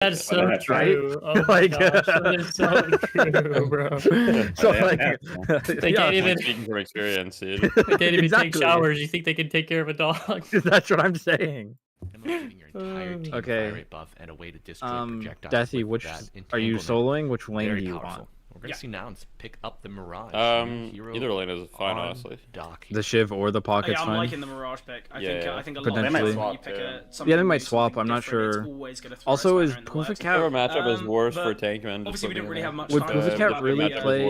That's so Right? true. Oh my Like, gosh, that is so true, bro. So They like, have to. They yeah, can't even. Speaking from experience, dude. They can't even take exactly. showers. You think they can take care of a dog? That's what I'm saying. Giving your entire team Okay. fire rate buff and a way to disjoint projectiles. Deathy, with which that are you entanglement. soloing? Which lane Very do you powerful. want? We're gonna see Nouns pick up the Mirage. Either lane is fine, honestly. The Shiv or the Pocket's I'm fine. liking the Mirage pick. I think a lot Potentially. of times when you pick Yeah, they might swap. I'm not sure. Also, is Whatever Pufacat? matchup is worse for Tankman. Obviously, we didn't really have much Would time. Pufacat really play?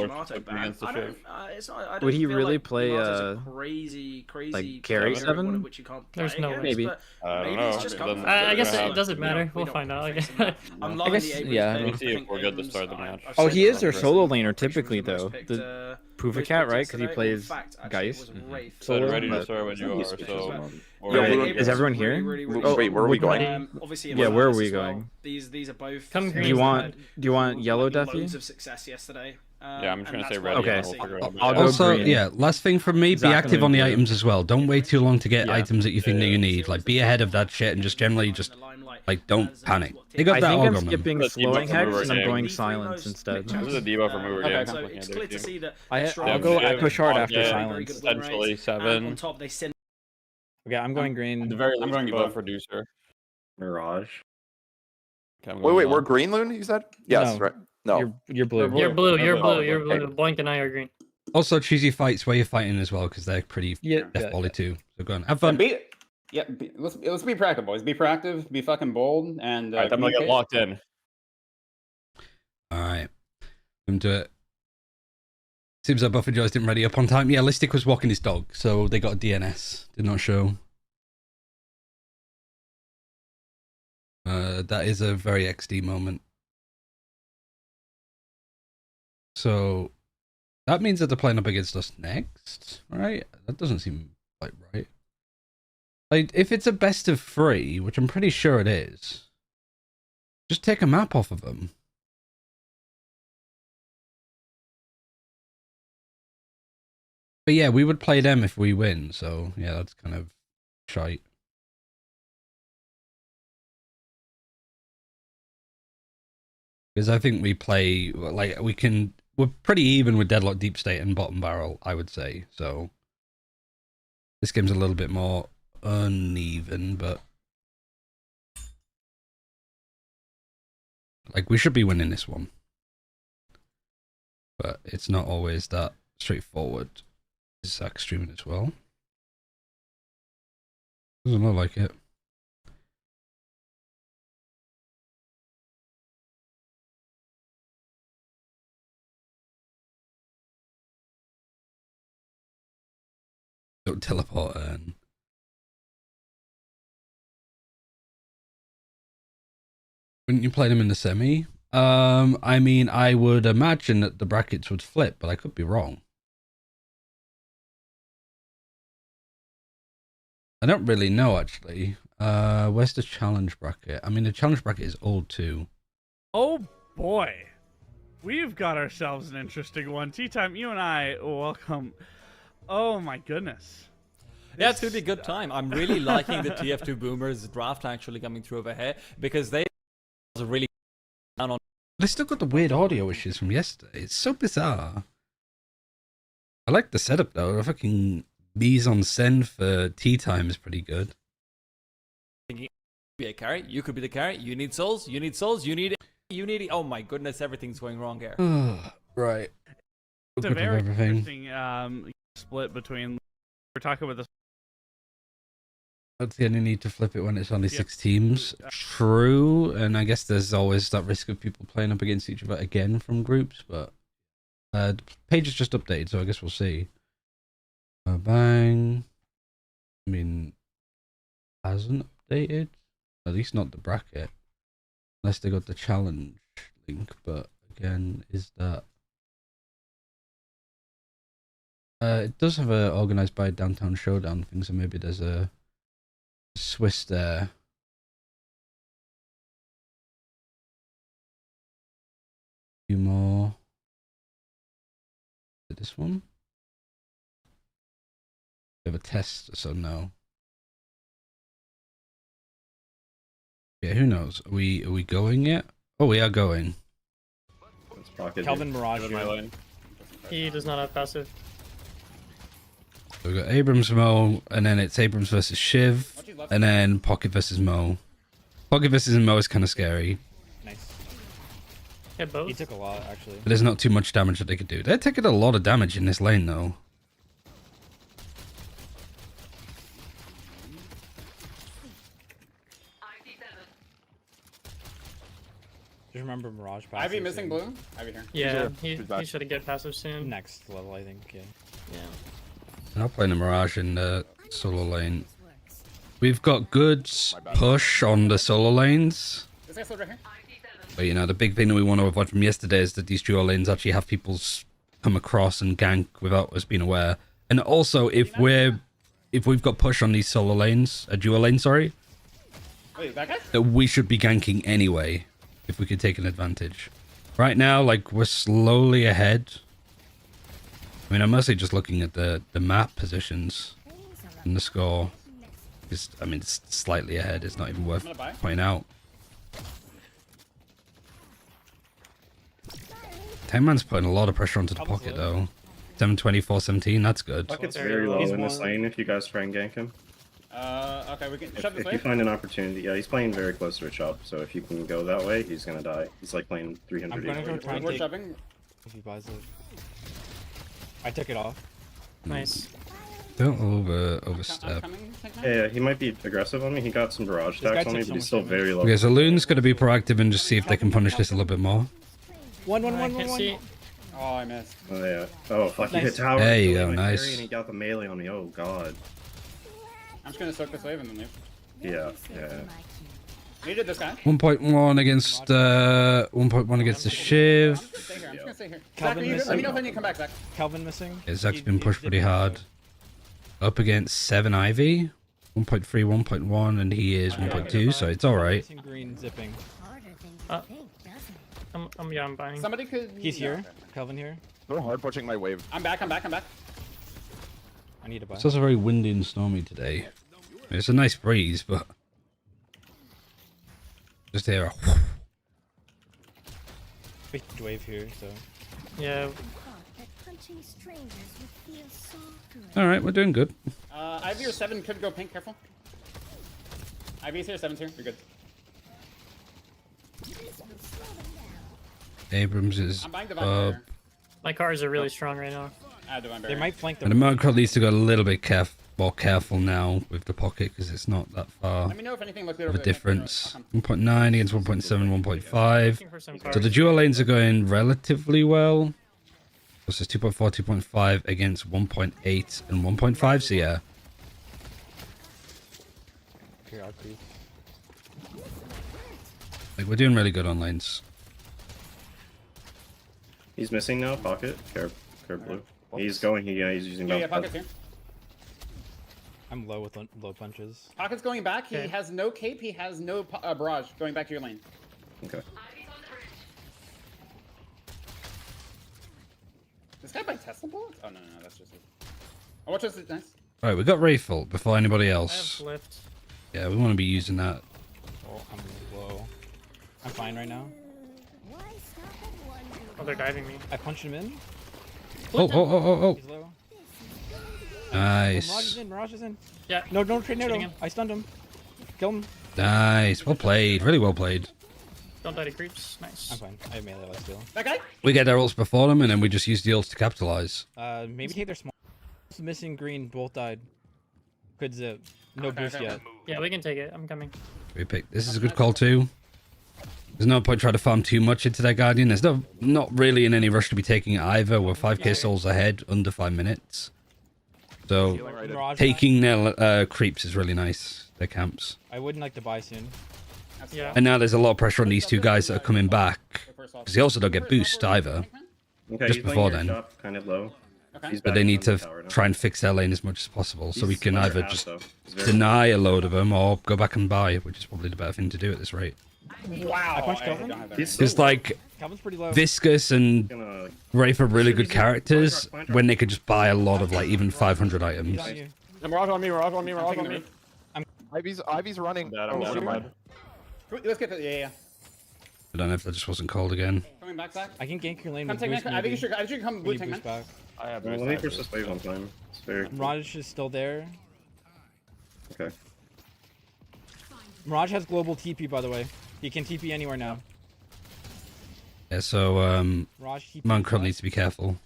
Would he really play crazy, like carry 7? There's no way. Maybe. I don't know. I guess it doesn't matter. We'll find out. I guess, yeah. Let me see if we're good to start the match. Oh, he is their solo laner typically, though. The Pufacat, right? Because he plays Geist. So ready to start when you are. So. Is everyone here? Wait, where are we going? Yeah, where are we going? These are both. Come green. Do you want yellow, Deathy? Loads of success yesterday. Yeah, I'm just gonna say ready. Okay. I'll go Also, green. yeah, last thing from me, be Zach active and on the blue. items as well. Don't wait too long to get Yeah. items that you think that you need. Like, be ahead of that shit and just generally just, like, don't panic. They got I that think org I'm on them. skipping Let's slowing keep up hex and I'm the going game. silence instead. This is a debuff remover game. So it's clear to see that I'll go Echo Shard after Yeah, silence. Essentially 7. On top, they send. Okay, I'm going green. I'm going debuff debuff reducer. Mirage. Okay, I'm Wait, going wait, long. we're green, Loon, you said? Yes, No. right? No. You're blue. You're blue. You're blue. You're Okay. blue. Boink and I are green. Also, choose your fights where you're fighting as well, because they're pretty death volley too. So go on, have fun. Let's be proactive, boys. Be proactive, be fucking bold, and Alright, I'm gonna get locked in. Alright. Come to it. Seems like Buffer Joyce didn't ready up on time. Yeah, Listic was walking his dog, so they got a DNS. Did not show. That is a very XD moment. So that means that they're playing up against us next, right? That doesn't seem like right. Like, if it's a best of 3, which I'm pretty sure it is, just take a map off of them. But yeah, we would play them if we win, so yeah, that's kind of shite. Because I think we play, like, we're pretty even with Deadlock, Deep State, and Bottom Barrel, I would say, so this game's a little bit more uneven, but like, we should be winning this one. But it's not always that straightforward. Is Zach streaming as well? Doesn't look like it. Don't teleport in. Wouldn't you play them in the semi? I mean, I would imagine that the brackets would flip, but I could be wrong. I don't really know, actually. Where's the challenge bracket? I mean, the challenge bracket is old, too. Oh, boy. We've got ourselves an interesting one. Tea Time, you and I, welcome. Oh, my goodness. Yeah, it's going to be a good time. I'm really liking the TF2 Boomers draft actually coming through over here, because they are really down on. They still got the weird audio issues from yesterday. It's so bizarre. I like the setup, though. The fucking mise en scène for tea time is pretty good. Be a carry. You could be the carry. You need souls. You need souls. You need. Oh my goodness, everything's going wrong here. Right. It's a very interesting split between. We're talking about this. That's the only need to flip it when it's only 6 teams. True, and I guess there's always that risk of people playing up against each other again from groups, but the page is just updated, so I guess we'll see. Bang. I mean, hasn't updated? At least not the bracket. Unless they got the challenge link, but again, is that... it does have a organised by Downtown Showdown thing, so maybe there's a Swiss there. Few more. Is it this one? We have a test, so no. Yeah, who knows? Are we going yet? Oh, we are going. Let's pocket Kelvin Mirage Give my here. lane. He does not have passive. So we've got Abrams Mo, and then it's Abrams versus Shiv, and then Pocket versus Mo. Pocket versus Mo is kind of scary, Nice. Hit both. He took a lot, actually. but there's not too much damage that they could do. They're taking a lot of damage in this lane, though. Just remember Mirage passive. Ivy missing blue. Ivy here. Yeah, He's he back. should get passive soon. Next level, I think. Yeah. Yeah. I'm not playing the Mirage in the solo lane. We've got good push on the solo lanes. This guy's still right here. But you know, the big thing that we want to avoid from yesterday is that these duo lanes actually have people come across and gank without us being aware. And also, if we've got push on these solo lanes, a duo lane, sorry, Wait, that guy? that we should be ganking anyway, if we could take an advantage. Right now, like, we're slowly ahead. I mean, I'm mostly just looking at the map positions and the score. I mean, it's slightly ahead. It's not even worth pointing out. 10-man's putting a lot of pressure onto the pocket, though. 7-24-17, that's good. Pocket's very low He's in this one. lane if you guys try and gank him. Okay, we can shove this If way. you find an opportunity, yeah, he's playing very close to a chop, so if you can go that way, he's gonna die. He's like playing 300 I'm gonna go easily. try and We're take shoving. if he buys it. I took it off. Nice. Don't I'm overstep. coming. Yeah, he might be aggressive on me. He got some barrage This guy attacks on me, took but he's so still much very low. Okay, so Loon's going to be proactive and just see if they can punish this a little bit more. One. I can't see. Oh, I missed. Oh yeah. Oh fuck, you Nice. hit tower. There you killed go, my nice. parry, And he got the melee on me. Oh god. I'm just gonna soak this wave and then leave. Yeah. Needed this guy. 1.1 against 1.1 against the Shiv. Stay here. I'm just gonna stay here. Calvin Zach, let me missing. know if I need to come back, Zach. Calvin missing. Yeah, Zach's He- been he pushed did pretty hard. Up against 7 Ivy. 1.3, 1.1, and he is 1.2, so it's alright. Missing green zipping. I'm buying. Somebody could. He's no, here. okay. Calvin here. They're hard pushing my wave. I'm back. I need to buy. It's also very windy and stormy today. It's a nice breeze, but just here. Big wave here, so. Yeah. Alright, we're doing good. Ivy or 7 could go pink. Careful. Ivy's here. 7's here. You're good. Abrams is I'm buying Divine up. Barrier. My cars are really strong right now. Divine They Barrier. might flank And the the. Murkrow needs to go a little bit more careful now with the pocket because it's not that far Let me know if anything looks good of over a there. difference. 1.9 against 1.7, 1.5. Looking for some cars. So the dual lanes are going relatively well. This is 2.4, 2.5 against 1.8 and 1.5. So yeah, Here, I'll creep. like we're doing really good on lanes. He's missing now. Pocket. Care blue. He's going. He's using Yeah, bounce Pocket's pad. here. I'm low with low punches. Pocket's going back. He Okay. has no cape. He has no barrage. Going back to your lane. Okay. This guy buy Tesla bullets? Oh no, that's just it. Oh, watch this. Nice. All right, we got Rayful before anybody I have else. lift. Yeah, we want to be using that. Oh, I'm low. I'm fine right now. Oh, they're diving me. I punched him in. Oh. He's low. Nice. Mirage is in. Mirage is in. Yeah. No, don't trade Shooting Nato. him. I stunned him. Kill him. Nice. Well played. Really well played. Don't die to creeps. Nice. I'm fine. I have melee left still. That guy? We get their ults before them, and then we just use the ults to capitalize. Maybe take their small. Missing green. Both died. Could zip. No Okay, boost okay. yet. Yeah, we can take it. I'm coming. We pick. This is a good call too. There's no point trying to farm too much into their Guardian. There's not really in any rush to be taking it either. We're 5k souls ahead, under 5 minutes. So Mirage taking their creeps is really nice. Their camps. I wouldn't like to buy soon. Yeah. And now there's a lot of pressure on these two guys that are coming back because they also don't get boost either. Okay. Just he's before playing your then. shop, kind of low. Okay. He's But they backing need on the to tower now. try and fix their lane as much as possible, so we He's can under either half, just though. He's very deny a load of them or go back and buy, which is probably the better thing to do at this rate. Wow. I punched I Calvin. don't have that He's right. so It's like Calvin's pretty low. Viscous and gonna. Rafe are really good Should we- characters Blind drop. when they could just buy a lot of like even 500 He's items. on you. Mirage on me, Mirage on me, I'm Mirage taking on the me. move. Ivy's running. I'm dead. I'm Oh, dead. shit. I'm dead. Let's get the yeah. I don't know if that just wasn't called again. Coming back, Zach. I can gank your lane Come with take boost, man. I think you maybe. should come Can blue you tank man. boost back? I have Well, boost let me actually. push this wave on time. It's very Mirage is still there. okay. Mirage has global TP, by the way. He can TP anywhere now. Yeah, so Mirage TP. Monkrell needs to be careful.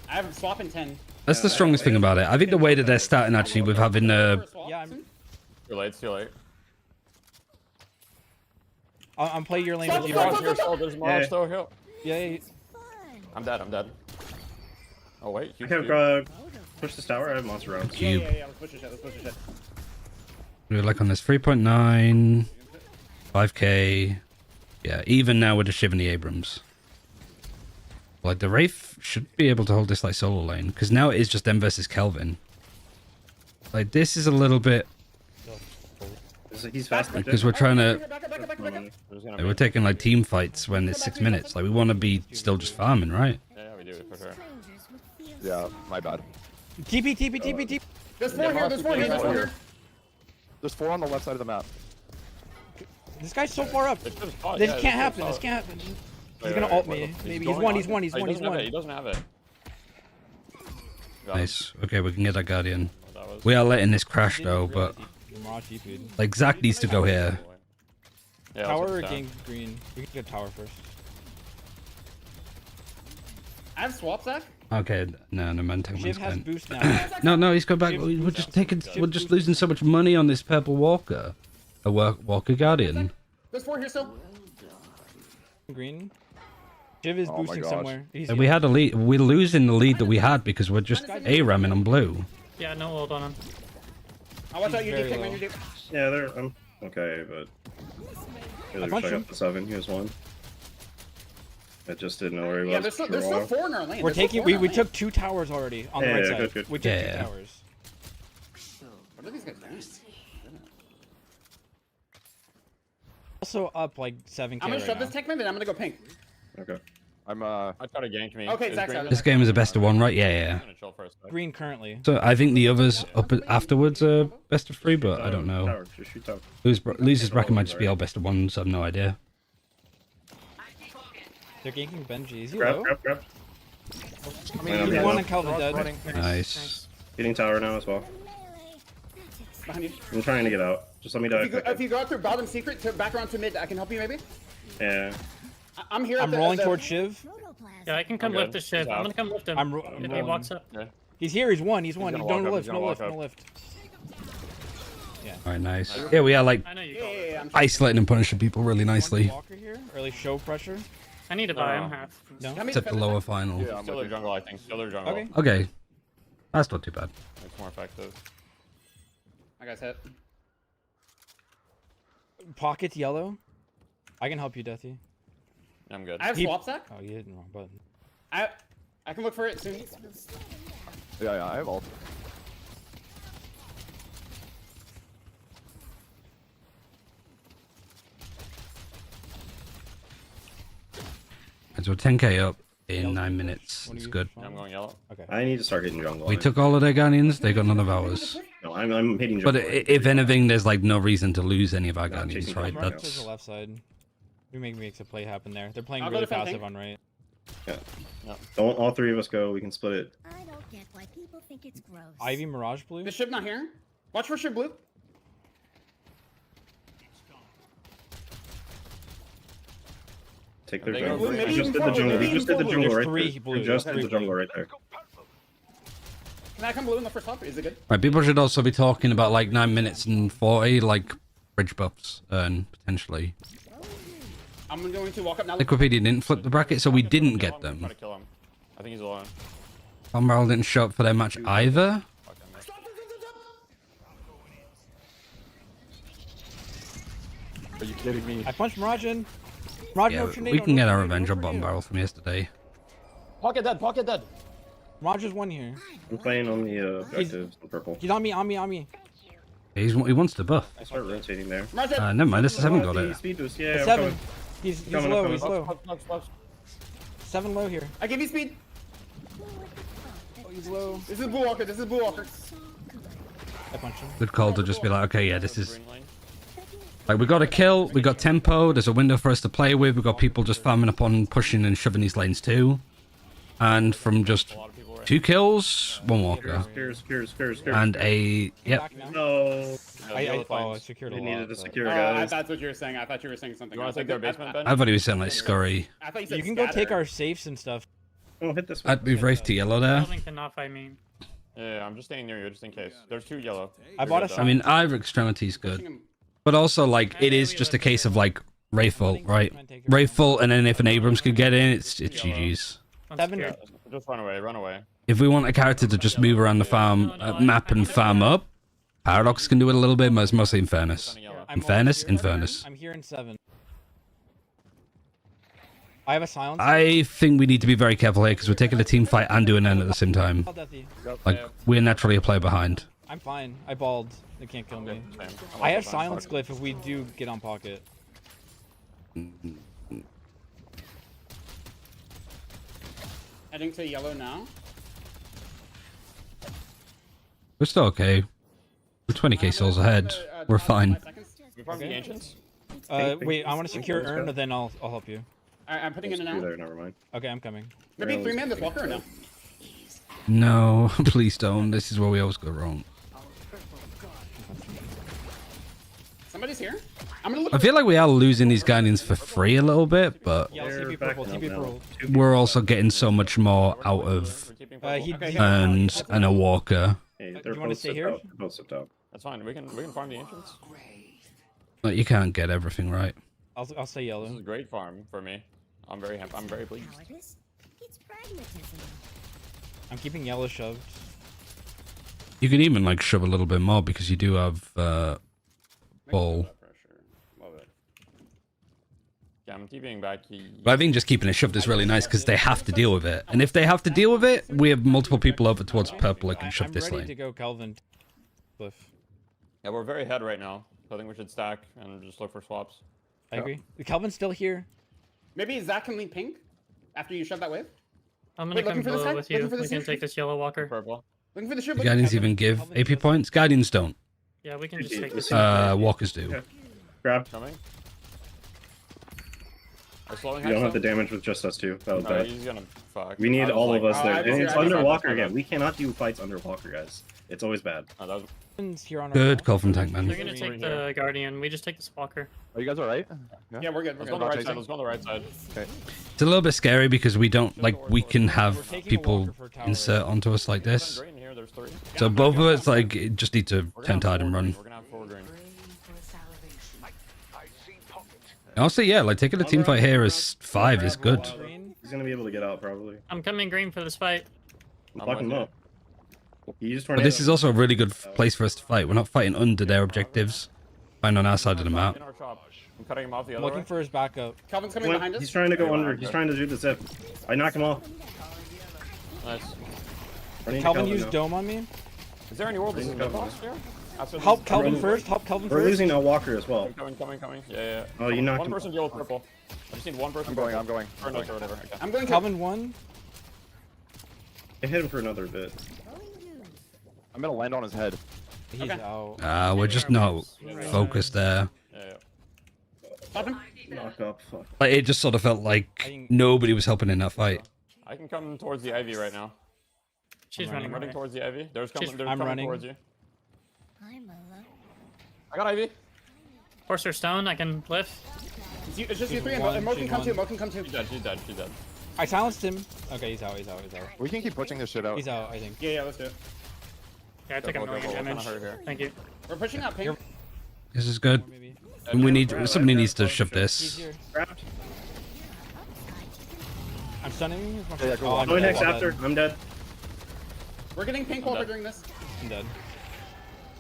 I have swap in 10. That's the strongest thing about it. I think the way that they're starting actually with having Yeah, I'm Too late, it's too late. I'm playing your lane with you. Mirage here, so there's Mirage still here. Yeah. I'm dead, I'm dead. Oh wait, I huge have cube. push this tower. I have monster rounds. Cube. Yeah. Let's push the shit. Let's push the shit. We're like on this 3.9, 5k. Yeah, even now with the Shiv and the Abrams. Like the Wraith should be able to hold this like solo lane because now it is just them versus Kelvin. Like this is a little bit He's fast because we're trying to. Back up. There's gonna Like, be- we're taking like team fights when it's 6 minutes. Like we want to be still just farming, right? Yeah, we do it for sure. Yeah, my bad. TP. There's 4 here. There's 4 here. There's 4 on the left side of the map. This guy's so far up. It's just fun, This yeah, can't it's happen. This just can't happen. He's Wait, gonna wait, ult wait, me. wait. Maybe going he's one. on. He's one. Oh, he doesn't have it. Got him. Nice. Okay, we can get that Guardian. That was- We are letting this crash though, but Mirage TP'd. like Zach needs to go here. Yeah, Tower or that's gank green? We can get tower first. I have swap, Zach. Okay, no, man, take Shiv has boost now. No, he's going back. We're just taking. We're just losing so much money on this purple Walker, a Walker Guardian. There's 4 here still. Green. Shiv is Oh my boosting gosh. somewhere. He's We had a lead. We're losing the lead that we had because we're just A-ramming on blue. Yeah, no ult on him. I'll watch out. You very take man. low. You do. Yeah, I'm okay, but I punched him. got the 7. He was 1. I just didn't know where he was. Yeah, there's still 4 in our lane. We're There's still taking. 4 in our We lane. took 2 towers already on the Yeah, right yeah, side. good. We took Yeah. 2 towers. What are these guys doing? Also up like 7k. I'm gonna right shove now. this tech man, then I'm gonna go pink. Okay. I'm I try to gank me. Okay, Is Zach's Green- out. This game is a best of 1, right? Yeah. I'm gonna chill for a sec. Green currently. So I think the others up afterwards are best of 3, but I don't know. Tower. Just shoot tower. Losers bracket might just be all best of 1s. I have no idea. They're ganking Benji. Is he Grab. low? Grab. I Land on mean, me. one and Calvin dead. Nice. Getting tower now as well. Behind you. I'm trying to get out. Just let me die. If you go out through bottom secret to back around to mid, I can help you maybe. Yeah. I'm here. I'm rolling towards Shiv. Yeah, I can come I'm lift good. the shiv. He's I'm out. gonna come lift him. I'm if he rolling. walks up. Yeah. He's here. He's one. He's one. gonna Don't walk up, lift. he's No gonna lift. walk No up. lift. Alright, nice. Yeah, we are like I know you Yeah, got it. I'm isolating and punishing people really nicely. Walker here, or at least show pressure. I need to buy him half. No. Except the lower final. Yeah, I'm Still with their you. jungle, I think. Still their jungle. Okay. Okay. That's not too bad. It's more effective. I got hit. Pockets yellow. I can help you, Deathy. I'm good. I have He- swap sack. Oh, you hit the wrong button. I can look for it soon. Yeah, I have ult. So we're 10k up in Yellow. 9 minutes. What are It's you good. from? I'm going yellow. Okay. I need to start hitting jungle. We took all of their Guardians. They got none of ours. No, I'm hitting But jungle. if anything, there's like no reason to lose any of our No, Guardians, chasing right? down Mark Marcos. towards the That's left side. We makes a play happen there. They're playing I'll go really defend passive tank. on right. Don't all 3 of us go. We can split it. I don't get why people think it's gross. Ivy Mirage Blue. The ship not here. Watch for ship blue. Take their They jungle. go maybe He just even did the forward, jungle. maybe He just even did the forward. jungle There's right 3 there. blue. He just There's did the 3 jungle blue. right there. Can I come blue in the first hop? Is it good? right. People should also be talking about like 9 minutes and 40, like bridge buffs, and potentially. I'm going to walk up now. Liquipedia didn't flip the bracket, so we didn't get Try them. to kill him. I think he's alone. Bombarrel didn't show up for their match either. Fuck him, mate. Are you kidding me? I punched Mirage in. Mirage Yeah, no we tornado, can no get our tornado, revenge no on tornado. Bombarrel from yesterday. Pocket dead, pocket dead. Mirage is one here. I'm playing on the objectives in purple. He's on me. On me. He wants to buff. I start rotating there. Never mind, this is haven't got it. Speed boost. Yeah, I'm 7. coming. He's Coming, low. coming. He's low. Box, box. 7 low here. I give you speed. Oh, he's low. This is blue walker. This is blue walker. I punched him. Good call to just be like, okay, yeah, this is. Green lane. Like, we got a kill, we got tempo, there's a window for us to play with, we got people just farming up on pushing and shoving these lanes too. And from just 2 kills, 1 walker. Spears. And a... Yep. No. I secured a They lot. needed to but- secure, Oh, guys. that's what you were saying. I thought you were saying something. You want else. to take their basement, Ben? I thought he was saying like scurry. I thought you said You can go take scatter. our safes and stuff. Oh, hit this one. I'd move Wraith to yellow there. Building cannot fight me. Yeah, I'm just staying near you just in case. There's 2 yellow. I bought a You're good, I shot. mean, either extremity's good. But also, like, it is just a case of, like, Wraithful, right? Wraithful, and then if an Abrams could get in, it's GG's. Seven. though. Just run away. If we want a character to just move around the farm map and farm up, Paradox can do it a little bit, but it's mostly in fairness. I'm fairness, here in fairness. I'm here in 7. I have a silence. I think we need to be very careful here because we're taking a team fight and doing N at the same time. Like, we're naturally a player behind. I'm fine. I balled. They can't kill me. Same. I have silence glyph if we do get on pocket. Heading to yellow now. We're still okay. We're 20k souls ahead. We're fine. We farm the ancients? Wait, I want to secure Urn, then I'll help you. I'm putting in an now. There, never mind. Okay, I'm coming. Maybe 3-man this walker or no? No, please don't. This is where we always go wrong. Somebody's here. I'm gonna look. I feel like we are losing these Guardians for free a little bit, but Yeah, They're TP back purple, now, TP now. purple. we're also getting so much more out of We're keeping He, purple. he, Urns and a walker. Hey, you wanna stay here? They're both sipped out. That's fine. We can farm the ancients. Like, you can't get everything right. I'll say This yellow. is a great farm for me. I'm very happy. I'm very pleased. Cowardice? It's pragmatism. I'm keeping yellow shoved. You can even like shove a little bit more because you do have ball. Love it. Yeah, I'm keeping back. But I think just keeping it shoved is really nice because they have to deal with it. And if they have to deal with it, we have multiple people over towards purple that can shove I'm this ready to lane. go Kelvin. Cliff. Yeah, we're very ahead right now. So I think we should stack and just look for swaps. I agree. Kelvin's still here. Maybe Zach can link pink after you shove that wave. I'm gonna Wait, come looking for this below guy? with you. Looking for We this can guy? take this yellow walker. Purple. Looking for the ship. The Guardians even give AP points? Guardians don't. Yeah, we can just take this. Walkers do. Okay. Grab. Coming. We're slowing You don't have high the damage with just us two. That was No, bad. he's gonna fuck. We need I was all like, of us there. I And was it's here, I was under here. Walker again. We cannot do fights under Walker, guys. It's always bad. Oh, that was... Kelvin's here on our Good wall. call from Tank Man. They're gonna take the Guardian. We just take this walker. Are you guys alright? Yeah, we're good. Let's We're go on the good. right side. Let's go on the right side. It's a little bit scary because we don't like we can have taking a people walker for tower. insert onto us like this. Green here. There's 3. So both of us like just need to turn tide and run. We're gonna have 4 green. Also, yeah, like taking a team fight here as 5 is good. Green. He's gonna be able to get out probably. I'm coming green for this fight. I'm fucking him with up. He used But tornado. this is also a really good place for us to fight. We're not fighting under their objectives. Fighting on our side of the map. In our shop. I'm cutting him off the I'm other looking way. for his backup. Calvin's coming behind us. He's trying to go under. He's trying to do the zip. I knock him off. Nice. Running to Calvin used now. dome on me. Is there any world Green this is Calvin. boss here? After Help this- Kelvin running. first. Help Kelvin We're first. losing a Walker as well. Coming. Yeah. Oh, you knocked One him person deal with purple. I just need one person. I'm going. Or no, or whatever. Okay. I'm going. Kelvin 1. I hit him for another bit. I'm gonna land on his head. He's Okay. out. We're just not focused there. Yeah. Stop him. Knock up. Fuck. Like, it just sort of felt like nobody was helping in that fight. I can come towards the Ivy right now. She's running. I'm running away. towards the Ivy. There's coming. They're I'm coming running. towards you. I'm alone. I got Ivy. Forcer stone. I can lift. It's just you three. one, And Mo can she's come too. one. Mo can come too. She's dead. She's dead. She's dead. I silenced him. Okay, he's out. We can keep pushing this shit out. He's out, I think. Yeah, let's do it. Yeah, I took a Careful, million careful, we're damage. kinda hurt here. Thank you. We're pushing out pink. This is good. Maybe. And we need somebody needs to shove He's this. here. Trapped. I'm stunning him. He's not Yeah, sure. go Oh, on. I'm Going dead, next I'm after. dead. I'm dead. We're getting pink while we're doing this. I'm dead.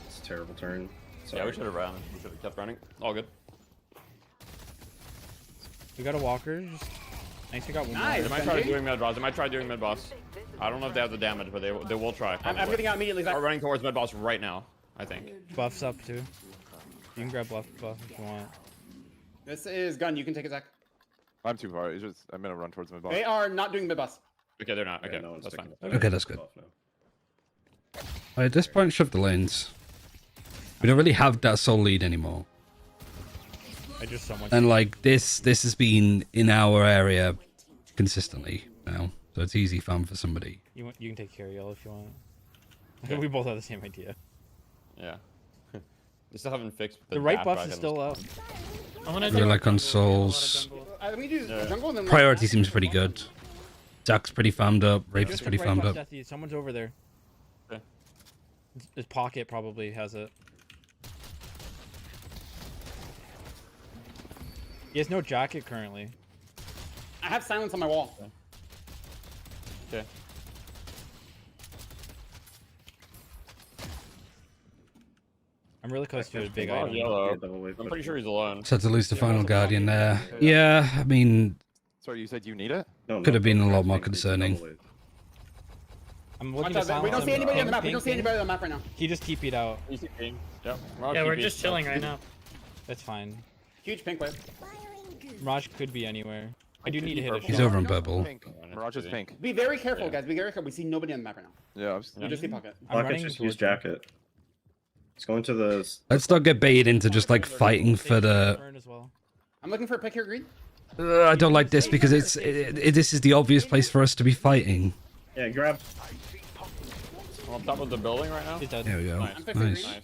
It's a terrible turn. Yeah, Sorry. we should have ran. We should have kept running. All good. We got a walker. Just... Nice, we got one. Nice. They might try doing mid boss. They might try doing mid boss. I don't know if they have the damage, but they will try. I'm probably. getting out immediately. Zach. We're running towards mid boss right now. I think. Buffs up too. You can grab buff if you want. This is gun. You can take it, Zach. I'm too far. It's just I'm gonna run towards mid boss. They are not doing mid boss. Okay, they're not. Yeah, Okay, no one's that's fine. taking- Okay, that's good. Off now. At this point, shove the lanes. We don't really have that sole lead anymore. just so much. And like this has been in our area consistently now, so it's easy fun for somebody. You can take Curiel if you want. We both have the same idea. Yeah. We still haven't fixed The right dash buff dragon. is still up. I want to Really do like on jungle, a lot of souls. jungle. We do jungle and then Priority seems pretty good. Zack's pretty farmed up. Wraith is Just pretty right farmed buff, up. Deathy. Someone's over there. Okay. His pocket probably has it. He has no jacket currently. I have silence on my wall. Okay. I'm really close to a big Oh, item. yellow. I'm pretty sure he's alone. So to lose the final guardian there. Yeah, I mean, Sorry, you said you need it? No, could have been a lot Jack more thinks he's concerning. double wave. I'm looking Watch to out, we don't silence see him. anybody on the map. We Ping, don't see ping, anybody on the map right now. He just TP'd out. Yep. Yeah, we're just chilling right now. That's fine. Huge pink wave. Raj could be anywhere. I do need to hit a He's shot. over in purple. Pink. Mirage is pink. Be very careful, guys. Be very careful. We see nobody on the map right now. Yeah, I was, We just see pocket. I'm Pocket running just towards use jacket. It's going to the. Let's not get baited into just like fighting for the. Burn as well. I'm looking for a pick here, green. I don't like this because this is the obvious place for us to be fighting. Yeah, grab. I'm on top of the building right now. He's dead. There we go. Nice. Nice. Nice.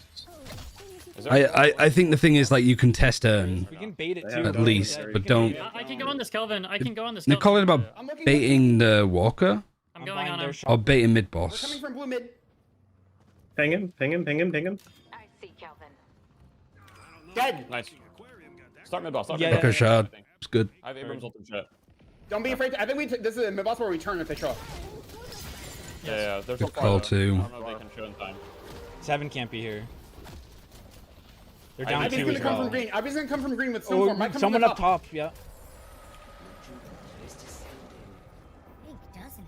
Is there I think the thing is like you can test earn We can bait it At too. at though. least, Yeah, we but can don't. bait it. I can go on this Kelvin. I can go on this They're Kelvin. calling about I'm looking. baiting the walker I'm going buying on their him. shot. or baiting mid We're boss. coming from blue mid. Ping him, ping him, ping him, ping him. I see, Kelvin. Dead. Nice. Start mid boss. Start Yeah, mid yeah, boss. Echo shard. It's good. I have Abrams ult and shit. Don't be afraid. I think this is a mid boss where we turn if they show up. Yeah. They're so Good far, call, though. too. I don't know if they can show in time. 7 can't be here. They're I down Ivy's 2 gonna as come well. from green. Ivy's gonna come from green with Oh, Stormform. Might come someone from up top. Yeah. Pink, doesn't it?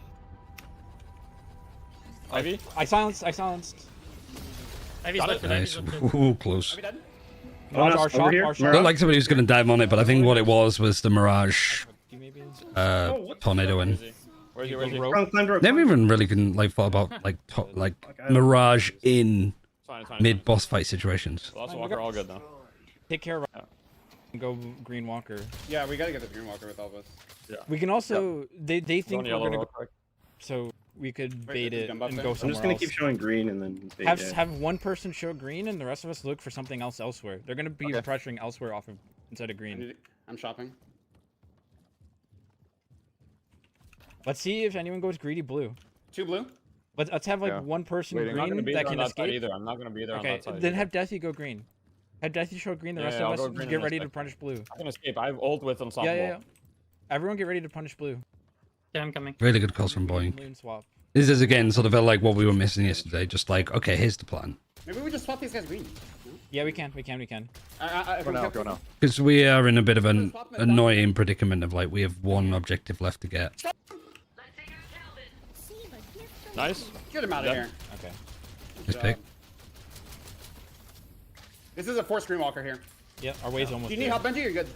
Ivy? I silenced. Ivy's Got it. lifted. Ivy's Nice. lifted. Ooh, close. Are we dead? Raj, Over our shot. here, Our I shot. don't like somebody who's gonna dive on it, but I think what it was the Mirage You maybe? tornado in. Where's he? Where's he? Rope. Front climber. Never even really can like thought about like Mirage in It's fine, it's fine. mid boss fight situations. Lost Walker, all good though. Take care of. Go Green Walker. Yeah, we gotta get the green walker with all of us. We can also. They think Going we're yellow gonna real go. quick. So we could Wait, bait there's it gun buff and there? go I'm somewhere just gonna else. keep showing green and then bait Have it. have one person show green and the rest of us look for something else elsewhere. They're gonna be pressuring elsewhere off of instead of green. I'm shopping. Let's see if anyone goes greedy blue. 2 blue. Let's have like Yeah. one person Waiting. I'm not gonna green be that there on can that side escape. either. I'm not gonna be there on Okay, that side. then either. have Deathy go green. Have Deathy show green. The Yeah, rest I'll of go us green get in a ready to second. punish blue. I can escape. I have ult with unstoppable. Yeah. Everyone get ready to punish blue. Yeah, I'm coming. Really good calls from Boeing. Moon swap. This is again sort of like what we were missing yesterday. Just like, okay, here's the plan. Maybe we just swap these guys green. Yeah, we can. Go now, go now. Because we are in a bit of an annoying predicament of like we have one objective left to get. See, but gift from Nice. Get him out of Yeah. here. Okay. This pick. This is a forced green walker here. Yeah, our way's Do almost you need there. help, Benji? You're good.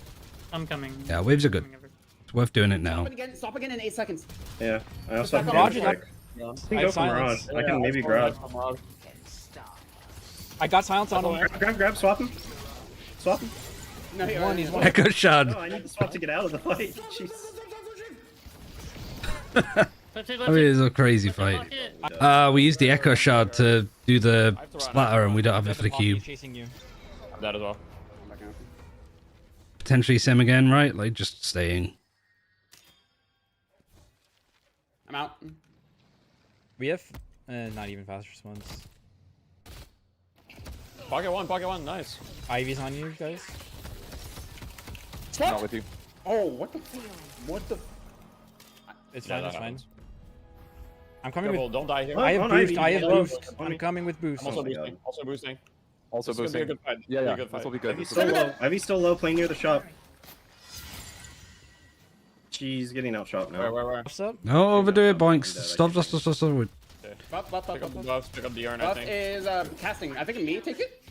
I'm coming. Yeah, waves are good. Coming over. It's worth doing it now. Stop again in 8 seconds. Yeah. I also have Mirage damage is strike. Yeah. I I can have go for Mirage. silence. I can maybe grab. I got silence on him. Grab, swap him. Swap him. No, He's one. Echo shard. No, I need to swap to get out of the fight. Jeez. Lifted, I mean, it's a crazy fight. We used the Echo shard to do the splatter, and we don't have it for the cube. He's chasing you. That as well. Potentially Sim again, right? Like just staying. I'm out. We have not even fast response. Pocket one, nice. Ivy's on you guys. Not with you. Oh, what the? What the? It's Yeah, fine. that It's fine. happens. I'm coming Careful, with. don't die here. I have Oh, boost. Ivy, I have yeah. boost. Oh, I'm coming with boost. I'm also my boosting. God. Also boosting. Also This is gonna be a boosting. good fight. Yeah, Be a yeah. good This fight. will be good. Ivy's This will still be low. Ivy's still low, playing near the shop. She's getting outshot now. Where? What's up? No, overdo it, Boinks. Stop. Buff Pick up the buffs, pick up the urn, I Buff think. is casting. I think me take it.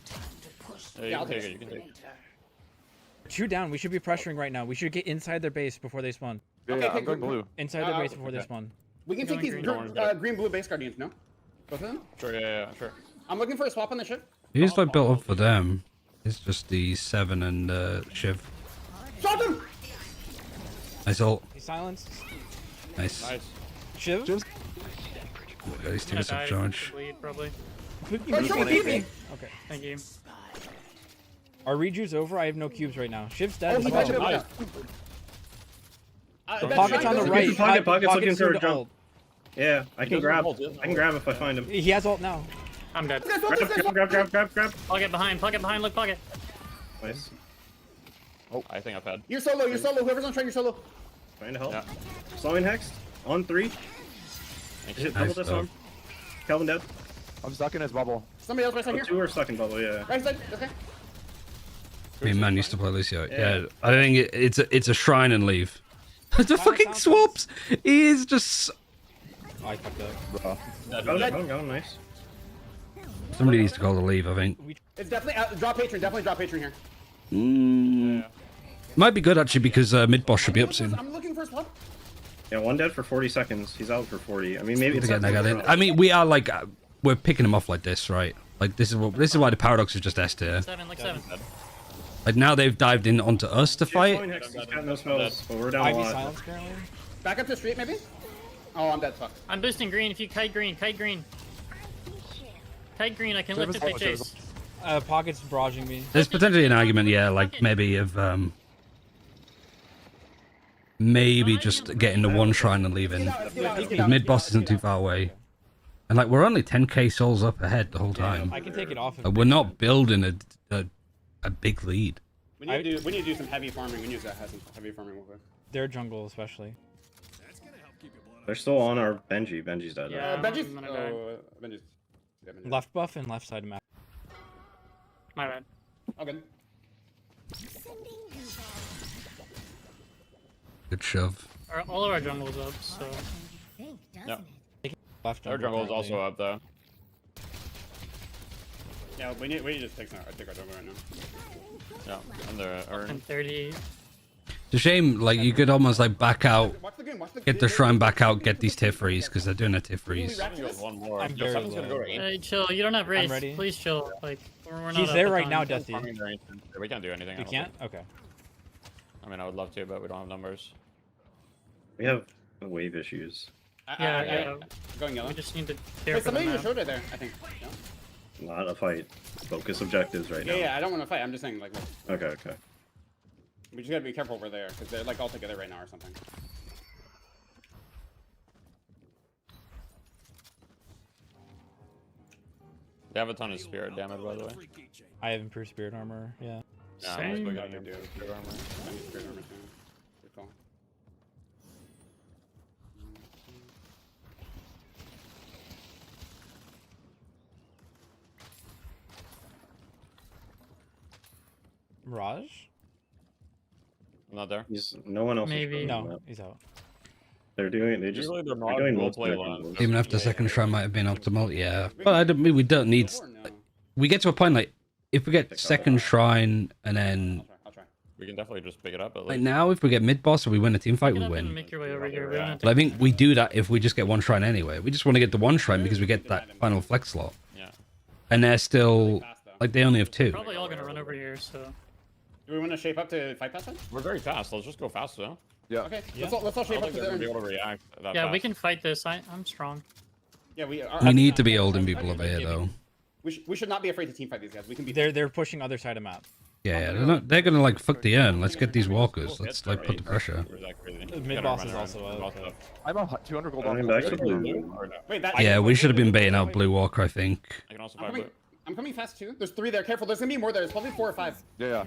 Yeah, you can take it, you can take it. 2 down. We should be pressuring right now. We should get inside their base before they spawn. Yeah, Okay, I'm going good. blue. Inside their base before they spawn. We can take Going these green. green blue base guardians. No, both of them. Sure, yeah, sure. I'm looking for a swap on the ship. He's like built up for them. It's just the 7 and Shiv. Shot him! Nice ult. He's silenced. Nice. Nice. Shiv? Yeah, he's taking some charge. Probably. Okay. Thank you. Our reju's over. I have no cubes right now. Shiv's dead. Oh, He's he dead. The Pocket's on the right. Pocket's looking for a soon to jump. ult. Yeah, I can grab. I can grab if I find him. He has ult now. I'm dead. Grab. Pocket behind, look, pocket. Nice. Oh, I think I've had. You're solo. Whoever's on train, you're solo. Trying to help. Yeah. Slowing Hex. On 3. Hit double Nice this stuff. one. Calvin dead. I'm stuck in his bubble. Somebody else right side here. 2 are stuck in bubble, yeah. Right side. Okay. Me and man used to play Lucio. Yeah. Yeah, I think it's a shrine and leave. The fucking swaps! He is just... Oh, I fucked up. Go, nice. Somebody needs to call the leave, I think. It's definitely drop patron. Definitely drop patron here. Might be good, actually, because mid-boss should be up soon. I'm looking for a swap. Yeah, 1 dead for 40 seconds. He's out for 40. I mean, maybe it's... Again, I got in. I mean, we are, like... we're picking him off like this, right? Like, this is why the Paradox is just S tier. 7, like 7. Like, now they've dived in onto us to fight. He's got no spells, but we're down a Ivy lot. silence currently. Back up to the street, maybe. Oh, I'm dead. Fuck. I'm boosting green. If you kite green, Kite green, I can lift if they chase. Pocket's barraging me. There's potentially an argument, yeah, like, maybe of, maybe just getting the 1 shrine and leaving. The mid-boss isn't too far away. And, like, we're only 10k souls up ahead the whole time. I can take it off. Like, we're not building a big lead. We need to do some heavy farming. We need to have some heavy farming real quick. Their jungle, especially. They're still on our Benji. Benji's dead. Yeah. Benji's. I'm gonna die. Benji's. Yeah, Benji's. Left buff and left side of map. My bad. Oh, good. Good shove. All of our jungle's up, so. Yeah. Left Our jungle is also up though. Yeah, we need to just take our jungle right now. Yeah, and they're I'm 30. It's a shame, like, you could almost, like, back out, Watch the game. get the shrine back out, get these tier frees, because they're doing a tier freeze. one more. I'm very Seven's gonna go low. to 8. Hey, chill. You don't have race. ready. Please chill. Like, we're not He's up there a right ton. now, Dusty. We can't do anything. I We don't can't? think. Okay. I mean, I would love to, but we don't have numbers. We have wave issues. Yeah. Going yellow. We just need to care Wait, for them somebody in the now. shoulder there, I think. No? Not a fight. Focus objectives right now. Yeah, I don't want to fight. I'm just saying, like, Okay. we just gotta be careful over there because they're like all together right now or something. They have a ton of spirit damage, by the way. I have improved spirit armor. Yeah. Yeah, I'm Same. just looking at your spirit armor. I need spirit armor too. Good call. Mirage? I'm not there. No one else. Maybe. Is No, he's out. They're doing. They just. Usually the They're mod doing will multiple play different one. moves. Even if the second shrine might have been optimal, yeah. But I don't mean we don't need. We get to a point, like, if we get second shrine and then, I'll try. We can definitely just pick it up at like, least. now, if we get mid-boss and we win a team fight, Get we up and win. make your way over here. We don't have to But I think we do that if we just get 1 shrine anyway. We just want to get the 1 shrine because we get that final flex slot. Yeah. And they're still, like, they only have 2. probably all gonna run over here, so. Do we want to shape up to fight past them? We're very fast. Let's just go fast though. Yeah. Okay, Yeah. let's all I shape don't up think to they're gonna be them. able to react that Yeah, fast. we can fight this. I'm strong. Yeah, we are. We need to be holding people over here, though. We should not be afraid to team fight these guys. We can be. They're pushing other side of map. Yeah, they're gonna, like, fuck the urn. Let's get these walkers. Let's, like, put the pressure. Mid boss is also out. I'm on 200 gold Running on back to blue. Wait, that. Yeah, we should have been baiting out Blue Walker, I think. I can also I'm fight coming. blue. I'm coming fast too. There's 3 there. Careful. There's gonna be more there. There's probably 4 or 5. Yeah.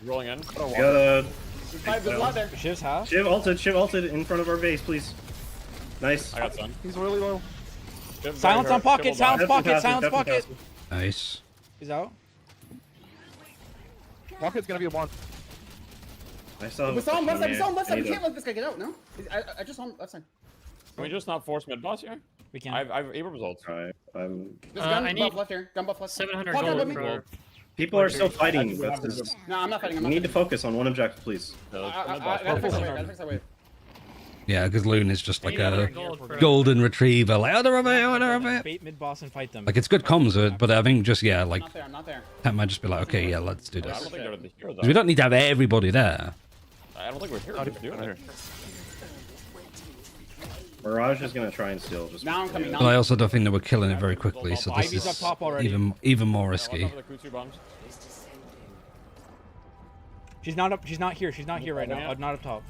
Rolling in. We got a. There's 5. There's a lot there. Shiv's half. Shiv ulted in front of our base, please. Nice. I got sun. He's really low. Silence on pocket. Silence pocket. Definitely Silence passive, pocket. definitely Nice. He's out. Pocket's gonna be a 1. passive. I saw. We saw him left side. We saw him left side. We I need can't let this guy get out. No. I just saw him left side. Can we just not force mid boss here? We can. I've Abram results. Alright, There's I gun need buff left here. Gun buff left. 700 Walk out with gold me. for. People are still fighting. That's just, No, I'm not fighting. I'm we not need to fighting. focus on one objective, please. Yeah, let's I mid boss. gotta fix that wave. Gotta fix that wave. Yeah, because Loon is just like Yeah, a gold for- golden retriever. Like, oh, they're over here, oh, they're over here. Bait mid boss and fight them. Like, it's good comms, but I think just, yeah, like, I'm not there. Cat might just be like, okay, yeah, let's do I don't this. think they're the hero, 'Cause we though. don't need to have everybody there. I don't think we're here. We're just doing it. Mirage is gonna try and steal. Just Now I'm coming. But I also don't think that we're killing it very quickly, so this Ivy's up is top already. even more Watch risky. out for the Kutsu bombs. She's not up. She's not here. She's not here right now. Not up top.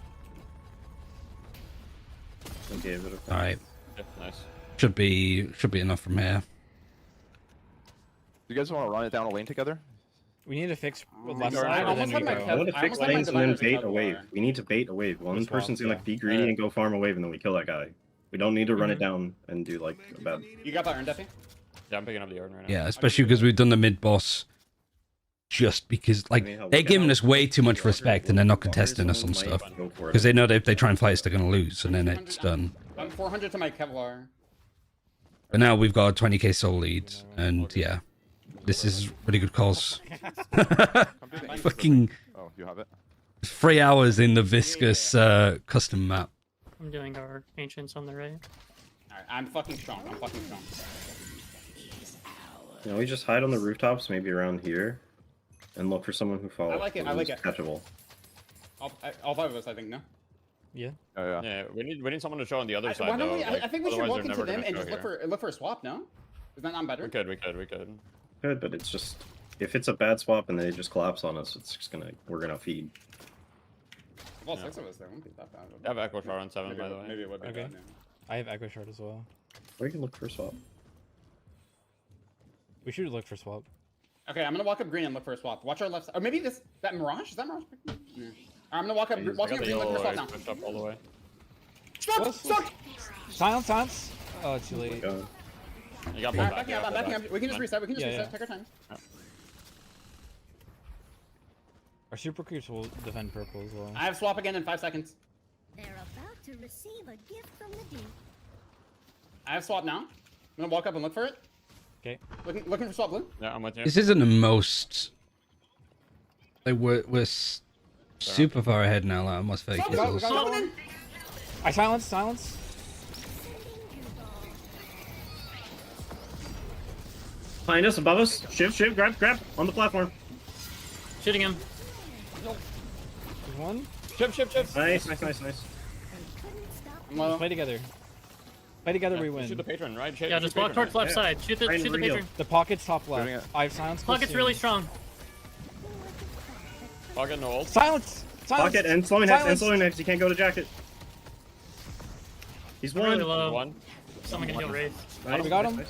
Okay, but All right, Yeah, nice. should be enough from here. Do you guys want to run it down a lane together? We need to fix left I side, and almost then we had my go. I want to I fix almost had my lanes and then defenders bait above a the wave. bar. We need to bait a wave. One Swap, person's gonna yeah. be greedy and go farm a wave, and then we kill that guy. We don't need to run it down and do like a bad. You got that urn, Duffy? Yeah, I'm picking up the Arden right now. Yeah, especially because we've done the mid boss. Just because, like, they're giving us way too much respect and they're not contesting us on stuff. Because they know that if they try and fight us, they're going to lose, and then it's done. I'm 400 to my Kevlar. But now we've got a 20k soul lead, and yeah, this is really good calls. Fucking Oh, you have it. 3 hours in the viscous custom map. I'm doing our ancients on the right. Alright, I'm fucking strong. I'm fucking strong. You know, we just hide on the rooftops, maybe around here, and look for someone who follows. I like it, I like it. Catchable. All 5 of us, I think, no? Yeah. Oh yeah. Yeah, we need someone to show on the other side Why don't though. we? like, I think we should otherwise walk they're into never them gonna and show just here. look for a swap, no? Is that not better? We could. Good, but it's just if it's a bad swap and they just collapse on us, it's just we're gonna feed. Well, 6 of us, there won't be that bad. I have Echo Shard on 7, by the way. Maybe it would be Okay. bad, yeah. I have Echo Shard as well. Or you can look for a swap. We should look for swap. Okay, I'm gonna walk up green and look for a swap. Watch our left side. Or maybe that Mirage? Is that Mirage? Yeah. Alright, I'm gonna walk up I green, got look the for a yellow swap light now. pushed up all the way. Stop! Stop! Silence. Oh, too late. Go. You got Alright, pulled back. backing up, I'm backing up. We can just Fine. reset, we can just Yeah, reset. yeah. Take our time. Our super creeps will defend purple as well. I have swap again in 5 seconds. They're about to receive a gift from the deep. I have swap now. I'm gonna walk up and look for it. Okay. Looking for swap blue. Yeah, I'm with you. This isn't the most. Like, we're super far ahead now, like, almost 30 Swap, we got kills. swap in. I silence. Behind us, above us. Shift, grab on the platform. Shooting him. There's one. Chip. Nice. I'm low. Play together. Play together, we Shoot win. the patron, right? Yeah, just walk towards left side. Shoot the Try and real. patron. The pocket's top Doing left. it. I have silence. Pocket's really strong. Pocket no ult. Silence. Pocket and slowing next, Silence. You can't go to jacket. He's I'm really one. low. One. Someone can heal Wraith. Nice, We got him. nice.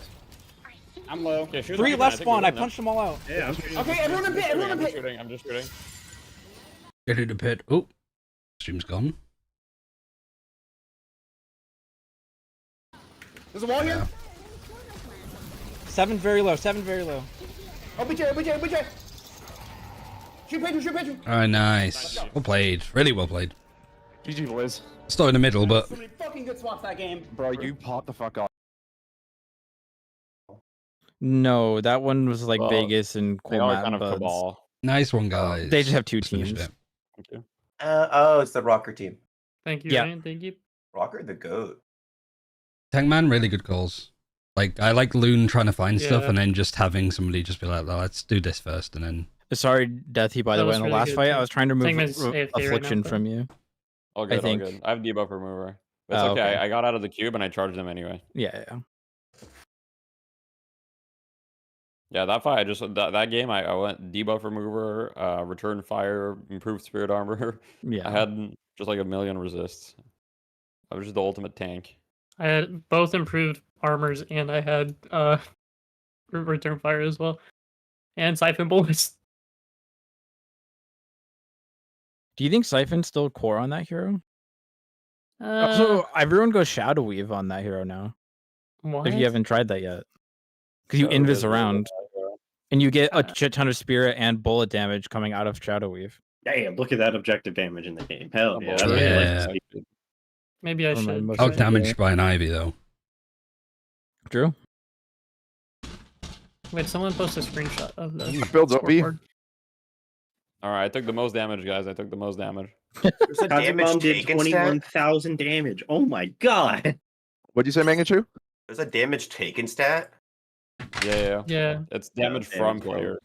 I'm low. Okay, shoot 3 the patron, left I think spawn. we I win now. punched them all out. Yeah, I'm shooting. Okay, everyone in pit, everyone in pit. I'm just shooting. Get into the pit. Oh, stream's gone. There's a wall here. 7 very low. OBJ. Shoot patron. Alright, nice. Well played. Really well played. GG boys. Still in the middle, but So many fucking good swaps that game. Bro, you popped the fuck off. No, that one was like Well, Vegas and They are Cool kind of Buds. cabal. nice one, guys. They just have 2 Just finished teams. it. Thank you. It's the Rocker team. Thank you, Yeah. Ryan. Thank you. Rocker the GOAT. Tankman, really good calls. Like, I like Loon trying to find stuff Yeah. and then just having somebody just be like, "Oh, let's do this first," and then Sorry, Deathy, by That the way, was in the really last good, fight, too. I was trying to remove Tankman's AFK right now, Affliction but- from you. All good, think. all good. I have debuff remover. But it's Oh, okay. okay. I got out of the cube and I charged them anyway. Yeah. Yeah, that fight, that game, I went debuff remover, return fire, improved spirit armor. Yeah. I had just like a million resists. I was just the ultimate tank. I had both improved armors and I had return fire as well. And siphon bullets. Do you think Siphon's still core on that hero? Uh, Also, everyone goes Shadow Weave on that hero now. what? If you haven't tried that yet. Because you Shadow invis Weave, around. And you get a shit ton of spirit and bullet damage coming out of Shadow Weave. Damn, look at that objective damage in the game. Hell yeah. Oh, I really like yeah. to see. Maybe I One of my should. most try it. outdamaged by an Ivy though. Drew? Wait, someone post a screenshot of the Builds up, B. scoreboard. All right, I took the most damage, guys. I took the most damage. There's a damage Kazabom did taken stat. 21,000 damage. Oh my god. What'd you say, Mangachu? There's a damage taken stat. Yeah. It's damage from player.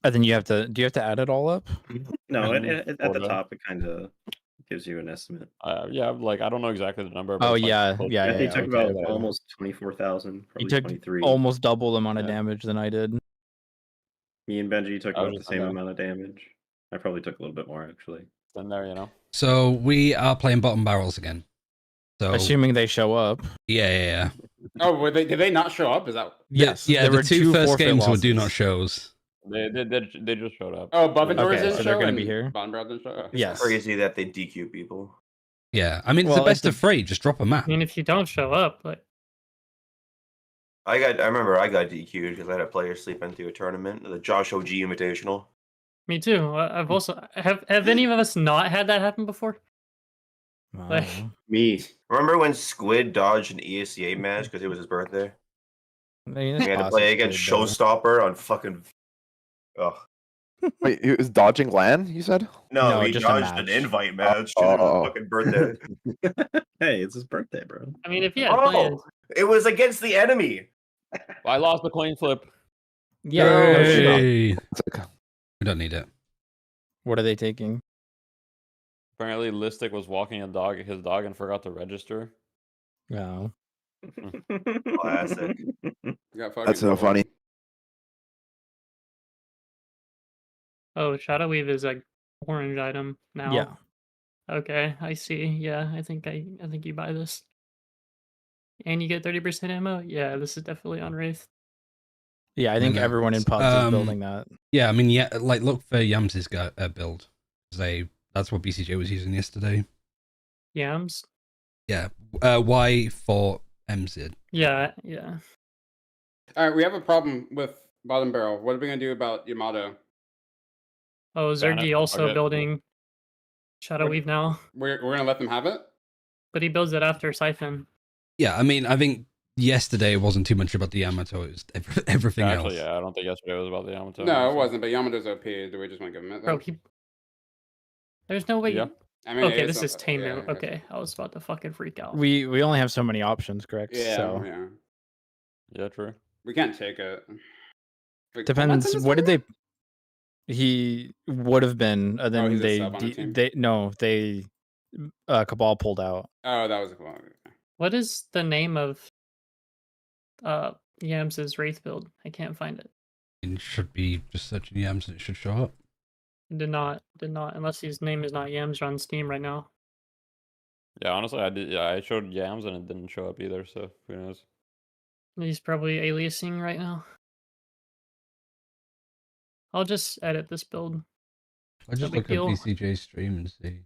And then you have to. Do you have to add it all up? No, at the Sorta. top it kind of gives you an estimate. Yeah, like I don't know exactly the number. But Oh it's like yeah, close. yeah. He took Okay, about okay. almost 24,000. You Probably took 23. almost double the amount of Yeah. damage than I did. Me and Benji took I was about the just same on that. amount of damage. I probably took a little bit more actually. In there, you know. So we are playing bottom barrels again. So Assuming they show up. yeah. Oh, did they not show up? Is that? Yes. Yeah, there the were two first forfeit games were losses. do not shows. They just showed up. Oh, Buff and Doors Okay, didn't so show. they're gonna be and here? Bottom Barrel didn't show. Oh. Yes. Crazy that they DQ people. Yeah, I mean it's Well, the best it's of 3. Just drop a I map. mean, if you don't show up, like, I remember I got DQ'd because I had a player slip into a tournament, the Josh OG Invitational. me too. I've also have any of us not had that happen before? Like, Me. Remember when Squid dodged an ESCA match because it was his birthday? I mean, We had to play against Showstopper on fucking. Ugh. Wait, he was dodging LAN, you said? No, he just a dodged an match. invite match because it was Oh. his fucking birthday. Hey, it's his birthday, bro. I mean, if you had plans, It was against the enemy. I lost the coin flip. Yeah. Hey. It's okay. We don't need it. What are they taking? Apparently, Listic was walking his dog and forgot to register. No. Classic. That's so funny. oh, Shadow Weave is a orange item now. Yeah. Okay, I see. Yeah, I think you buy this. And you get 30% ammo? Yeah, this is definitely on Wraith. Yeah, I think No, everyone in it's, pubs is building that. Yeah, I mean, yeah, like look for Yams' build. That's what BCJ was using yesterday. Yams? Yeah, Y for MZ. Yeah. All right, we have a problem with Bottom Barrel. What are we gonna do about Yamato? Oh, Zergy also Okay. building Shadow Weave now, We're gonna let them have it. but he builds it after Siphon. Yeah, I mean, I think yesterday it wasn't too much about the Yamato. It was everything Actually, else. yeah, I don't think yesterday was about the Yamato. No, it wasn't. But Yamato's OP. Do we just want to give him it? Bro, there's no way. Yeah. I mean, Okay, it this is tame yeah, now. Okay, I was about to fucking freak out. We only have so many options, correct? Yeah, So yeah. Yeah, true. We can't take it. Wait, depends. Coleman's in this What did they? tournament? He would have been. And then he's a they sub on the team? they Cabal pulled out. Oh, that was a cool. What is the name of Yams' Wraith build? I can't find it. It should be just searching Yams and it should show up. It did not, unless his name is not Yams on Steam right now. Yeah, honestly, I did. Yeah, I showed Yams and it didn't show up either. So who knows? He's probably aliasing right now. I'll just edit this build. I just big look at deal. BCJ's stream and see.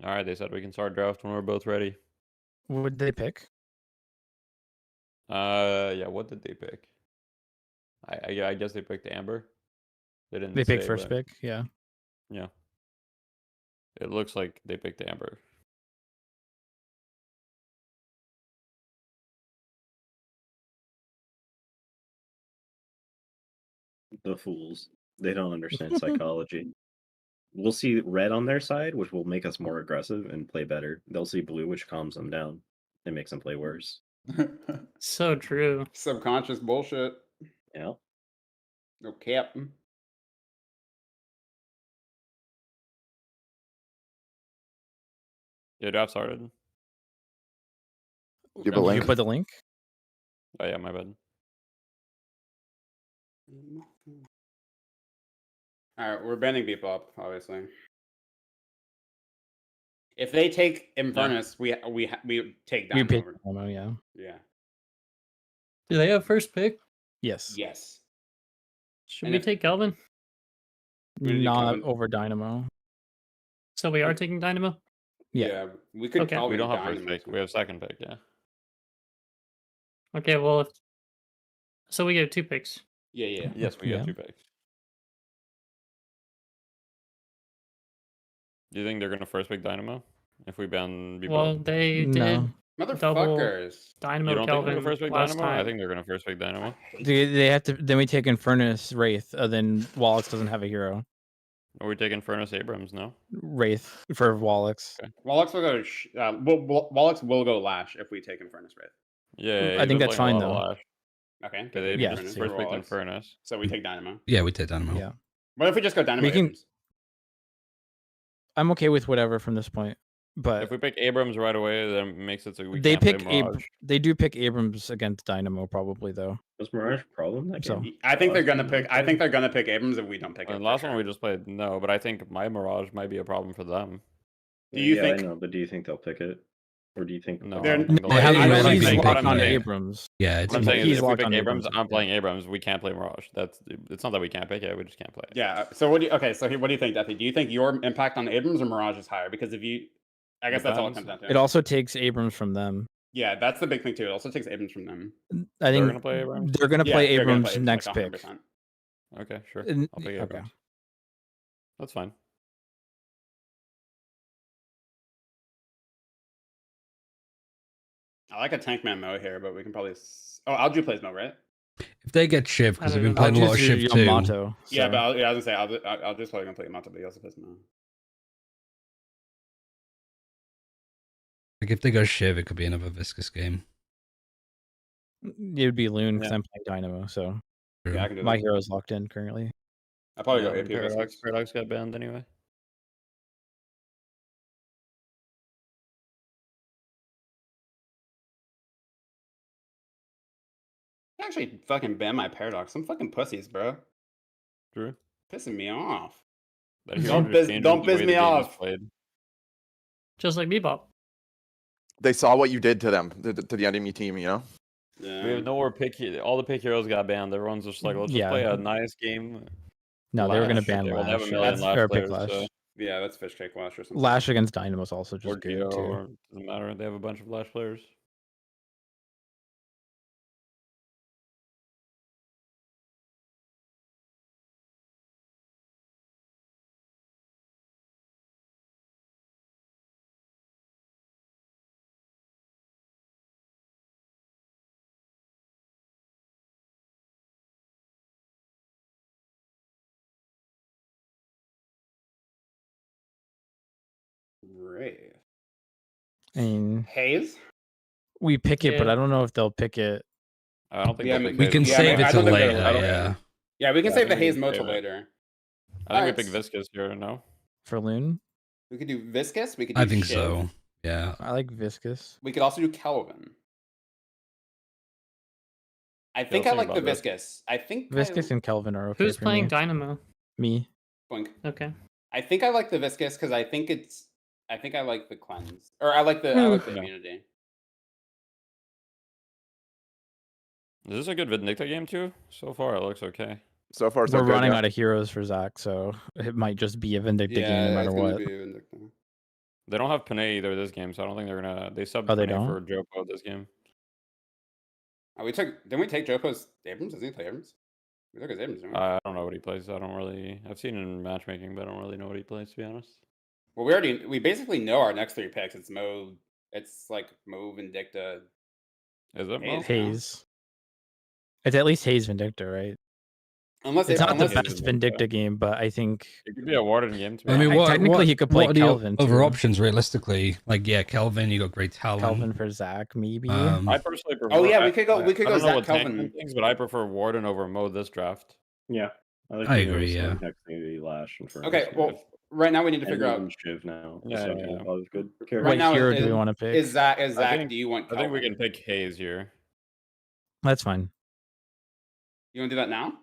All right, they said we can start draft when we're both ready. What would they pick? Yeah, what did they pick? I guess they picked Amber. They didn't. They picked say, first but- pick. Yeah. Yeah. It looks like they picked Amber. The fools. They don't understand psychology. We'll see red on their side, which will make us more aggressive and play better. They'll see blue, which calms them down and makes them play worse. So true. Subconscious bullshit. Yeah. No cap. Yeah, draft started. You have a You link? put the link. Oh yeah, my bad. All right, we're bending people up, obviously. If they take Infernus, we take We down pick over. Dynamo, yeah. Yeah. Do they have first pick? Yes. Yes. Should And we if- take Galvin? We're gonna do Not Calvin. over Dynamo. So we are taking Dynamo? Yeah. We could. Okay. We don't have first Dynamo. pick. We have second pick. Yeah. Okay, well, so we get 2 picks. Yeah. Yes, we Yeah. got 2 picks. Do you think they're gonna first pick Dynamo if we ban people? Well, they did. No. Motherfuckers. Dynamo You don't think they're Kelvin gonna first pick last Dynamo? I time. think they're gonna first pick Dynamo. They have to. Then we take Infernus Wraith. Then Wallix doesn't have a hero. Are we taking Furnace Abrams? No. Wraith for Wallix. Okay. Wallix will go. Wallix will go Lash if we take Infernus Wraith. Yeah, I think that's fine though. Lash. Okay. They Yeah, just see. first picked Infernus. So we take Dynamo. Yeah, we take Dynamo. Yeah. What if we just go Dynamo? We can- Abrams? I'm okay with whatever from this point. But If we pick Abrams right away, then it makes it so we they can't pick play Mirage. They do pick Abrams against Dynamo probably though. Was Mirage a problem that So- game? I think they're gonna pick. I think they're gonna pick Abrams if we don't pick it. And for last sure. one we just played, no, but I think my Mirage might be a problem for them. Do you yeah, think- I know, but do you think they'll pick it? Or do you think No, They're- I don't think They they'll- haven't I don't really think been they picking got on it. Abrams. Yeah, it's What I'm saying is He's if we locked pick on Abrams, Abrams. I'm playing Abrams. We can't play Mirage. It's not that we can't pick it. We just can't play it. Yeah. So what do you? Okay. So what do you think, Duffy? Do you think your impact on Abrams or Mirage is higher? Because if you, I guess that's all it comes down to. It also takes Abrams from them. Yeah, that's the big thing too. It also takes Abrams from them. I think gonna play Abrams? they're gonna Yeah, play they're gonna Abrams play next like pick. 100%. Okay, sure. And- I'll pick okay. Abrams. That's fine. I like a tank man Mo here, but we can probably. Oh, Alju plays Mo, right? If they get Shiv, because I they've been don't playing a I'll lot of choose Shiv too. Yamato. Yeah, so- but I was gonna say I'll just probably gonna play Yamato, but he also plays Mo. Like if they go Shiv, it could be another viscous game. it would be Loon because Yeah. I'm playing Dynamo, so True. Yeah, I can do my that. hero's locked in currently. I'll probably Yeah, go AP Paradox. Viscous. Paradox got banned anyway. I actually fucking ban my Paradox. Some fucking pussies, bro. True. Pissing me off. That hero just changes don't the piss way me the game is off. played. Just like Bebop. They saw what you did to them, to the enemy team, you know? Yeah. We have nowhere pick. All the pick heroes got banned. Everyone's just like, let's just Yeah. play a nice game. No, they were gonna Lash. ban They will have a Lash. million Lash Or pick players, Lash. so- Yeah, that's fish cake Lash or something. Lash against Dynamo is also Or just good Geo, too. or doesn't matter. They have a bunch of Lash players. Wraith. I mean, Haze? we pick it, but Yeah. I don't know if they'll pick it. I don't think Yeah, they'll pick We Haze. can Yeah, save I it don't till think they're later, allowed. yeah. Yeah, we can Yeah, save I the think we Haze can Mo save till it. later. I think we Alright. pick Viscous here. No. For Loon, We could do Viscous. We could do I think Shiv. so. Yeah. I like Viscous. We could also do Kelvin. I think let's I think like the about this. Viscous. I think Viscous and Kelvin are okay. Who's for playing me. Dynamo? Me. Blink. Okay. I think I like the Viscous because I think I like the cleanse. Or I like the Yeah. immunity. Is this a good Vindicta game too? So far, it looks okay. So far, so We're good, running yeah. out of heroes for Zach, so it might just be a Vindicta game no matter it's gonna what. be Vindicta. They don't have Panay either this game, so I don't think they're gonna. They subbed Oh, they Panay don't? for Jopo this game. Oh, didn't we take Jopo's Abrams? Doesn't he play Abrams? We took his Abrams, didn't we? I don't know what he plays. I don't really. I've seen him in matchmaking, but I don't really know what he plays to be honest. Well, we basically know our next three picks. It's Mo. It's like Mo, Vindicta. Is it Mo? Haze. Haze. It's at least Haze Vindicta, right? Unless It's not the unless best Vindicta game, but I think It could be a Warden game to be I mean, honest. technically he could play what are the Kelvin, other too. options realistically? Like, yeah, Kelvin, you got Great Talon. Kelvin for Zach, maybe. I personally prefer. Oh yeah, we could go. We could I go don't know Zach what tank Kelvin. things, but I prefer Warden over Mo this draft. Yeah. like I the heroes agree, selling yeah. Next maybe Lash and Furnace. Okay, well, right now we need to figure out. Shiv now. Yeah, so, yeah. all is good. What Right now, hero is, do we want to pick? Is Zach? think- Do you want? I think we Kelvin? can pick Haze here. That's fine. You want to do that now?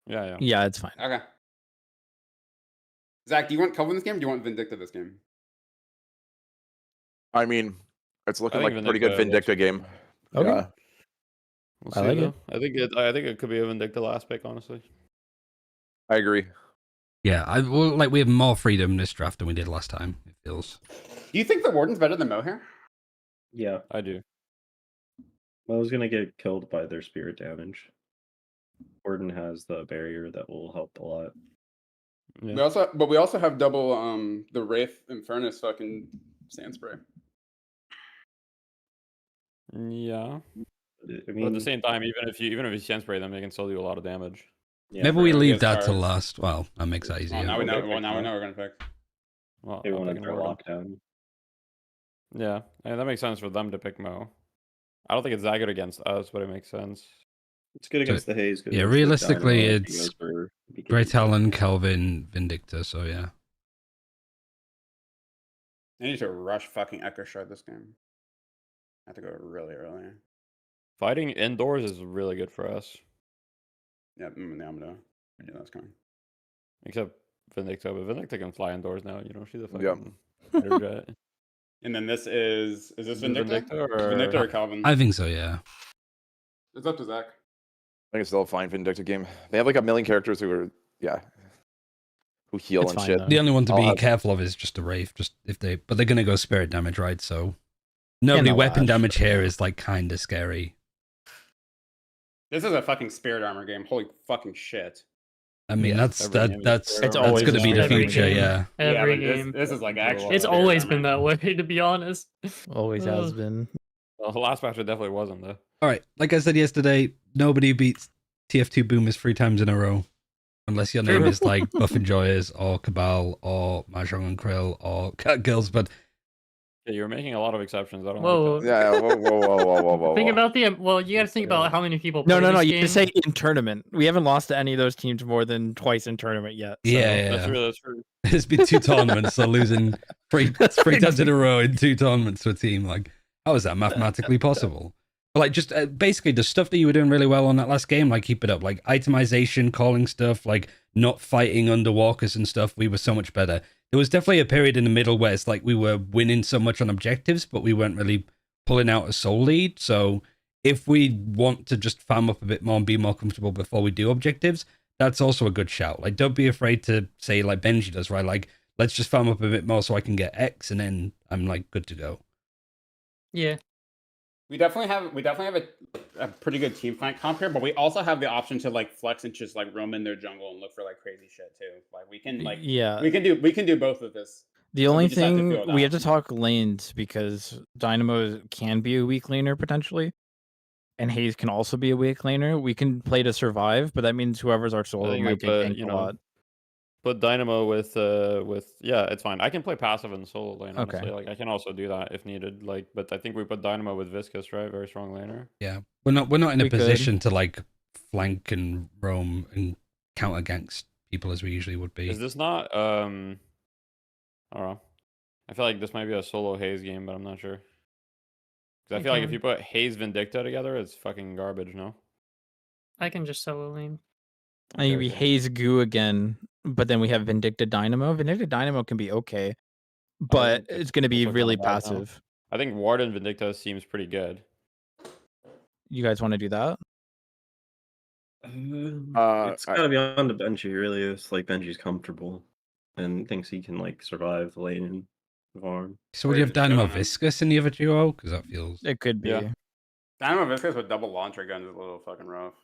Yeah, yeah. Yeah, it's fine. Okay. Zach, do you want Kelvin this game? Or do you want Vindicta this game? I mean, it's looking I like think a pretty good Vindicta looks Vindicta game. Okay. Yeah. We'll I see, like it. though. I think it could be a Vindicta last pick, honestly. I agree. Yeah, we have more freedom this draft than we did last time. It feels. Do you think the Warden's better than Mo here? Yeah. I do. Mo's gonna get killed by their spirit damage. Warden has the barrier that will help a lot. Yeah. We also have double the Wraith and Furnace fucking sand spray. Yeah. I But at mean, the same time, even if you sand spray them, they can still do a lot of damage. yeah, Maybe we True, leave yes, that to stars. last. Well, that makes that Well, easier. now we know. Okay, Well, now we fine. know we're gonna pick. Well, they I'm wanted picking their Warden. lockdown. Yeah, and that makes sense for them to pick Mo. I don't think it's that good against us, but it makes sense. It's good against the Haze. Yeah, realistically, it's Grey Talon, Kelvin, Vindicta. So yeah. I need to rush fucking Echo Shard this game. I have to go really early. Fighting indoors is really good for us. Yeah, I'm gonna do that's coming. Except Vindicta, but Vindicta can fly indoors now. You know, she's a fucking Yep. fighter jet. And then this is this Vindicta? Vindicta or Vindicta or Calvin? I think so. Yeah. It's up to Zach. I think it's still a fine Vindicta game. They have like a million characters who are, who heal It's and fine, shit. though. The only one to I'll be have- careful of is just the Wraith. Just if they, but they're gonna go spirit damage, right? So nobody no weapon lash. damage here is like kind of scary. This is a fucking spirit armor game. Holy fucking shit. I mean, Yeah, that's every game is that's spirit It's armor. always going to be the every future. game. Yeah. Every but game. This is like actually. It's spirit always armor. been that way, to be honest. Always has Ugh. been. Well, the last match it definitely wasn't though. All right. Like I said yesterday, nobody beats TF2 Boomers 3 times in a row, unless your name is like Buff Enjoyers or Cabal or Mahjong and Krill or Cat Girls. But Yeah, you're making a lot of exceptions. I don't Whoa. like that. Yeah, whoa. Think about the well. You got to think about how many people. No, play no, no. this You game. just say in tournament. We haven't lost to any of those teams more than twice in tournament yet. So. yeah, That's true. That's true. There's been 2 tournaments, so losing three times in a row in 2 tournaments to a team. Like, how is that mathematically possible? But like, just basically the stuff that you were doing really well on that last game, like keep it up. Like itemization, calling stuff, like not fighting underwalkers and stuff. We were so much better. There was definitely a period in the middle where it's like we were winning so much on objectives, but we weren't really pulling out a soul lead. So if we want to just farm up a bit more and be more comfortable before we do objectives, that's also a good shout. Like, don't be afraid to say like Benji does, right? Like, let's just farm up a bit more so I can get X, and then I'm like good to go. Yeah. We definitely have a pretty good team fight comp here, but we also have the option to like flex and just like roam in their jungle and look for like crazy shit too. Like we can we can do both of this. The So only we just have to thing feel it we out. have to talk lanes because Dynamo can be a weak laner potentially, and Hayes can also be a weak laner. We can play to survive, but that means whoever's our I solo think might we get put, ganked a lot. put Dynamo with yeah, it's fine. I can play passive in solo lane. Okay. Honestly, like I can also do that if needed. Like, but I think we put Dynamo with Viscous, right? Very strong laner. Yeah, we're not in a We could. position to like flank and roam and counter ganks people as we usually would be. Is this not I don't know. I feel like this might be a solo Haze game, but I'm not sure. Because I feel like if you put Haze Vindicta together, it's fucking garbage, no? I can just solo lane. And you'd be Hayes Goo again, but then we have Vindicta Dynamo. Vindicta Dynamo can be okay, but it's going to be also really kinda bad now. passive. I think Warden Vindicta seems pretty good. You guys want to do that? It's gotta be on to Benji, really. It's like Benji's comfortable and thinks he can like survive the lane and farm. So would you have Dynamo Viscous in the other duo? Because that feels... It could be. Yeah. Dynamo Viscous with double launcher guns is a little fucking rough.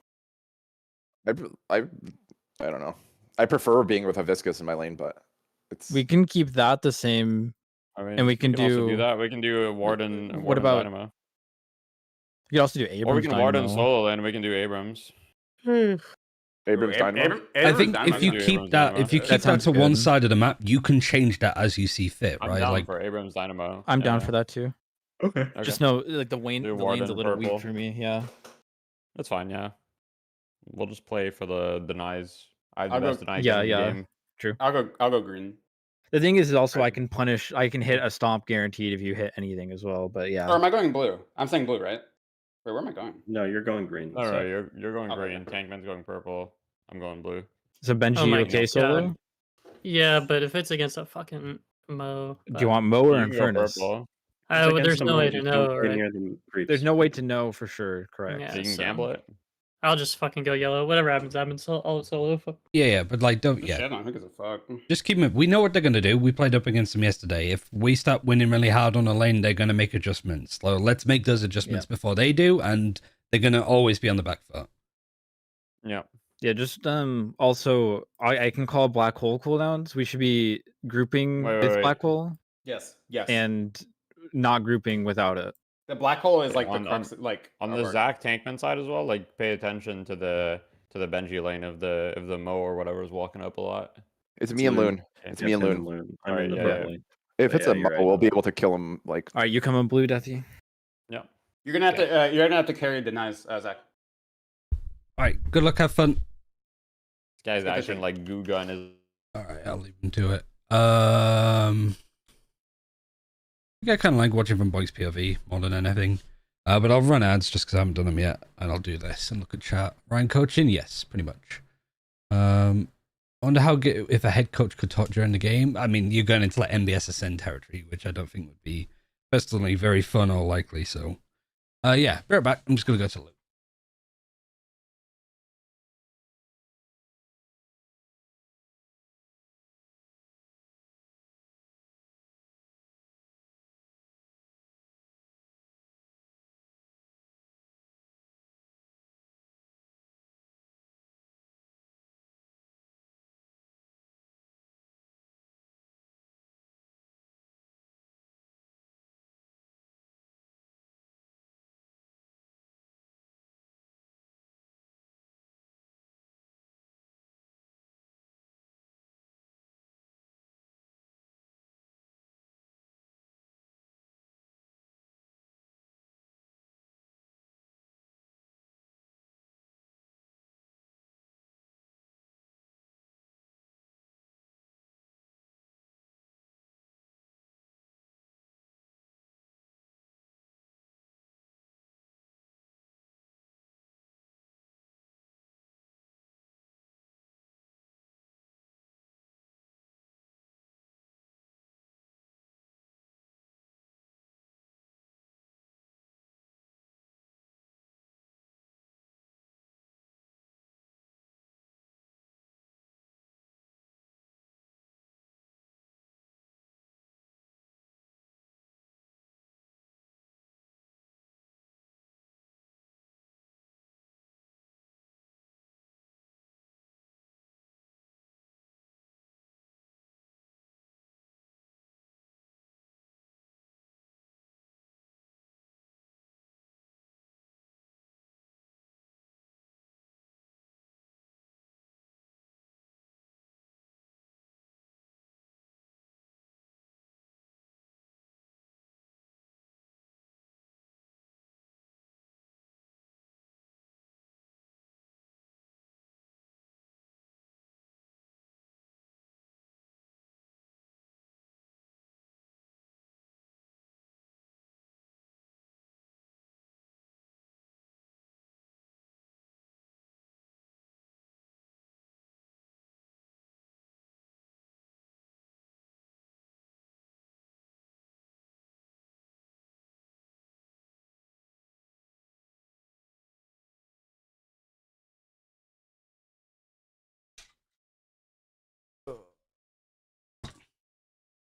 I don't know. I prefer being with a Viscous in my lane, but it's... We can keep that the same, I mean, and we can also do do... that. We can do a Warden. What Warden about- Dynamo? You could also do Abrams Or we can Warden Dynamo. solo, and we can do Abrams. Abrams Dynamo? I think Dynamo if you can do keep Abrams that, Dynamo. if you That keep that sounds to one good. side of the map, you can change that as you see fit, I'm right? down Like, for Abrams Dynamo. I'm down Yeah. for that too. Okay. Just know, like the lane's Do a Warden little purple. weak for me. Yeah. That's fine, yeah. We'll just play for the denies. I the I'll go- best deny Yeah, game in the yeah. game. True. I'll go green. The thing is also I can hit a stomp guaranteed if you hit anything as well. But yeah. Or am I going blue? I'm saying blue, right? Wait, where am I going? No, you're going green. All so- right, you're going Okay. green. Tankman's going purple. I'm going blue. So Benji, Oh my okay God. solo? Yeah, but if it's against a fucking Mo, Do you want Mo or You can go Infernus? purple. It's against there's the no way moon, to just know, don't get right? near the creeps. There's no way to know for sure. Correct. Yeah, So you can so gamble it. I'll just fucking go yellow. Whatever happens, I'll solo. yeah, but like, don't, Shit, yeah. I don't think it's a fuck. Just keep them. We know what they're going to do. We played up against them yesterday. If we start winning really hard on a lane, they're going to make adjustments. So let's make those adjustments before they do, and they're going to always be on the back foot. Yeah. Yeah, just also I can call black hole cooldowns. We should be grouping Wait, with wait. black hole Yes. Yes. and not grouping without it. The black hole is like on, the crux, like on the Zach Tankman side as well. Like pay attention to the Benji lane of the Mo or whatever is walking up a lot. It's me and Loon. It's me and Loon. I'm in the purple lane. If But it's yeah, a Mo, you're right. we'll be able to kill him. Like, All right, you come on blue, Deathy. Yeah. You're gonna have to carry denies, Zach. All right, good luck, have fun. This guy's acting like Goo Gun is. All right, I'll leave him to it. I think I kind of like watching from Boy's POV more than anything. But I'll run ads just because I haven't done them yet, and I'll do this and look at chat. Ryan coaching, yes, pretty much. I wonder how if a head coach could talk during the game. I mean, you're going into like MBS Ascend territory, which I don't think would be personally very fun or likely. So, yeah, be right back. I'm just gonna go to loot.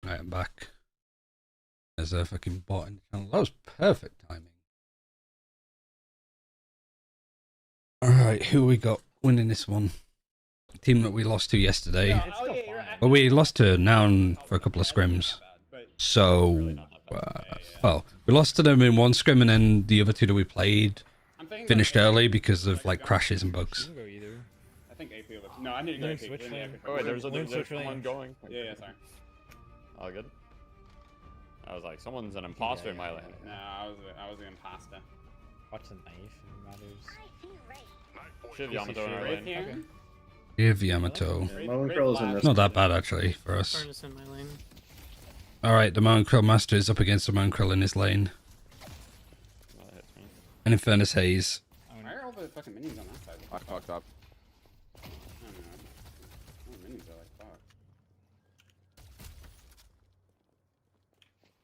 Right, I'm back. There's a fucking bot in the channel. That was perfect timing. Alright, who we got winning this one? The team that we lost to yesterday. But we lost to Noun for a couple of scrims. So, well, we lost to them in one scrim, and then the other two that we played finished early because of like crashes and bugs. I think AP looks. No, I need to go AP. Switch lane. Oh wait, there's someone going. Yeah, sorry. All good. I was like, someone's an imposter in my lane. No, I was an imposter. Watch the knife. Matters. Shiv Yamato in our lane. Okay. Give Yamato. Not that bad actually for us. Furnace in my lane. Alright, the Mountain Master is up against the Mountain in his lane. And Infernus Haze. Why are all the fucking minions on that side? I fucked up. I don't know. All the minions are like fuck.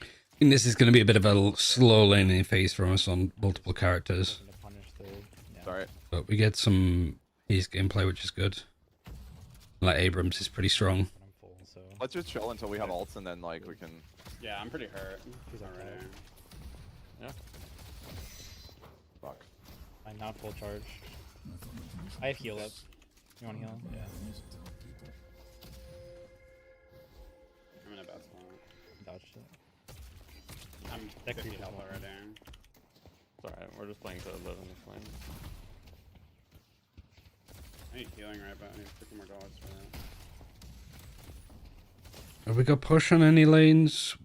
I think this is going to be a bit of a slow laning phase for us on multiple characters. Sorry. But we get some Haze gameplay, which is good. Like Abrams is pretty strong. Let's just chill until we have ults, and then like we can. Yeah, I'm pretty hurt. He's already. Yeah. Fuck. I'm not full charge. I have heal up. You want to heal? Yeah. I'm in a bad spot. Dodged it. I'm 50 health already. We're just playing to live in this lane. I need healing right, but I need 50 more dollars for that. Have we got push on any lanes?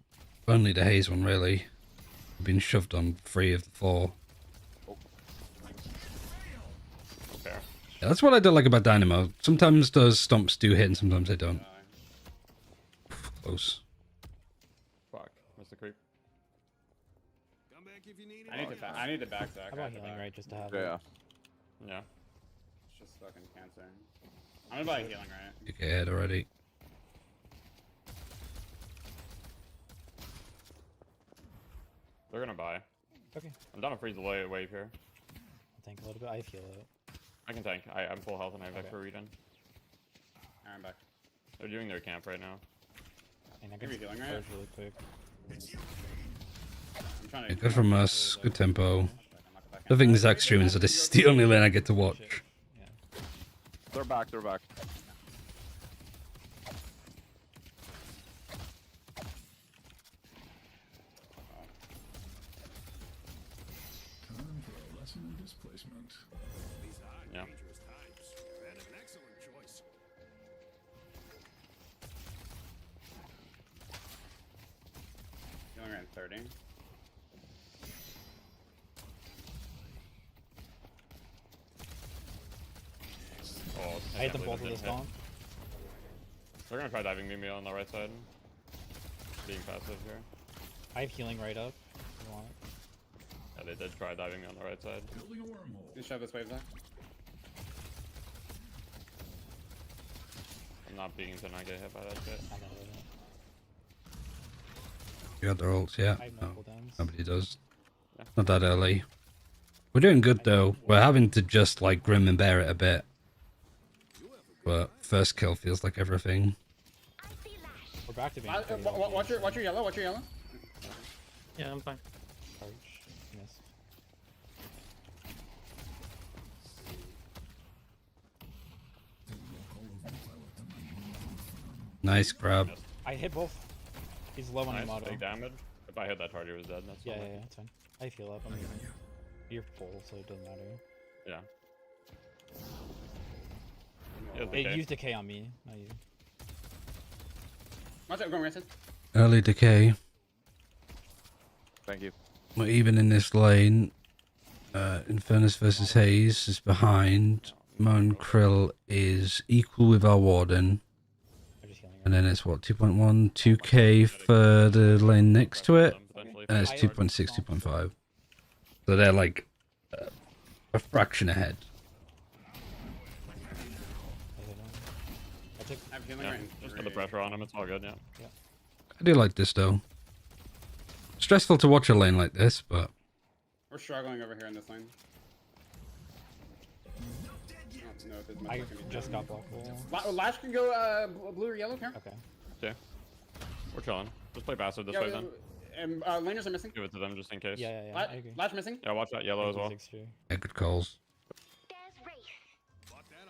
Only the Haze one, really. We've been shoved on 3 of the 4. Okay. Yeah, that's what I don't like about Dynamo. Sometimes those stomps do hit and sometimes they don't. Close. Fuck. Missed the creep. I need to back Zach. How about healing right just to have Yeah. Yeah. It's just fucking cancer. I'm gonna buy healing right. You get ahead already. They're gonna buy. Okay. I'm down to freeze the wave here. I'll tank a little bit. I feel it. I can tank. I'm full health and I have Okay. extra regen. Alright, I'm back. They're doing their camp right now. And I Give can me healing right. charge really quick. I'm trying Yeah, to. good from us. Good tempo. I think Zach streaming, so this is the only lane I get to watch. They're back. They're back. Yeah. Healing right 30. Oh, I hit them can't both believe with it this didn't hit. bomb. They're gonna try diving me on the right side. Being passive here. I have healing right up. If you want it. Yeah, they did try diving me on the right side. Just shove this wave, Zach. I'm not being to not get hit by that shit. I got it. You got their ults, yeah. I have no No, cooldowns. nobody does. Yeah. Not that early. We're doing good though. We're having to just like grim and bear it a bit. But first kill feels like everything. We're back to being. Watch your yellow. Watch your yellow. Yeah, I'm fine. Charge. Missed. Nice grab. I hit both. He's low on Nice, Yamato. big damage. If I hit that target, he was dead. That's Yeah, fine. yeah, it's fine. I feel up. I'm even. You're full, so it doesn't matter. Yeah. He has They decay. used decay on me, not you. Watch out, going right. Early decay. Thank you. We're even in this lane. Infernus versus Haze is behind. Moan Krill is equal with our Warden. And then it's what, 2.1, 2k for the lane next to it. And it's 2.6, 2.5. So they're like a fraction ahead. I have healing Yeah, right. just put the pressure on him. It's all good. Yeah. I do like this though. Stressful to watch a lane like this, but We're struggling over here in this lane. I don't know if there's much I can be just done. got blockable. Lash can go blue or yellow, Karen. Okay. Okay. We're chilling. Just play passive this Yeah, way then. and laners are missing. Give it to them just in case. Yeah, yeah, yeah. I agree. Lash missing. Yeah, watch that yellow as well. yeah, good calls.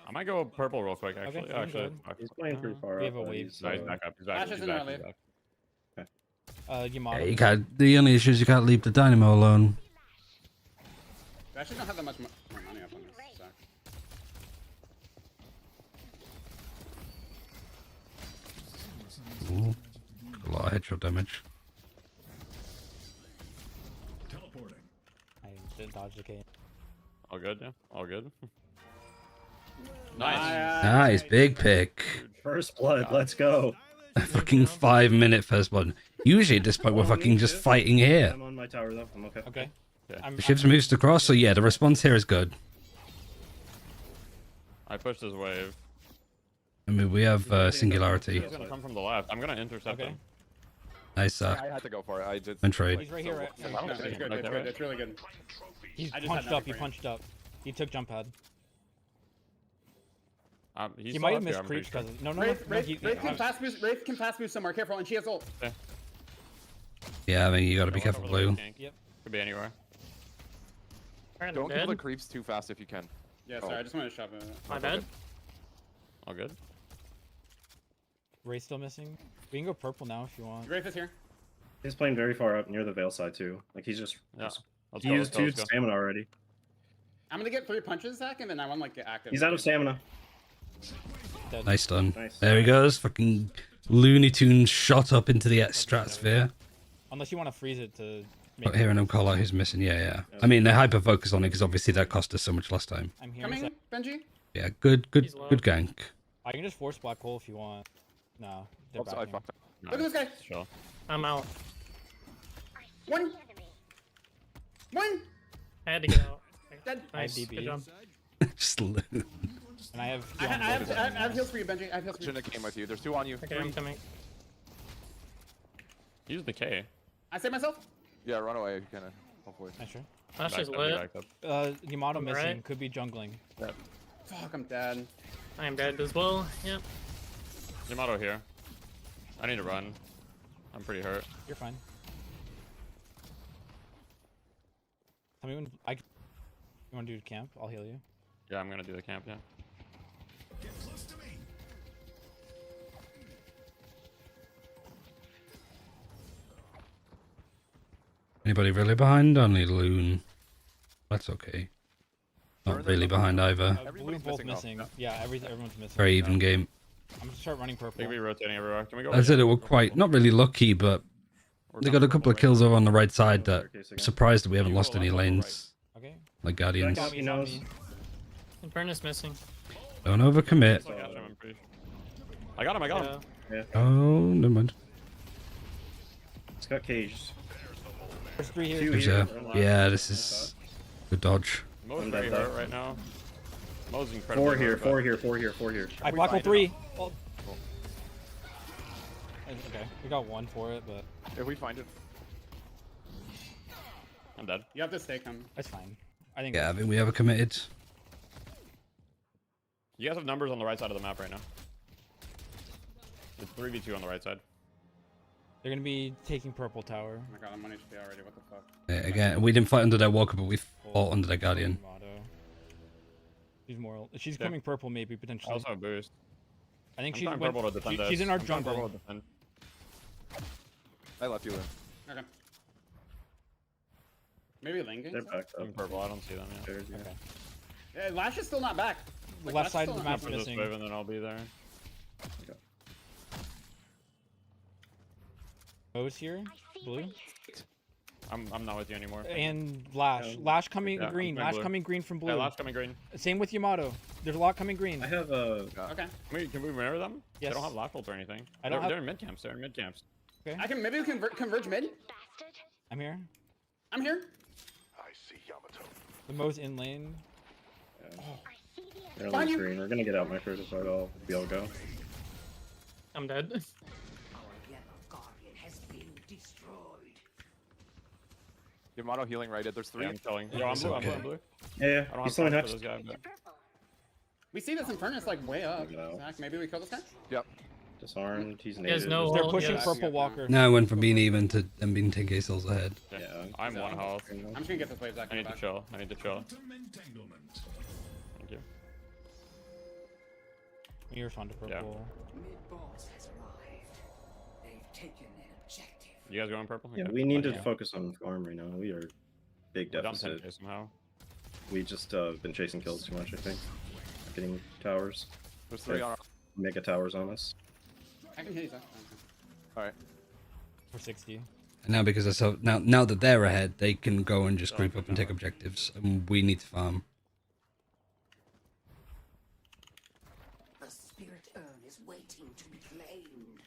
I might go purple real quick, Okay, actually. sounds Actually, good. fuck. He's playing pretty far We up. have a but wave. he's, No, he's back up. He's back. Lash He's is in back. early. He's back. Yamato. Yeah, you can't, the only issue is you can't leave the Dynamo alone. We actually don't have that much more money up on this. Zach. Ooh, a lot of headshot damage. I did dodge decay. All good, yeah. All good. Nice. Nice, big pick. First blood, let's go. A fucking 5-minute first blood. Usually at this point we're fucking just fighting here. I'm on my tower though. I'm okay. Okay. Okay. The ship's moves across, so yeah, the response here is good. I pushed his wave. I mean, we have Singularity. He's gonna come from the left. I'm gonna intercept him. Nice, I had to go for it. I did. and trade. He's right here. No, it's good. It's good. It's really good. He's I just punched had up. He nothing for punched up. He took jump pad. He's He still might have up here, missed I'm pretty creeps sure. because no. Wraith can fast boost. Wraith can fast boost somewhere. Careful, and she has ult. Yeah, I mean, you gotta be Watch careful, over the Blue. gank. Yep. Could be anywhere. Alright, Don't they're kill the dead. creeps too fast if you can. Yeah, sorry. I just wanted to shove it. My bad. All good. Ray's still missing. We can go purple now if you want. Wraith is here. He's playing very far up near the Veil side too. Like he's just Yeah. Let's He go, used let's go, 2 let's go. stamina already. I'm gonna get 3 punches, Zach, and then I want like get active. He's out of stamina. Nice done. Nice. There he goes. Fucking Looney Tunes shot up into the stratosphere. Unless you want to freeze it to. But hearing him call out who's missing, yeah. I mean, they hyper focus on it because obviously that cost us so much last time. I'm here. Coming, Benji. Yeah, good gank. I can just force black hole if you want. No, they're Oops, I backing. fucked up. Look at this guy. Sure. I'm out. One. I had to get out. Dead. Nice. DB. Good job. Just loot. And I have. I have heals for you, Benji. I have heals for you. Shouldn't have came with you. There's 2 on you. Okay, I'm coming. Use the K. I save myself. Yeah, run away. You can. Hopefully. Nice, sure. That's just Backed up, lit. backed up. Yamato Alright. missing. Could be jungling. Fuck, I'm dead. I am dead as well. Yep. Yamato here. I need to run. I'm pretty hurt. You're fine. Tell me when you want to do camp? I'll heal you. Yeah, I'm gonna do the camp, yeah. Anybody really behind? Only Loon. That's okay. Not really behind either. Blue both missing. Yeah, everyone's missing. Very even game. I'm gonna start running They purple. can be rotating everywhere. Can we go? I said it were quite, not really lucky, but they got a couple of kills over on the right side that I'm surprised that we haven't lost any lanes. Okay. Like Guardians. He knows. Infernus missing. Don't overcommit. I got him. Yeah. Oh, never mind. It's got caged. There's 3 here. 2 Good here. job. Yeah, this is good dodge. Mo's I'm pretty dead, hurt though. right now. Mo's incredible. 4 here, 4 here, 4 here, 4 here. I block all 3. Oh. Okay, we got 1 for it, but If we find it. I'm dead. You have to stay him. that's fine. I think. Yeah, I think we ever committed. You guys have numbers on the right side of the map right now. It's 3v2 on the right side. They're gonna be taking purple tower. Oh my god, I'm on HP already. What the fuck? Yeah, again, we didn't fight under their walker, but we fought under their Guardian. Yamato. She's coming purple, maybe I potentially. also have boost. I think I'm she trying went, purple to defend she's this. in our I'm trying jungle. purple to defend. I left you in. Okay. Maybe lane game. They're backed up. I'm purple. I don't see them yet. There's, yeah. Okay. Yeah, Lash is still not back. The Like, left Lash side is of the still not map's back. For this missing. wave and then I'll be there. Mo's here. Blue. I'm not with you anymore. And Lash. Lash coming Yeah, I'm green. playing Lash blue. coming green from blue. Yeah, last coming green. Same with Yamato. There's a lot coming green. I have a. Okay. Can we mirror them? Yes. They don't have lock bolts or anything. I don't They're have- in mid camps. They're in mid camps. Okay. I can maybe we can converge mid. I'm here. I'm here. The Mo's in lane. They're Find on you. screen. We're gonna get out micro so I'll be able to go. I'm dead. Yamato healing right at. There's 3. Yeah, I'm killing. Yo, I'm blue. I'm blue. I'm blue. Yeah, I don't he's have still in flash for Hex. this guy. But... We see this Infernus like way up. No. Zach, maybe we kill this guy. Yep. Disarmed. He's guys native. know They're Oh, pushing yes. purple walker. Now I went from being even to them being 10k souls ahead. Yeah, Yeah, I'm one health. I'm just gonna get this wave, Zach. I need to back. chill. I need to chill. Thank you. You respond to purple. You guys going purple? Yeah, Okay. we need to Yeah. focus on farm right now. We are big We're down deficit. 10K somehow. We just been chasing kills too much, I think. Getting towers. There's 3 on. Mega towers on us. I can hear you, Zach. Alright. For 60. And now because they're so now that they're ahead, they can go and just group up and take objectives, and we need to farm. The spirit urn is waiting to be claimed.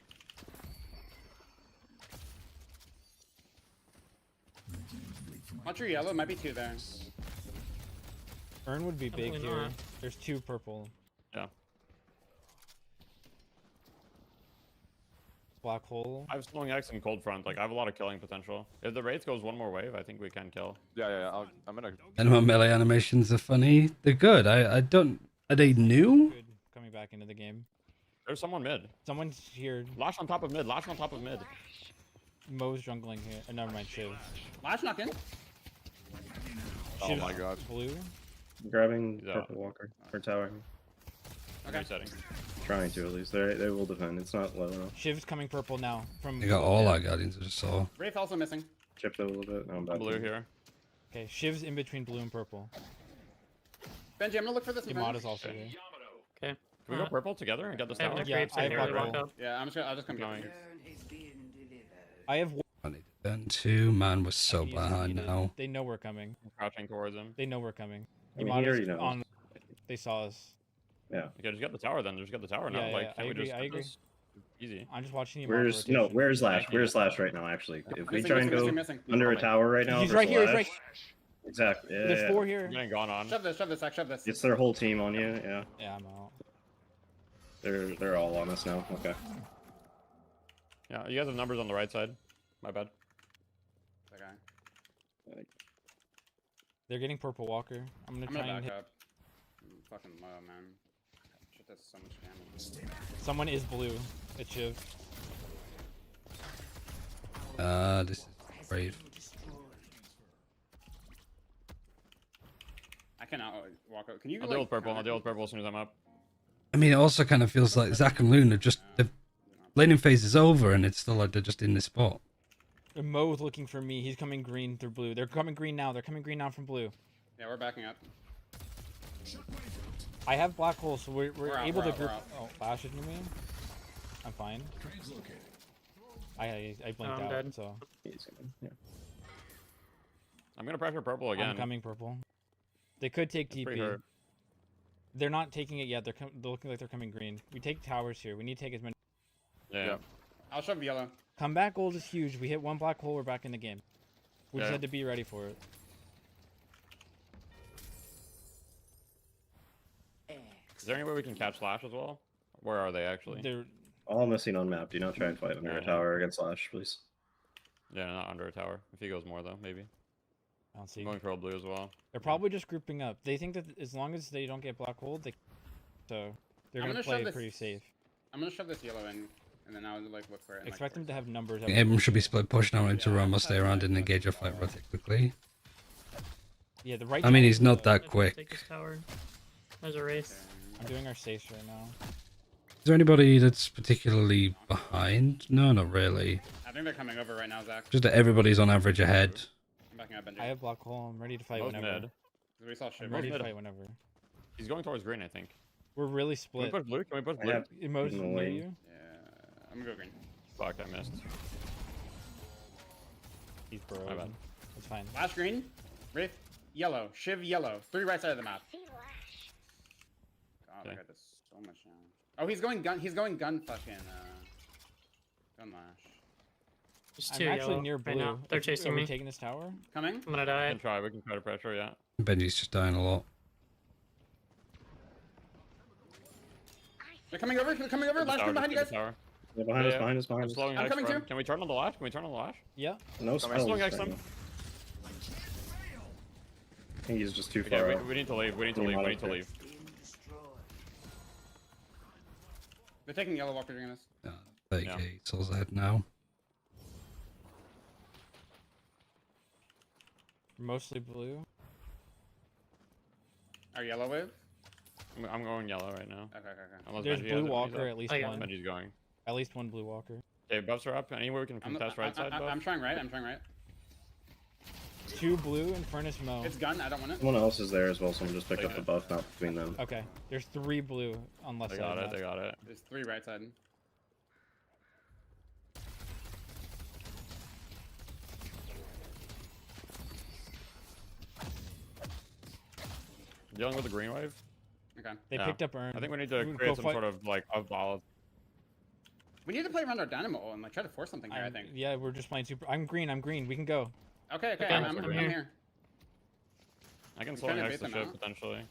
Watch your yellow. Might be 2 there. Urn would be big Definitely here. not. There's 2 purple. Yeah. Black hole. I have Slowing X and Cold Front. Like, I have a lot of killing potential. If the Wraith goes one more wave, I think we can kill. Yeah. I'm gonna. And my melee animations are funny. They're good. I don't. Are they new? Good. Coming back into the game. There's someone mid. Someone's here. Lash on top of mid. Lash on top of mid. Mo's jungling here. Never mind, Shiv. Lash knocked in. Oh Shiv's my god. Blue. I'm grabbing Yeah. purple walker or tower. Okay. Resetting. Trying to at least. They will defend. It's not low enough. Shiv's coming purple now. From They got all our Guardians, I just saw. Wraith also missing. Chipped it a little bit. No, I'm I'm back. blue here. Okay, Shiv's in between blue and purple. Benji, I'm gonna look for this. Yamada's also there. Okay. Can we go purple together and get this tower? Yeah, I have black hole. Yeah, I'll just come going. I have. I need to turn 2. Man, we're so behind now. They know we're coming. I'm crouching towards him. They know we're coming. I mean, he already knows. On. They saw us. Yeah. Okay, just get the tower then. Just get the tower now. Yeah, Like, yeah, can't we just I get agree. this? Easy. I'm just watching you. Where's Lash? Where's Lash right now? Actually, if we try and go under a tower right now, he's right here. He's right. Exactly. Yeah, There's 4 here. Getting gone on. Shove this, shove this. It's their whole team on you. Yeah. Yeah, I'm out. They're all on us now. Okay. Yeah, you guys have numbers on the right side. My bad. Okay. They're getting purple walker. I'm gonna try and back hit. up. I'm fucking low, man. Shit does so much damage. Someone is blue. It's Shiv. This is brave. I cannot walk out. Can you? I'll deal with purple. I'll deal with purple as soon as I'm up. I mean, it also kind of feels like Zach and Loon are just the laning phase is over, and it's still like they're just in this spot. Mo's looking for me. He's coming green through blue. They're coming green now. They're coming green now from blue. Yeah, we're backing up. I have black hole, so we're out, able we're to out, group. we're out. Oh, flash it, you mean? I'm fine. I blinked I'm out, dead. so. Yeah. I'm gonna pressure purple again. I'm coming purple. They could take That's pretty TP. hard. They're not taking it yet. They're looking like they're coming green. We take towers here. We need to take as many. Yeah. I'll shove yellow. Comeback gold is huge. We hit 1 black hole. We're back in the game. We just Yeah. had to be ready for it. Is there any way we can catch Slash as well? Where are they actually? They're All missing on map. Do not try and fight under a tower against Lash, please. Yeah, not under a tower. If he goes more though, maybe. I don't see. I'm going for blue as well. They're probably just grouping up. They think that as long as they don't get black hole, so they're I'm gonna gonna play shove pretty this- safe. I'm gonna shove this yellow in, and then I'll like look for it. Expect them to have numbers. Abram should be split push now into run. We'll stay around and engage a fight relatively quickly. Yeah, the right. I mean, he's jungle- not that quick. Take this tower. There's a race. I'm doing our safes right now. Is there anybody that's particularly behind? No, not really. I think they're coming over right now, Zach. Just that everybody's on average ahead. I'm backing up, Benji. I have black hole. I'm ready to fight Mo's whenever. mid. We saw shit. I'm ready to mid. fight whenever. He's going towards green, I think. We're really Can we split. push blue? Can we push I blue? have Emo's no near way. you. Yeah, I'm gonna go green. Fuck, I missed. He's My bad. broken. That's fine. Last green. Wraith, yellow. Shiv, yellow. 3 right side of the map. God, I Okay. got this so much now. Oh, he's going gun. He's going gun fucking. Gun lash. There's I'm 2 actually yellow near blue. right now. They're chasing Are we me. taking this tower? Coming. I'm gonna We die. can try. We can try to pressure. Yeah. Benji's just dying a lot. They're coming over. They're coming over. Get the Last tower, green behind you just guys. get the tower. Yeah, behind us, Yeah, behind us, behind I'm us. slowing I'm Hex coming from- too. Can we turn on the lash? Can we turn on the lash? Yeah. No I'm spells. slowing Hex right them. now. I think he's just too Okay, far we out. need to leave. We need to leave. We need to leave. They're taking yellow walker during this. 30k souls ahead now. Mostly blue. Our yellow wave. I'm going yellow right now. Okay. Unless There's Benji has blue it, Benji's walker up. at least I got one. Benji's going. At least one blue walker. Okay, buffs are up. Anywhere we can I'm contest right side buff? I'm trying right. I'm trying right. 2 blue and Furnace Mo. It's gun. I don't want it. Someone else is there as well. Someone just picked up Okay. the buff, not between them. Okay. There's 3 blue on left They side. got it. map. They got it. There's 3 right side. Dealing with the green wave. Okay. They Yeah. picked up Urn. I think we need to Go create some fight- sort of like of ball. We need to play around our dynamo and like try to force something here. I think. Yeah, we're just playing super. I'm green. I'm green. We can go. Okay. Okay, I'm I'm here. here. I can We slow kinda Hex bait the them ship out. potentially.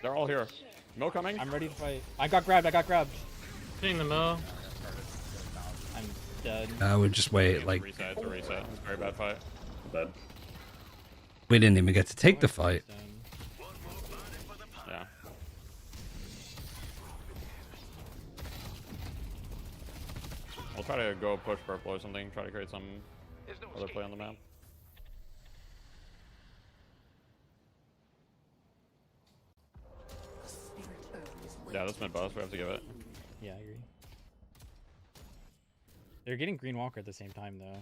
They're all here. Mo coming. I'm ready to fight. I got grabbed. Hitting the Mo. I'm dead. I would just wait. Like, Reset. It's a reset. It's a very bad fight. Dead. we didn't even get to take the fight. Yeah. We'll try to go push purple or something. Try to create some other play on the map. Yeah, that's mid boss. We have to give it. Yeah, I agree. They're getting Green Walker at the same time, though.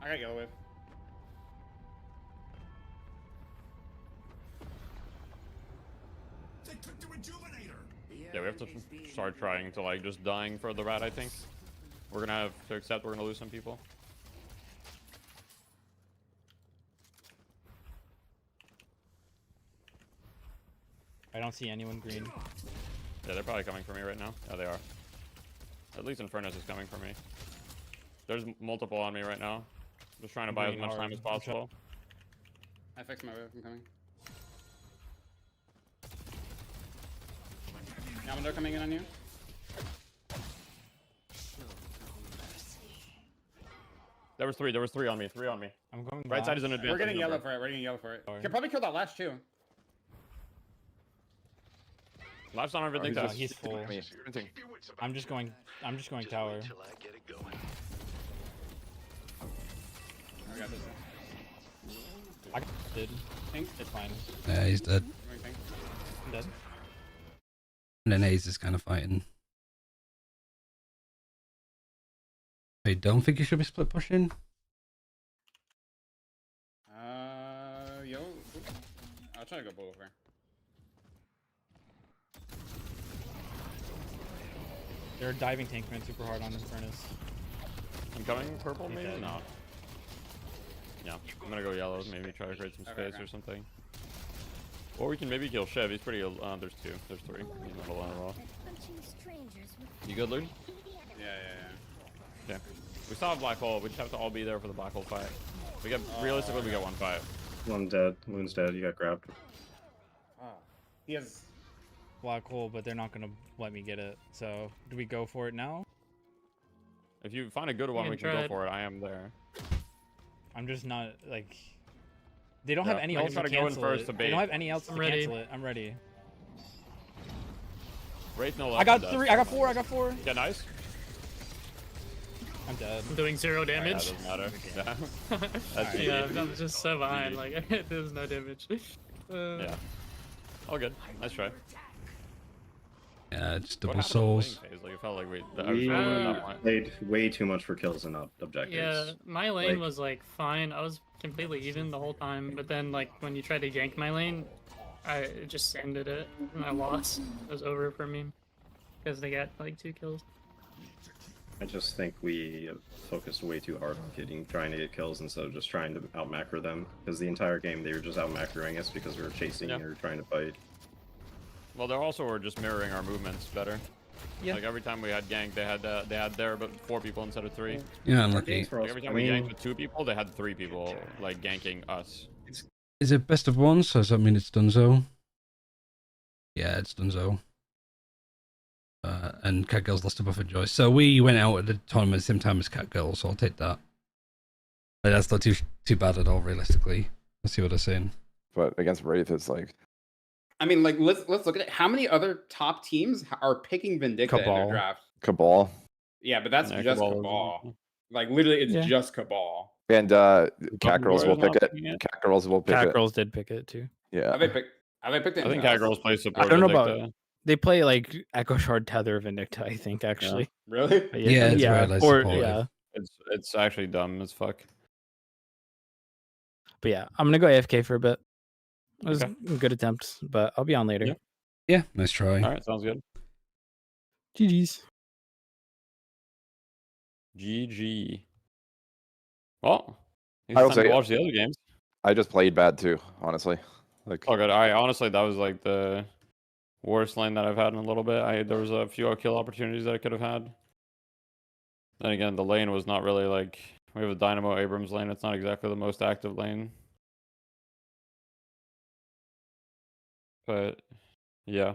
I got yellow wave. Yeah, we have to start trying to like just dying for the rat, I think. We're gonna have to accept we're gonna lose some people. I don't see anyone green. Yeah, they're probably coming for me right now. Yeah, they are. At least Infernus is coming for me. There's multiple on me right now. Just trying to buy as much time as possible. I fixed my wave. I'm coming. Now they're coming in on you. There was three on me. Three on me. I'm going right side is an advantage. We're getting yellow for it. We're getting yellow for it. You can probably kill that last too. Life's on our Vindictus. He's full. I'm just going tower. I got this. I did. Pink. It's fine. Yeah, he's dead. I'm dead. And then Ace is kind of fighting. I don't think you should be split pushing. Yo. I'll try to go bull over. They're diving tankman super hard on Infernus. I'm coming purple, maybe? No. Yeah, I'm gonna go yellow, maybe try to create some space or something. Or we can maybe kill Chev, he's pretty, there's two, there's three. He's not alone at all. You good, Lou? Yeah. Okay. We still have black hole, we just have to all be there for the black hole fight. We get, realistically, we got one fight. One dead, Loon's dead, you got grabbed. He has black hole, but they're not gonna let me get it. So, do we go for it now? If you find a good one, we can go for it. I am there. I'm just not like. They don't have any else to cancel it. They don't have any else to cancel it. I'm ready. Wraith no left. I got three. I got four. Yeah, nice. I'm dead. I'm doing 0 damage. Yeah, doesn't matter. That's yeah, I'm just so behind. Like there's no damage. Yeah. All good. Nice try. Yeah, it's double souls. Like, it felt like we played way too much for kills and not objectives. Yeah, my lane was like fine. I was completely even the whole time, but then like when you tried to gank my lane, I just ended it and I lost. It was over for me because they got like 2 kills. I just think we focused way too hard on trying to get kills instead of just trying to out macro them. Because the entire game they were just out macroing us because we were chasing or trying to fight. Well, they also were just mirroring our movements better. Yeah. Like every time we had gank, they had there but 4 people instead of 3. Yeah, I'm lucky. Like every time we ganked with 2 people, they had 3 people like ganking us. Is it best of 1? So does that mean it's Dunzo? Yeah, it's Dunzo. And Catgirls lost a buff and Joyce. So we went out at the tournament at the same time as Catgirls, so I'll take that. But that's not too bad at all, realistically. Let's see what they're saying. But against Wraith, it's like. I mean, like let's look at it. How many other top teams are picking Vindicta in their draft? Cabal. Yeah, but that's just Cabal. Like literally, it's just Cabal. And Catgirls will pick it. Catgirls will pick it. Catgirls did pick it too. Yeah. Have they picked it? I think Catgirls play support. I don't know about. They play like Echo Shard Tether Vindicta, I think actually. Yeah. Really? Yeah, it's actually dumb as fuck. But yeah, I'm gonna go AFK for a bit. It was a good attempt, but I'll be on later. Yeah, nice try. All right, sounds good. GG's. GG. Well, I will say, watch the other games. I just played bad too, honestly. Like, oh, good. Honestly, that was like the worst lane that I've had in a little bit. There was a few kill opportunities that I could have had. Then again, the lane was not really like we have a Dynamo Abrams lane. It's not exactly the most active lane. But yeah.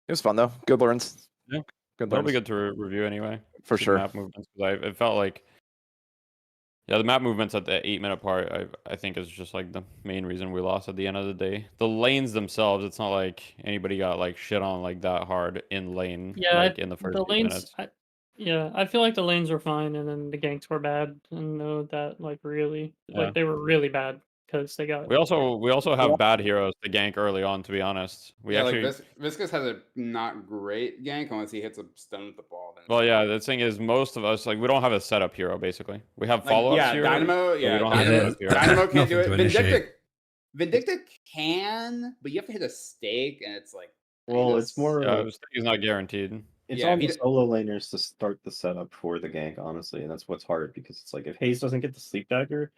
It was fun though. Good learns. Yeah. Good That'll learns. be good to review anyway. For The sure. Map movements, it felt like the map movements at the 8-minute part, I think is just like the main reason we lost at the end of the day. The lanes themselves, it's not like anybody got like shit on like that hard in lane. Yeah, like in the first the 8 lanes. minutes. Yeah, I feel like the lanes were fine, and then the ganks were bad, and know that like really, like they were really bad because they got. We also have bad heroes to gank early on. To be honest, we actually like Viscous has a not great gank unless he hits a stun with the ball. Well, yeah, the thing is, most of us, like, we don't have a setup hero, basically. We have follow-ups yeah, here. Dynamo, but we don't have a Dynamo, setup hero. Dynamo can't do it. Initiate. Vindicta can, but you have to hit a stake, and it's like. Well, it's more. Yeah, the stake is not guaranteed. It's on the solo laners to start the setup for the gank, honestly, and that's what's hard because it's like if Hayes doesn't get the sleep dagger,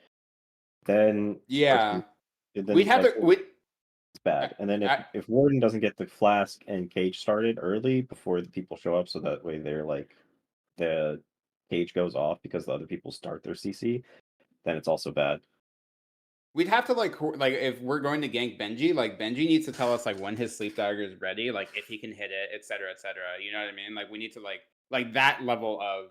then We'd have to. It's bad, and then if Warden doesn't get the flask and cage started early before the people show up, so that way they're like the cage goes off because the other people start their CC, then it's also bad. We'd have to like if we're going to gank Benji, like Benji needs to tell us like when his sleep dagger is ready, like if he can hit it, etc., etc. You know what I mean? Like we need to like that level of.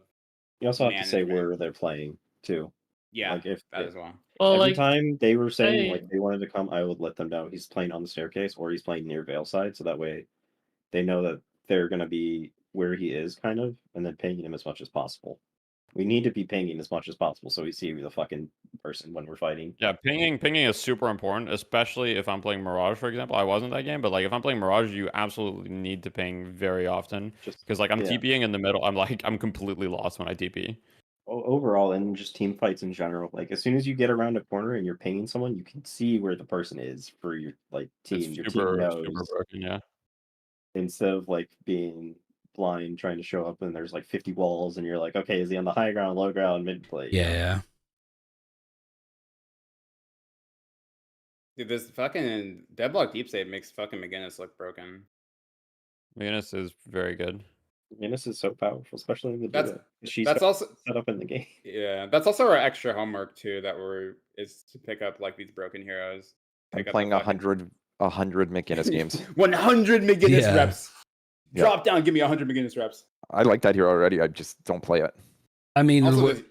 You also have to say where they're playing too. Yeah, like if that as well. Well, every time they were saying like they wanted to come, I would let them know he's playing on the staircase or he's playing near Veilside, so that way they know that they're gonna be where he is, kind of, and then pinging him as much as possible. We need to be pinging as much as possible so we see the fucking person when we're fighting. Yeah, pinging is super important, especially if I'm playing Mirage, for example. I wasn't that game, but like if I'm playing Mirage, you absolutely need to ping very often because like I'm TPing in the middle. I'm completely lost when I TP. Overall, and just team fights in general, like as soon as you get around a corner and you're pinging someone, you can see where the person is for your like team. Your team knows. Super broken, yeah. Instead of like being blind trying to show up and there's like 50 walls and you're like, okay, is he on the high ground, low ground, mid play? Yeah. Dude, this fucking deadlock deep save makes fucking McGinnis look broken. McGinnis is very good. McGinnis is so powerful, especially in the that's also set up in the game. Yeah, that's also our extra homework too. Is to pick up like these broken heroes. I'm playing 100 McGinnis games. 100 McGinnis reps. Yeah. Drop down, give me 100 McGinnis reps. I like that hero already. I just don't play it. I mean,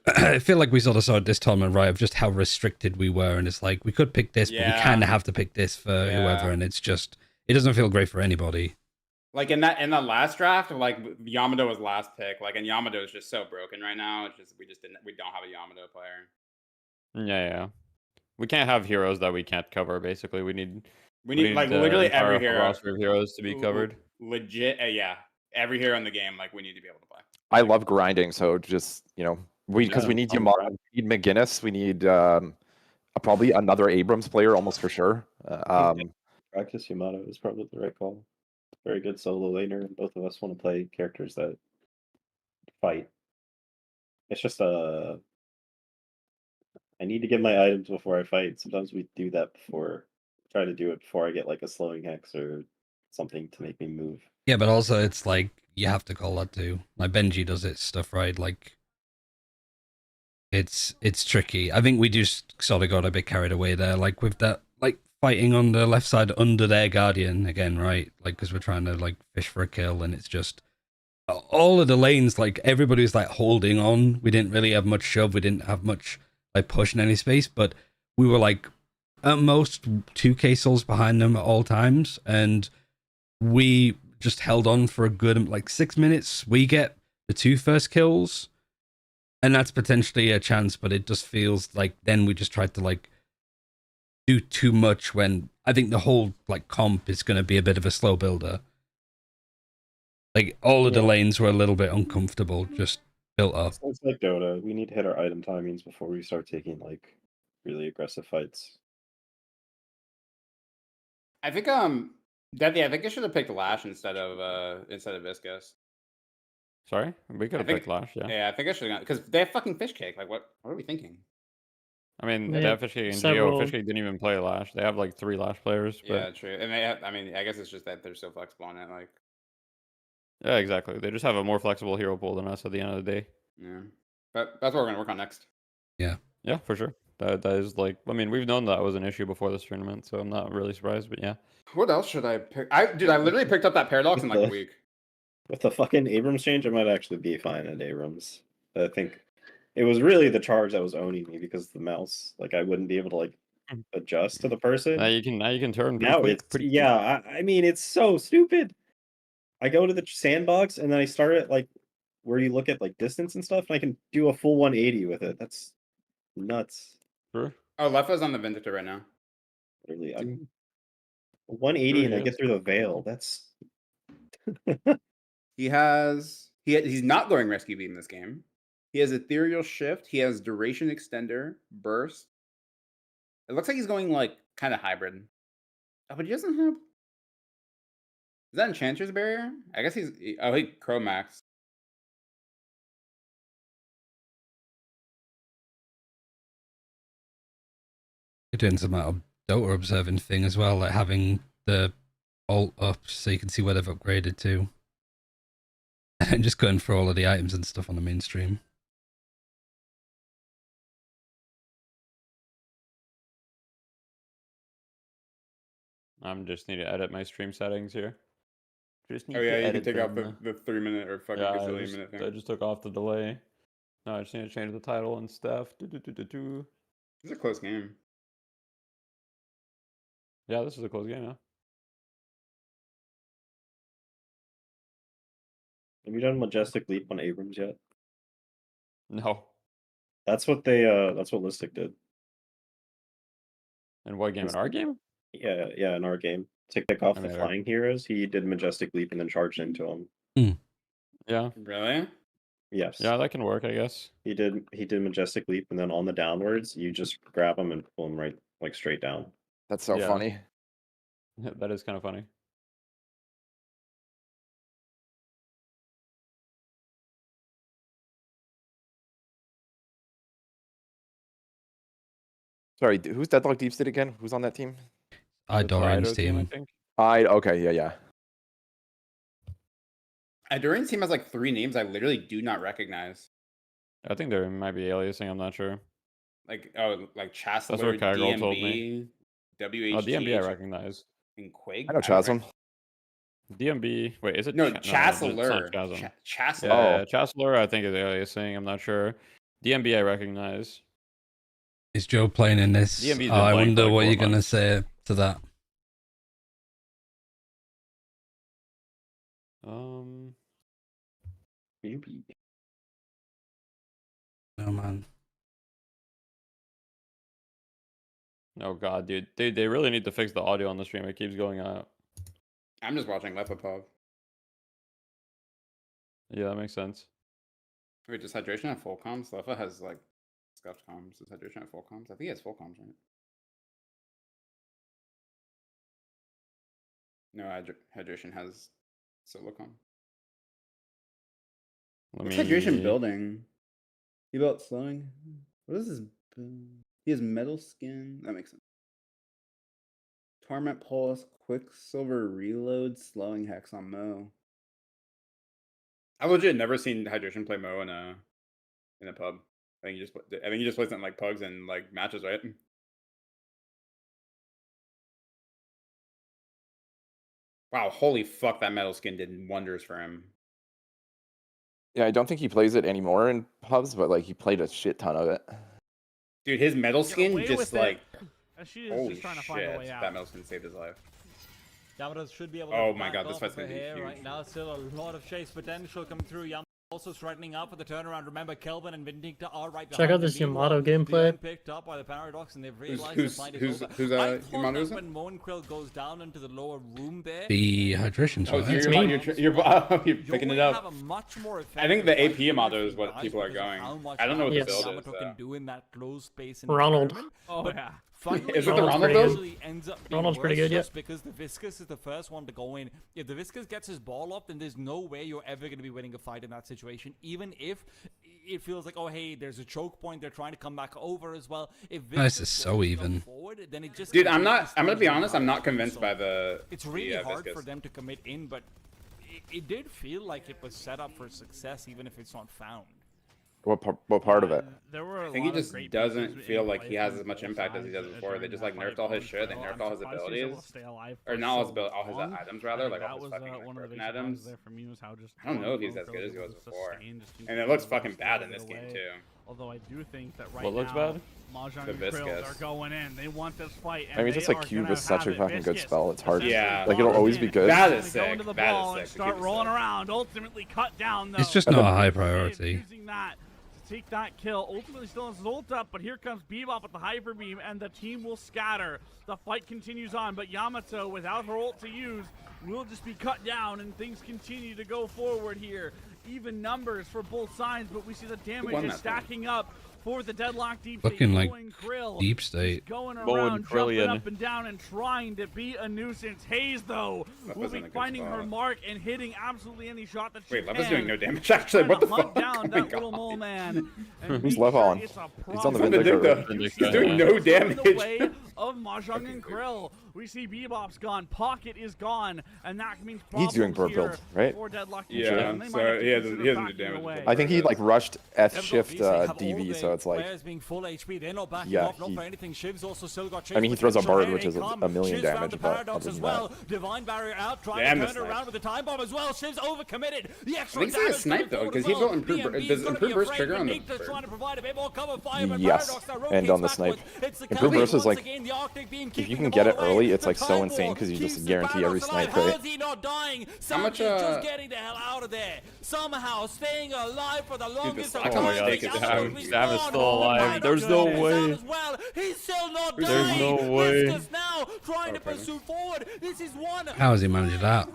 I feel like we sort of saw at this tournament, right, of just how restricted we were, and it's like we could pick this, but we kind of have to pick this for whoever, and it's just it doesn't feel great for anybody. Like in that last draft, like Yamato was last pick, like and Yamato is just so broken right now. It's just we don't have a Yamato player. Yeah. We can't have heroes that we can't cover. Basically, we need like literally every hero roster of heroes to be covered. Legit, every hero in the game, like we need to be able to play. I love grinding, so just because we need Yamato, we need McGinnis, we need probably another Abrams player, almost for sure. Practice Yamato is probably the right call. Very good solo laner, and both of us want to play characters that fight. It's just I need to get my items before I fight. Sometimes we do that try to do it before I get like a slowing hex or something to make me move. Yeah, but also it's like you have to call that too. Like Benji does its stuff right. Like it's tricky. I think we just sort of got a bit carried away there, like with that, like fighting on the left side under their Guardian again, right? Like because we're trying to like fish for a kill, and it's just all of the lanes. Like everybody was like holding on. We didn't really have much shove. We didn't have much like push in any space, but we were like at most 2k souls behind them at all times, and we just held on for a good like 6 minutes. We get the 2 first kills, and that's potentially a chance, but it just feels like then we just tried to like do too much when I think the whole like comp is going to be a bit of a slow builder. Like all of the lanes were a little bit uncomfortable, just built up. It's like Dota. We need to hit our item timings before we start taking like really aggressive fights. I think Deadly, I think I should have picked Lash instead of Viscous. Sorry, we could have picked Lash. Yeah, I think I should have because they have fucking fish cake. Like, what are we thinking? I mean, they have fish cake and Geo. Fish cake didn't even play Lash. They have like 3 Lash players. But... Yeah, true. And they have. I mean, I guess it's just that they're so flexible on it. Like, yeah, exactly. They just have a more flexible hero pool than us at the end of the day. Yeah, but that's what we're gonna work on next. Yeah, for sure. That is like, I mean, we've known that was an issue before this tournament, so I'm not really surprised. But yeah. What else should I pick? I literally picked up that Paradox in like a week. With the fucking Abrams change, I might actually be fine at Abrams. I think it was really the charge that was owning me because of the mouse. Like I wouldn't be able to like adjust to the person. Now you can turn. Now I mean it's so stupid. I go to the sandbox and then I start it like where you look at like distance and stuff, and I can do a full 180 with it. That's nuts. Sure. Oh, Lefa's on the Vindicator right now. Literally, I'm 180 and I get through the veil. That's he's not going Rescue Beam this game. He has Ethereal Shift. He has Duration Extender, Burst. It looks like he's going like kind of hybrid. Oh, but he doesn't have. Is that Enchantress Barrier? I guess he's. Oh, he Chromax. You're doing some Dota observing thing as well, like having the alt up so you can see where they've upgraded to. And just going through all of the items and stuff on the mainstream. I'm just need to edit my stream settings here. Just need Oh yeah, to you can edit take off them. the 3 minute or fucking Yeah, gazillion minute thing. I just took off the delay. No, I just need to change the title and stuff. It's a close game. Yeah, this is a close game, yeah. Have you done Majestic Leap on Abrams yet? No. That's what Listic did. In what game? In our game? Yeah, in our game. To kick off the flying heroes, he did Majestic Leap and then charged into them. Yeah. Really? Yes. Yeah, that can work, I guess. He did Majestic Leap, and then on the downwards, you just grab him and pull him right like straight down. That's so funny. That is kind of funny. Sorry, who's Deadlock Deep State again? Who's on that team? Dorian's team. Okay, yeah. Dorian's team has like 3 names I literally do not recognize. I think there might be aliasing, I'm not sure. Like Chancellor, That's what Kaggle told DMB, me. WHT. Oh, DMB I recognize. And Quake. I know Chasm. DMB. Wait, is it? No, Chancellor. Chancellor. Yeah, Chancellor I think is aliasing, I'm not sure. DMB I recognize. Is Joe playing in this? DMB's I been playing wonder for like what 4 you're going to months. say to that. Maybe. Oh, man. Oh god, dude. They really need to fix the audio on the stream. It keeps going out. I'm just watching Lepopov. Yeah, that makes sense. Wait, does Hydration have full comms? Lefa has like scuffed comms. Does Hydration have full comms? I think he has full comms, right? No, Hydration has solo comm. What's Hydration building? He built slowing. What is this? He has metal skin. That makes sense. Torment Pulse, Quicksilver Reload, slowing Hex on Mo. I've legit never seen Hydration play Mo in a pub. I think he just plays it in like pugs and like matches, right? Wow, holy fuck, that metal skin did wonders for him. Yeah, I don't think he plays it anymore in pubs, but like he played a shit ton of it. Dude, his metal skin just like holy just trying to find a way shit, out. that metal skin saved his life. Yamato should be able Oh to my god, back this off fight's over gonna be here. huge. Right now, still a lot of chase potential coming through. Yamato also threatening up for the turnaround. Remember, Kelvin and Vindicta are right behind. Check out this Yamato gameplay. Picked up by the Paradox, and they've realized Who's the fight is over. who's I thought Yamato? that when Moenquill goes down into the lower room there, The Hydration Oh, shot. so you're picking it up. I think the AP Yamato is what people are going. I don't know what the build is. Yamato can do in that closed space. Ronald. Oh yeah. Is it the Ronald build? Ronald's pretty good, yeah. Because the Viscous is the first one to go in. If the Viscous gets his ball up, then there's no way you're ever going to be winning a fight in that situation. Even if it feels like, oh hey, there's a choke point, they're trying to come back over as well. If This is so even. forward, then it just Dude, I'm gonna be honest, I'm not convinced by the. It's really hard Viscous. for them to commit in, but it did feel like it was set up for success, even if it's not found. What part of it? There were I think he just doesn't feel like he has as much impact as he does before. They just like nerfed all his shit. They nerfed all his abilities, or not all his all his items rather, like all his fucking like broken items. I don't know if he's as good as he was before, and it looks fucking bad in this game too. Although I do think that right What looks now, bad? Mahjong The and Krills Viscous. are going in. They want this fight. I mean, just like Cube is such a fucking good spell. It's hard. Yeah. Like it'll always be good. That is Go sick. into the That ball is and sick. start rolling around. Ultimately cut down, though. It's just not a high priority. Using that to take that kill. Ultimately still has his ult up, but here comes Bebop with the Hyper Beam, and the team will scatter. The fight continues on, but Yamato, without her ult to use, will just be cut down, and things continue to go forward here. Even numbers for both sides, but we see the damage is stacking up for the Deadlock Deep State. Looking like Krill Deep State. going Bowen around, jumping Krillian. up and down and trying to be a nuisance. Hayes, though, That will be wasn't a good finding her spot. mark and hitting absolutely any shot that she Wait, can. Leva's doing no damage actually. What the fuck? Down Oh my that little God. mole man. and Who's make Leva sure on? it's a He's on the problem. Vindicta. Vindicta. He's doing no In damage. the way of Mahjong and Krill. We see Bebop's gone, Pocket is gone, and that means He's doing problems burp build, here right? for Deadlock Deep Yeah, State, and they so might have to he hasn't consider do backing damage. away. I think he like rushed F They've got shift VCT have all DV, the so it's like players being full HP. They're not backing Yeah, off, not he- for anything. Shiv's also still got I mean, he throws a bird, which is a million Shiv's damage, found the but paradox other as than well. that- Divine barrier out, trying Damn, to the turn around snipe. with the time bomb as well. Shiv's overcommitted. The extra I think he's gonna damage snipe, coming though, forward 'cause as he well. built improved- BMB's does gonna improved be burst afraid, trigger but on the Nita's bird? trying to provide a bit more cover fire, but Yes, Paradox that and rotates on the backwards. snipe. It's the Improved Kelly burst is once like again, the Arctic beam if keeping you the can ball get it away. early, it's The like so time insane war because you just keeps the guarantee every Paradox alive. snipe, How right? is he not dying? How much, Sanji's just getting the hell out of there. Somehow staying alive for the longest the of stock time. might take The it Yamato down. Sam is respawn. still alive. Paradox There's no is way. down as well. He's still not There's dying. no way. Viscous now trying to pursue forward. This is one. How has he managed that?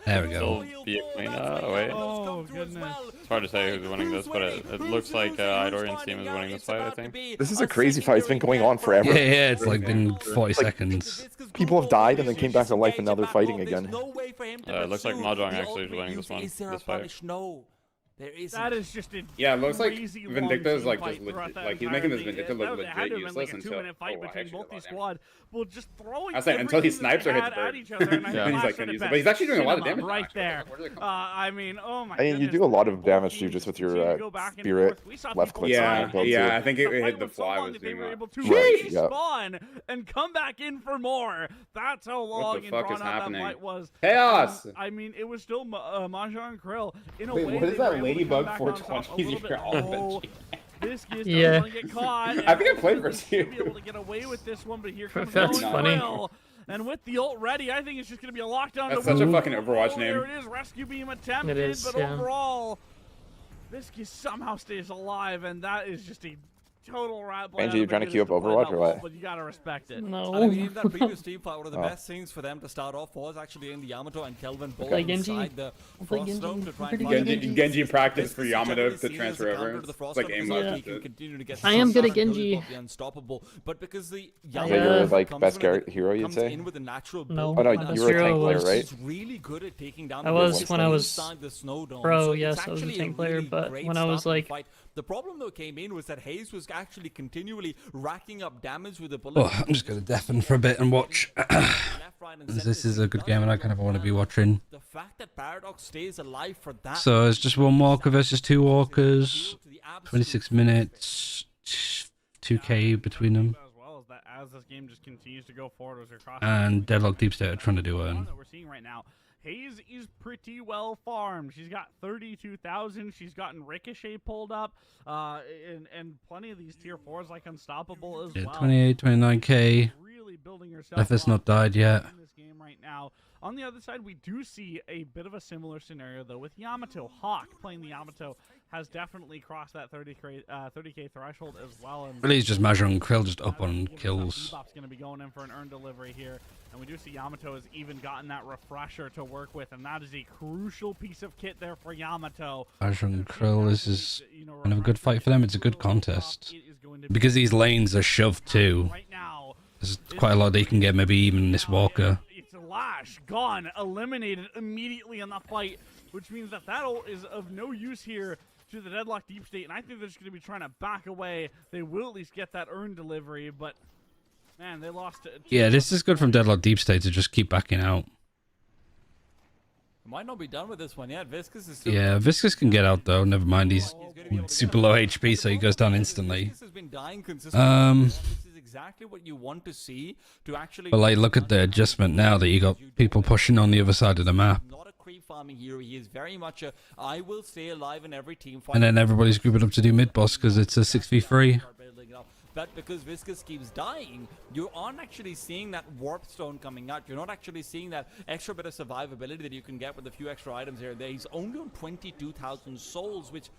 There we Still go. be a queen. Wait. Oh, goodness. It's hard to say who's winning this, but it looks like Idorian's team is winning this fight, I think. This is a crazy fight. It's been going on forever. Yeah, yeah, it's like been 40 seconds. People have died and then came back to life and now they're fighting again. It looks like Mahjong actually is winning this one, Is there a this fight. punish? No. There isn't. That is just a Yeah, it looks like crazy long Vindicta is team like fight just throughout legit, that like he's entire making this thing. Vindicta That look had to legit have been useless like a until 2-minute fight I between actually both did a these lot of squad. Well, just throwing I was saying, until he everything that snipes or they hits had the at bird. each other, and I Then he's flashed like, it can use it. back. But he's actually doing a lot of Cinema damage right actually. there. Where did it come I mean, oh my I mean, you goodness. do a lot of Both damage too, teams just with continue your to go back and spirit forth. We saw left people click Yeah, build too. yeah, I think it the hit fight the was so fly long was that they doing were that. able to Right, yeah. respawn and come back in for more. That's how long the and fuck drawn is out that happening? fight was. Chaos! I mean, it was still Mahjong and Krill. In a Wait, way, what they is that were able to Ladybug come back on top 420 a little bit. you're all Viscous Yeah. doesn't want to get caught. I think I played and versus should you. be able to get away with this one, but here comes That's Owen funny. Krill. And with the ult ready, I think it's just going to be a lockdown. That's to such a win. fucking Overwatch Oh, name. There it is, rescue beam attempted, It is, but yeah. overall, Viscous somehow stays alive, and that is just a total rat play. Benji, out you of trying to Medidus queue up play Overwatch that or well, what? But you gotta respect it. No. I mean, in that previous team fight, one of the Oh. best things for them to start off was actually in the Yamato and Kelvin both Play Genji. inside the Play Frost Dome Genji. to try Pretty and good find Genji. Genji practice This for is Yamato generally to seen as a transfer counter over. to the It's Frost like Dome aim because lock. he can continue to get I am the good at shot until Genji. he's got the unstoppable, but because the Is Yeah. that your like comes best in with hero, you'd comes say? in with a natural No, Oh no, my you best were a hero tank player, was- right? He's really good at taking down I the was bullets when I was inside the snow dome. pro, So it's yes, I was a actually tank player, really but great when I was, starting like- fight. The problem though came in was that Hayes was actually continually racking up damage with the Oh, bullets. I'm just going to deafen for a bit and watch. Left, right, and This center. is a good game and I kind of want to be watching. The fact that Paradox stays alive for that. So it's just one walker versus two walkers. 26 minutes. 2k between them. As well as that, as this game just continues to go forward, as across And Deadlock Deep State are trying to do one it. that we're seeing right now. Hayes is pretty well farmed. She's got 32,000. She's gotten Ricochet pulled up, and plenty of these tier 4s like Unstoppable as Yeah, well. 28, 29k. Really building herself Left has up not died yet. in this game right now. On the other side, we do see a bit of a similar scenario though with Yamato. Hawk playing the Yamato has definitely crossed that 30k threshold as well. And Really, it's just Mahjong Krill just up on given kills. Bebop's going to be going in for an earned delivery here. And we do see Yamato has even gotten that refresher to work with, and that is a crucial piece of kit there for Yamato. Mahjong Krill, this is kind of a good fight for them. It's a good contest. Because these lanes are shoved too. Right now, There's quite a lot they can get, maybe even this walker. it's Lash gone, eliminated immediately in the fight, which means that ult is of no use here to the Deadlock Deep State, and I think they're just going to be trying to back away. They will at least get that earned delivery, but man, they lost it. Yeah, this is good from Deadlock Deep State to just keep backing out. Might not be done with this one yet. Viscous is still Yeah, Viscous can get out though. Never mind, he's super low HP, so he goes down instantly. Viscous has been dying consistently. This is exactly what you want to see to actually. But like, look at the adjustment now that you got people pushing on the other side of the map. Not a creep farming hero. He is very much a I will stay alive in every team fight. And then everybody's grouping up to do mid boss because it's a 6v3. But because Viscous keeps dying, you aren't actually seeing that warp stone coming out. You're not actually seeing that extra bit of survivability that you can get with a few extra items here and there. He's only on 22,000 souls, which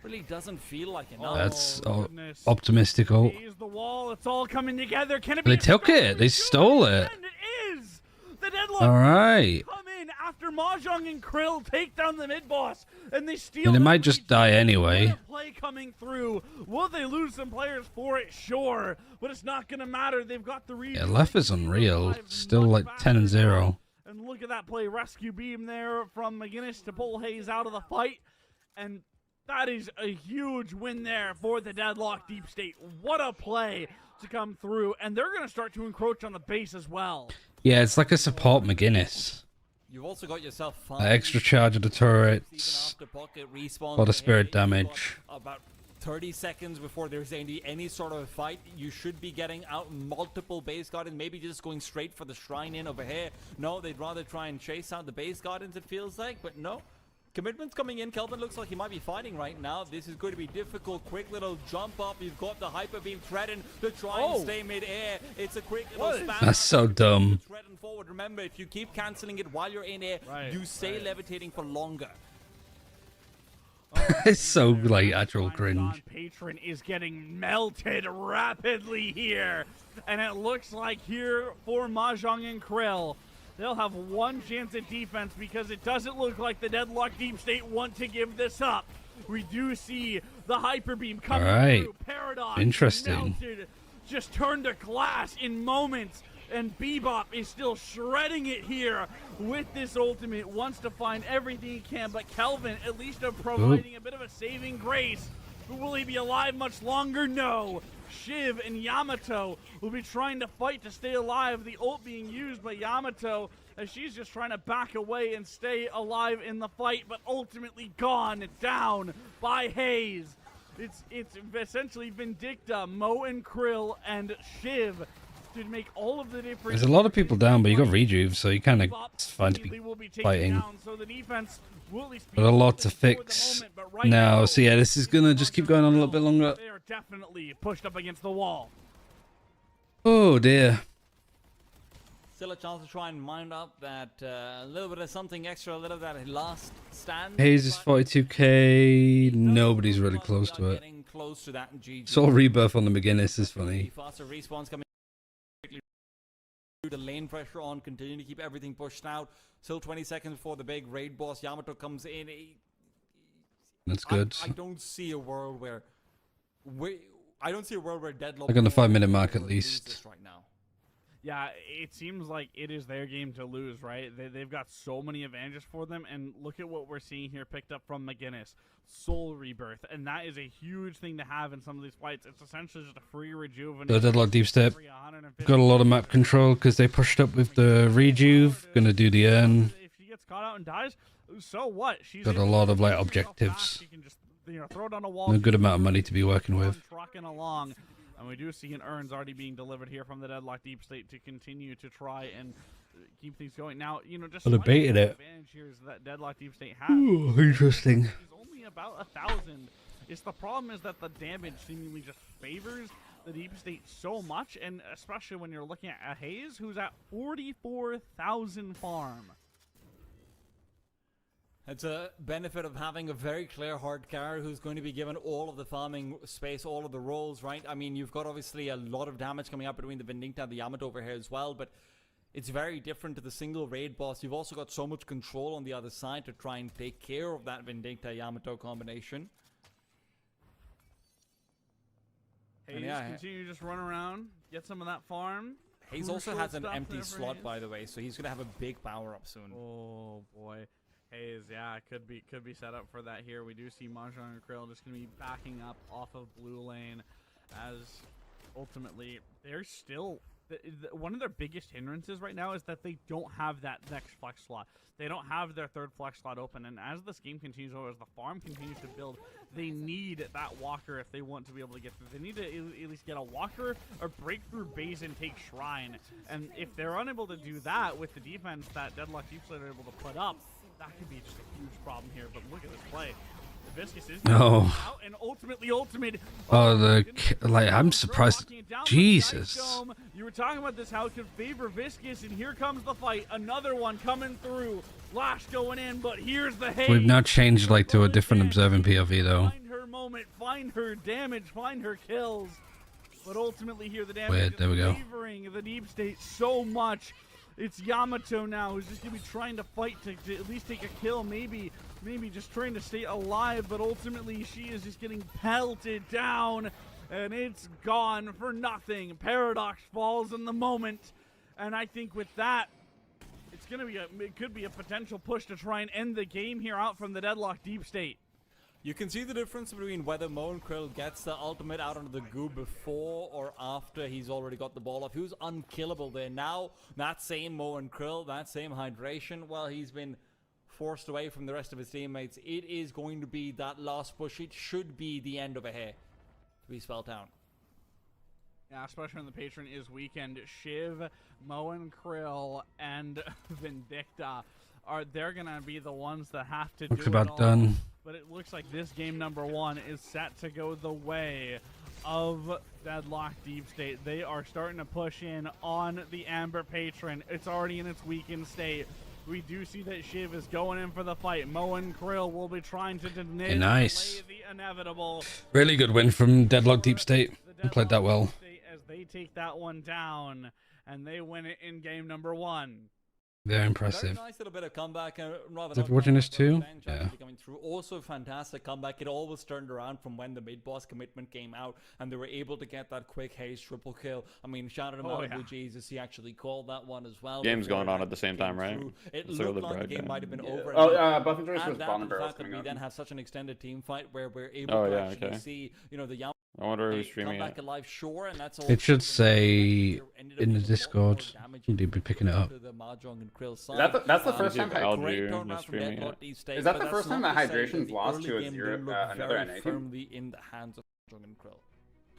really doesn't feel like enough. That's optimistical. Here's the wall. It's all coming together. Can it They be? took it. They stole it. And it is. The deadlock. All right. Come in after Mahjong and Krill take down the mid boss, and they steal. And they the might just die anyway. What a play coming through. Will they lose some players for it? Sure, but it's not gonna matter. They've got the region. Yeah, left is unreal. Still like 10-0. And look at that play. Rescue beam there from McGinnis to pull Hayes out of the fight. And that is a huge win there for the Deadlock Deep State. What a play to come through. And they're going to start to encroach on the base as well. Yeah, it's like a support McGinnis. You've also got yourself Extra charge of the turrets. A lot of spirit damage. About 30 seconds before there's any sort of fight, you should be getting out multiple base guardians, maybe just going straight for the shrine in over here. No, they'd rather try and chase out the base guardians, it feels like, but no. Commitment's coming in. Kelvin looks like he might be fighting right now. This is going to be difficult. Quick little jump up. You've got the hyper beam threatened to try and stay mid-air. It's a quick little spam. That's so dumb. Threaten forward. Remember, if you keep canceling it while you're in air, you stay levitating for longer. It's so like actual cringe. Patron is getting melted rapidly here. And it looks like here for Mahjong and Krill, they'll have one chance at defense because it doesn't look like the Deadlock Deep State want to give this up. We do see the Hyper Beam coming through. Paradox Interesting. melted, just turned to glass in moments. And Bebop is still shredding it here with this ultimate. Wants to find everything he can, but Kelvin at least providing a bit of a saving grace. But will he be alive much longer? No. Shiv and Yamato will be trying to fight to stay alive. The ult being used by Yamato as she's just trying to back away and stay alive in the fight, but ultimately gone down by Hayes. It's essentially Vindicta, Mo and Krill, and Shiv to make all of the difference. There's a lot of people down, but you got Rejuve, so you kind of it's fine to be fighting. So the defense will at least be But a lot to fix now. So yeah, this is gonna just keep going on a little bit longer. They are definitely pushed up against the wall. Oh dear. Still a chance to try and mind up that little bit of something extra, a little bit of that last stand. Hayes is 42k. Nobody's really close to it. Getting close to that in GG. Saw Rebirth on the McGinnis is funny. Faster respawns coming. The lane pressure on, continue to keep everything pushed out. Still 20 seconds before the big raid boss. Yamato comes in. That's good. I don't see a world where Deadlock. Like on the 5-minute mark at least. Right now. Yeah, it seems like it is their game to lose, right? They've got so many advantages for them, and look at what we're seeing here picked up from McGinnis. Soul Rebirth, and that is a huge thing to have in some of these fights. It's essentially just a free rejuvenation. The Deadlock Deep Step got a lot of map control because they pushed up with the Rejuve. Gonna do the earn. If she gets caught out and dies, so what? She's Got a lot of like objectives. She can just, throw it on a wall. A good amount of money to be working with. Trucking along. And we do see an earns already being delivered here from the Deadlock Deep State to continue to try and keep things going. Now, just debated it. advantage here is that Deadlock Deep State has. Ooh, interesting. He's only about 1,000. The problem is that the damage seemingly just favors the Deep State so much, and especially when you're looking at Hayes, who's at 44,000 farm. It's a benefit of having a very clear hard carry who's going to be given all of the farming space, all of the roles, right? I mean, you've got obviously a lot of damage coming up between the Vindicta and the Yamato over here as well, but it's very different to the single raid boss. You've also got so much control on the other side to try and take care of that Vindicta-Yamato combination. Hayes continue to just run around, get some of that farm. Hayes also has an empty slot, by the way, so he's going to have a big power-up soon. Oh, boy. Hayes, yeah, could be set up for that here. We do see Mahjong and Krill just going to be backing up off of blue lane as ultimately they're still one of their biggest hindrances right now is that they don't have that next flex slot. They don't have their third flex slot open, and as this game continues, or as the farm continues to build, they need that walker if they want to be able to get through. They need to at least get a walker or break through base and take shrine. And if they're unable to do that with the defense that Deadlock Deep State are able to put up, that could be just a huge problem here. But look at this play. Viscous is out and ultimately ultimate. I'm surprised. Jesus. You were talking about this, how it could favor Viscous, and here comes the fight. Another one coming through. Lash going in, but here's the hate. We've now changed like to a different observing POV though. Find her moment, find her damage, find her kills. But ultimately here the damage Weird, there we go. favoring the Deep State so much. It's Yamato now who's just going to be trying to fight to at least take a kill, maybe just trying to stay alive, but ultimately she is just getting pelted down, and it's gone for nothing. Paradox falls in the moment, and I think with that, it's going to be it could be a potential push to try and end the game here out from the Deadlock Deep State. You can see the difference between whether Moenkrill gets the ultimate out onto the goo before or after he's already got the ball off. He was unkillable there. Now, that same Moenkrill, that same hydration, well, he's been forced away from the rest of his teammates. It is going to be that last push. It should be the end of a hair to be spelled down. Yeah, especially when the patron is weekend. Shiv, Moenkrill, and Vindicta they're gonna be the ones that have to Looks do about it all. done. But it looks like this game number 1 is set to go the way of Deadlock Deep State. They are starting to push in on the Amber Patron. It's already in its weakened state. We do see that Shiv is going in for the fight. Moenkrill will be trying to delay the inevitable. Really good win from Deadlock Deep State. Played that well. As they take that one down, and they win it in game number 1. Very impressive. Very nice little bit of comeback. Is it watching this too? Yeah. Coming through. Also fantastic comeback. It always turned around from when the mid-boss commitment came out, and they were able to get that quick haste triple kill. I mean, shout out to Malibu Jesus. He actually called that one as well. Game's going on at the same time, right? It looked like the game might have been over. Buff and Joyce was Bond the Barrels fact that coming we up. then have such an extended team fight where we're able to actually see, you know, the young. I wonder who's streaming it. Alive, sure, and that's It should say in the Discord. You'd be picking it up. That's the first time. Is that the first time that Hydration's lost to another NA team? Firmly in the hands of and Krill.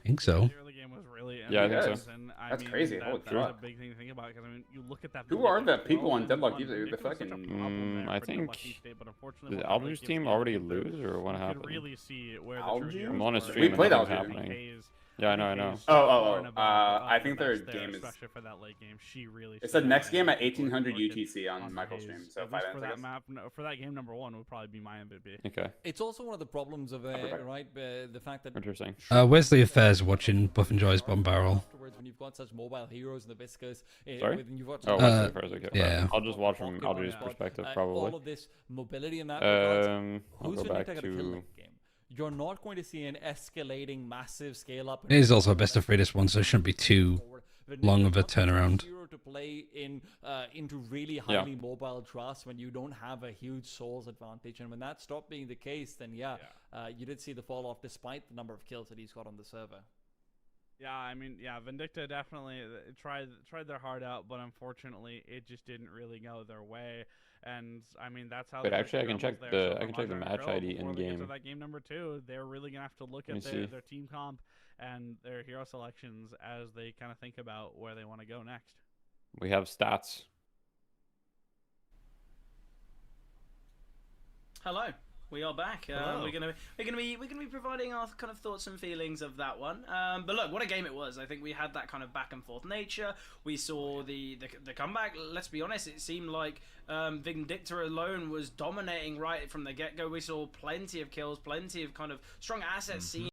I think so. The early game was really Yeah, I think so. and That's crazy. Holy That's crap. a big thing to think about, because I mean, you look at that. Who are the people on Deadlock Deep Deep State? The fucking. I think did Alger's team already lose, or what happened? Really see where Alger? I'm on a stream. We played and Alger. nothing's happening. Yeah, I know. I think their there, game is. especially for that late game. She really. It's the next game at 1800 UTC on Michael's stream, so At 5 least for minutes. that map, for that game number 1 would probably be my MVP. Okay. It's also one of the problems of right the fact that Interesting. Where's the affairs watching Buff and Joy's Bomb Barrel? afterwards when you've got such mobile heroes in the Viscos. Sorry? When you've got Oh, what's the first? Okay. yeah. I'll just watch from Alger's perspective, probably. all of this mobility in that regards, I'll who's go back Vindicta gonna kill to. that game? You're not going to see an escalating massive scale up. It is also a best of 3 this one, so it shouldn't be too long of a turnaround. To play in into really highly mobile trust when you don't have a huge souls advantage, and when that stopped being the case, then you did see the fall off despite the number of kills that he's got on the server. Yeah, I mean, Vindicta definitely tried their heart out, but unfortunately, it just didn't really go their way. And I mean, that's how. Wait, actually, I can check the match ID in game. For that game number 2, they're really gonna have to look at their team comp and their hero selections as they kind of think about where they want to go next. We have stats. Hello, we are back. We're gonna be providing our kind of thoughts and feelings of that one. But look, what a game it was! I think we had that kind of back and forth nature. We saw the comeback. Let's be honest, it seemed like Vindicta alone was dominating right from the get go. We saw plenty of kills, plenty of kind of strong assets seen.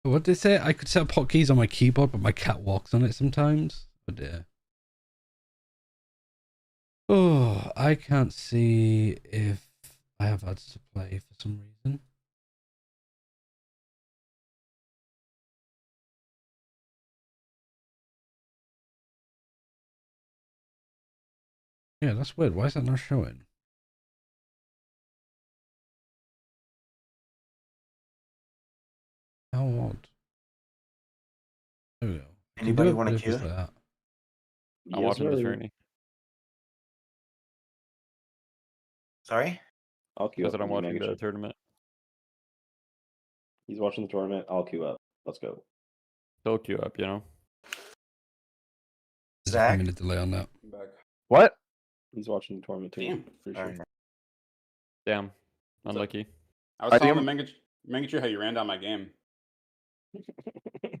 What did they say? I could set hotkeys on my keyboard, but my cat walks on it sometimes. Oh dear. Oh, I can't see if I have ads to play for some reason. Yeah, that's weird. Why is that not showing? How odd. There we go. Anybody want to Like queue? that. I'm watching this journey. Sorry? I'll queue I up. said I'm when you watching manage the it. tournament. He's watching the tournament. I'll queue up. Let's go. He'll queue up, you know. There's a minute delay on that. What? He's watching the tournament too. Damn. Pretty sure. Damn. Unlucky. I was telling the Mangachu how you ran down my game.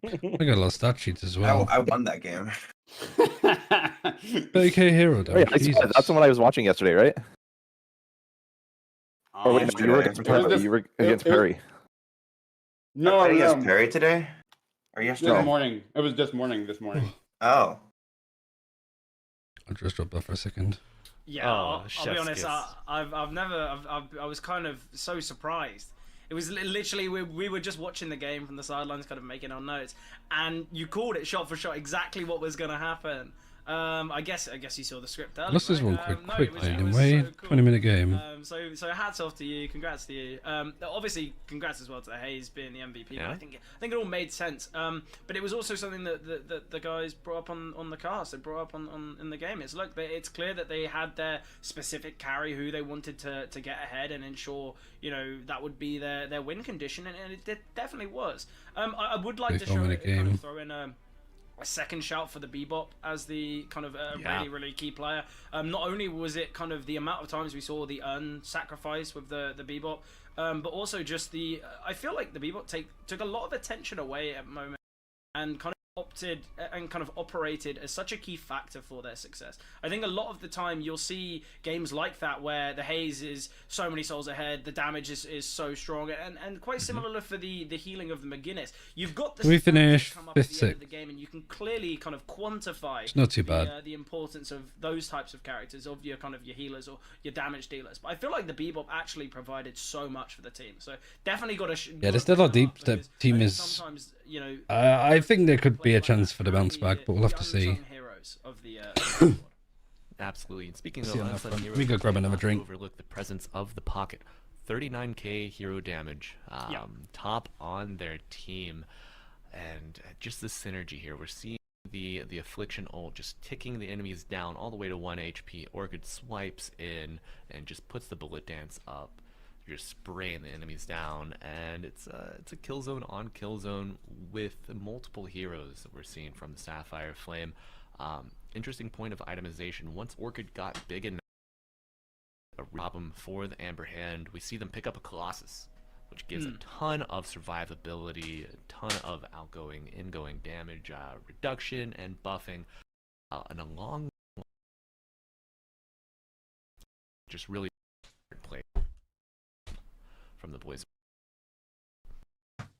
I got a lot of stat sheets as well. I won that game. 30k hero though. Wait, that's the one I was watching yesterday, right? Or wait, no, you were against Perry. You were against Perry. No, I against Perry today? Or yesterday? This morning. It was this morning. Oh. I'll just drop that for a second. Yeah, I'll be honest. I was kind of so surprised. It was literally we were just watching the game from the sidelines, kind of making our notes, and you called it shot for shot exactly what was going to happen. I guess you saw the script earlier. Let's just run quick it lane was anyway. so cool. 20-minute game. So hats off to you. Congrats to you. Obviously, congrats as well to Hayes being the MVP. Yeah. But I think it all made sense. But it was also something that the guys brought up on the cast. They brought up on in the game. It's clear that they had their specific carry who they wanted to get ahead and ensure that would be their win condition, and it definitely was. I would like to kind of throw in a second shout for the Bebop as the kind of really key player. Not only was it kind of the amount of times we saw the sacrifice with the Bebop, but also just I feel like the Bebop took a lot of attention away at the moment and kind of opted and kind of operated as such a key factor for their success. I think a lot of the time you'll see games like that where the Haze is so many souls ahead, the damage is so strong, and quite similar for the healing of the McGuinness. You've got the we finish come up 5th, at the end 6th. of the game, and you can clearly kind of quantify It's not too bad. the importance of those types of characters, of your kind of your healers or your damage dealers. But I feel like the Bebop actually provided so much for the team. So definitely got to Yeah, there's still a lot deep. The team is. Sometimes I think there could be a chance for the bounce back, but we'll have to see. Heroes of the Absolutely. And speaking See of on that unsung front. heroes, We go grab we another cannot drink. Overlook the presence of the Pocket. 39k hero damage, top on their team, and just the synergy here. We're seeing the Affliction ult just ticking the enemies down all the way to 1 HP. Orchid swipes in and just puts the bullet dance up. You're just spraying the enemies down, and it's a kill zone on kill zone with multiple heroes that we're seeing from the Sapphire Flame. Interesting point of itemization. Once Orchid got big enough, a problem for the Amber Hand, we see them pick up a Colossus, which gives a ton of survivability, a ton of outgoing, ingoing damage reduction and buffing, and a long, just really play from the boys.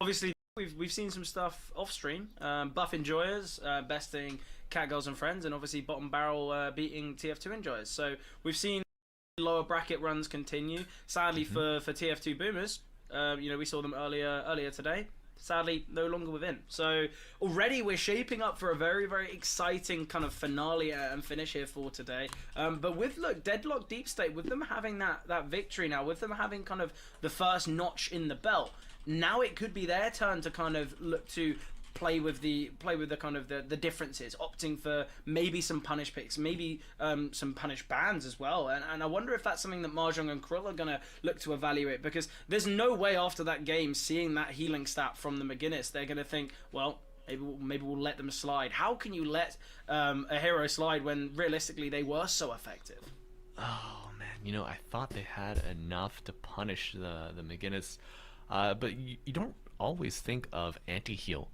Obviously, we've seen some stuff off stream. Buff Enjoyers besting Cat Girls and Friends, and obviously Bottom Barrel beating TF2 Enjoyers. So we've seen lower bracket runs continue. Sadly for TF2 Boomers, we saw them earlier today. Sadly, no longer within. So already we're shaping up for a very, very exciting kind of finale and finish here for today. But with Deadlock Deep State, with them having that victory now, with them having kind of the first notch in the belt, now it could be their turn to kind of look to play with the kind of the differences, opting for maybe some punish picks, maybe some punish bans as well, and I wonder if that's something that Mahjong and Krill are gonna look to evaluate, because there's no way after that game, seeing that healing stat from the McGuinness, they're gonna think, well, maybe we'll let them slide. How can you let a hero slide when realistically they were so effective? Oh man, I thought they had enough to punish the McGuinness, but you don't always think of anti-heal.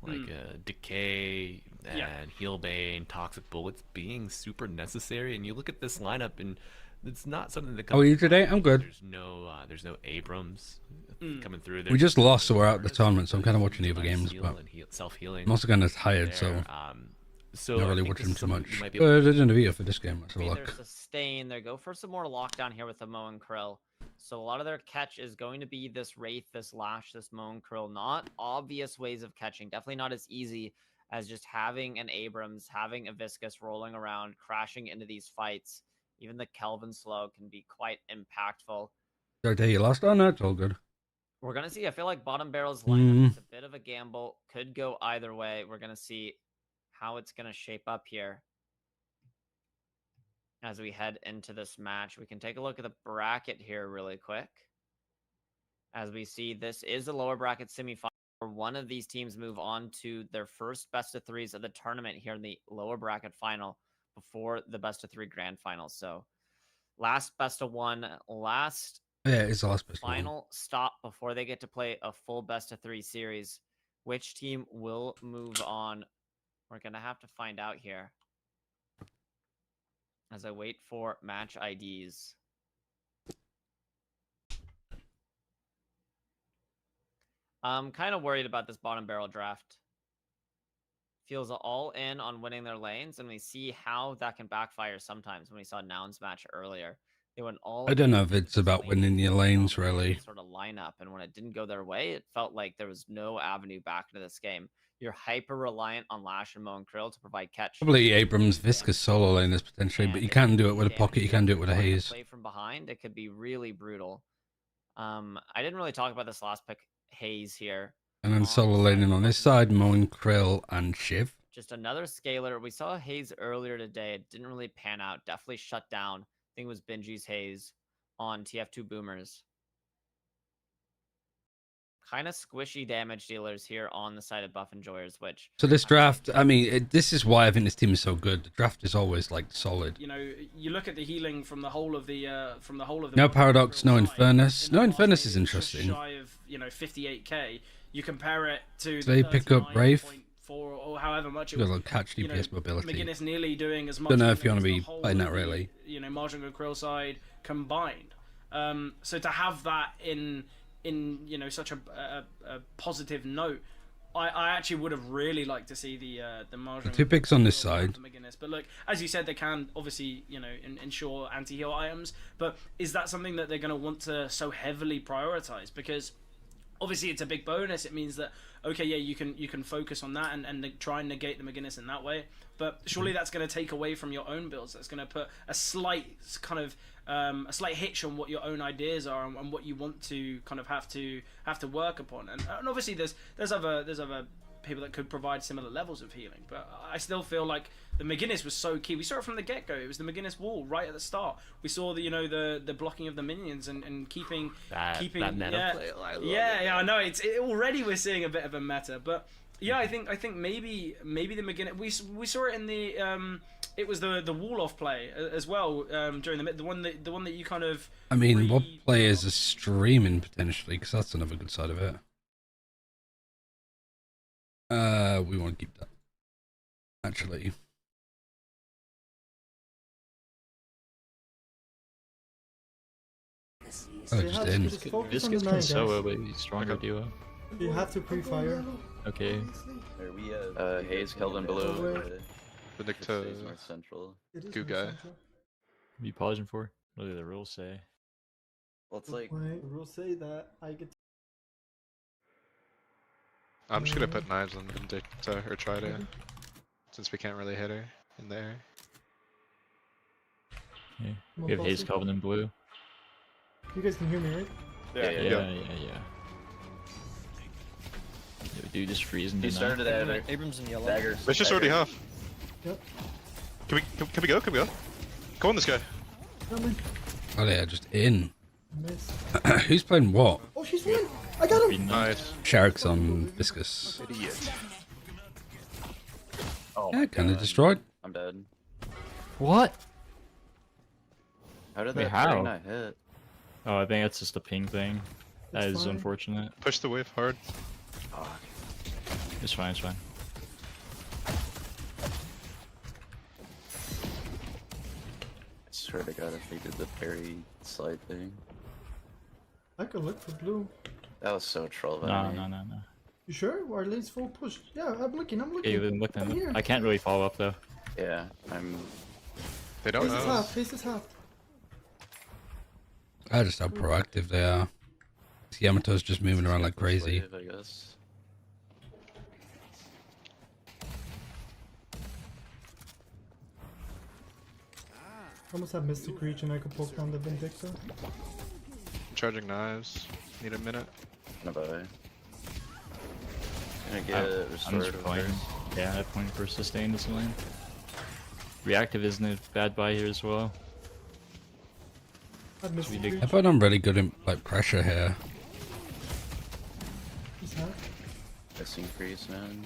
Like Decay and Healbane, Toxic Bullets being super necessary, and you look at this lineup, and it's not something that. How are you today? I'm good. There's no Abrams coming through. We just lost, so we're out of the tournament. So I'm kind of watching the other games, but self-healing. I'm also kind of tired, so so not I really think watching this is too something much. you might be able to There's an Avita for this game. Let's have a Either look. sustain, they go for some more lockdown here with the Mo and Krill. So a lot of their catch is going to be this Wraith, this Lash, this Mo and Krill. Not obvious ways of catching. Definitely not as easy as just having an Abrams, having a Viscus rolling around, crashing into these fights, Even the Kelvin slow can be quite impactful. Did I tell you last? Oh no, it's all good. We're going to see. I feel like bottom barrel's lineup is a bit of a gamble. Could go either way. We're going to see how it's going to shape up here as we head into this match. We can take a look at the bracket here really quick. As we see, this is a lower bracket semifinal where one of these teams move on to their first best of threes of the tournament here in the lower bracket final before the best of three grand finals. So last best of one, last it's the last best final stop before they get to play a full best of three series. Which team will move on? We're going to have to find out here as I wait for match IDs. I'm kind of worried about this bottom barrel draft. Feels all in on winning their lanes, and we see how that can backfire sometimes. When we saw Noun's match earlier, they went all. I don't know if it's about winning your lanes, really. Sort of lineup, and when it didn't go their way, it felt like there was no avenue back into this game. You're hyper reliant on Lash and Mo and Krill to provide catch. Probably Abrams Viscous solo lane is potentially, but you can do it with a pocket. You can do it with a haze. Play from behind, it could be really brutal. I didn't really talk about this last pick, Haze here. And then solo laning on this side, Mo and Krill and Shiv. Just another scaler. We saw Haze earlier today. It didn't really pan out. Definitely shut down. I think it was Benji's Haze on TF2 Boomers. Kind of squishy damage dealers here on the side of Buff Enjoyers, which... So this draft, I mean, this is why I think this team is so good. The draft is always, like, solid. You know, you look at the healing from the whole of the... No Paradox, no Infernus. No Infernus is interesting. Shy of, 58k. You compare it to... So they pick up Brave. Or however much it was. Was, catch DPS mobility. McGinnis nearly doing as much... Don't know if you want to be playing that, really. Margin and Krill side combined. So to have that in such a positive note, I actually would have really liked to see the margin. 2 picks on this side. But look, as you said, they can obviously ensure anti-heal items. But is that something that they're going to want to so heavily prioritize? Because obviously it's a big bonus. It means that okay, yeah, you can focus on that and try and negate the McGinnis in that way. But surely that's going to take away from your own builds. That's going to put a slight kind of a slight hitch on what your own ideas are and what you want to kind of have to work upon. And obviously there's other people that could provide similar levels of healing. But I still feel like the McGinnis was so key. We saw it from the get-go. It was the McGinnis wall right at the start. We saw the blocking of the minions and keeping that meta play. I know it already we're seeing a bit of a meta, but yeah, I think maybe the McGinnis we saw it in the it was the wall off play as well during the one that you kind of. I mean, what players are streaming potentially? Because that's another good side of it. We want to keep that. Actually. Oh, just in. Viscous can solo, but he's stronger duo. You have to pre-fire. Okay. Are we Haze, Kelvin below? The Nick to central. Goo guy. What are you pausing for? What do the rules say? Well, it's like... The rules say that I get... I'm just gonna put knives on Vindicta, or try to, since we can't really hit her in there. Okay. We have Haze, Kelvin, and blue. You guys can hear me, right? Yeah. We do just freeze and he started at Abrams and yellow. Daggers. It's just already half. Yep. Can we go? Can we go? Go on this guy. Oh yeah, just in. Miss. Who's playing what? Oh, she's won! I got him! Nice. Sharks on Viscous. Idiot. Oh, yeah, kind of destroyed. I'm dead. What? How did Wait, that how? not hit? Oh, I think that's just a ping thing. That is fine. unfortunate. Push the wave hard. Fuck. It's fine, it's fine. I swear to God, if they did the parry slide thing. I could look for blue. That was so troll. No. You sure? Our lane's full push. Yeah, I'm looking. Yeah, you've been looking. Here. I can't really follow up though. Yeah, I'm... They don't know. Face is half. I just how proactive they are. Yamato's just moving around like crazy. I guess. Almost have Mystic Reach and I could poke down the Vindicta. Charging knives. Need a minute. No bye. Gonna I'm get just restored. playing. Yeah, I'm playing for sustain this lane. Reactive isn't a bad buy here as well. I've missed We the did- Reach. I thought I'm really good in like pressure here. He's half. Let's increase, man.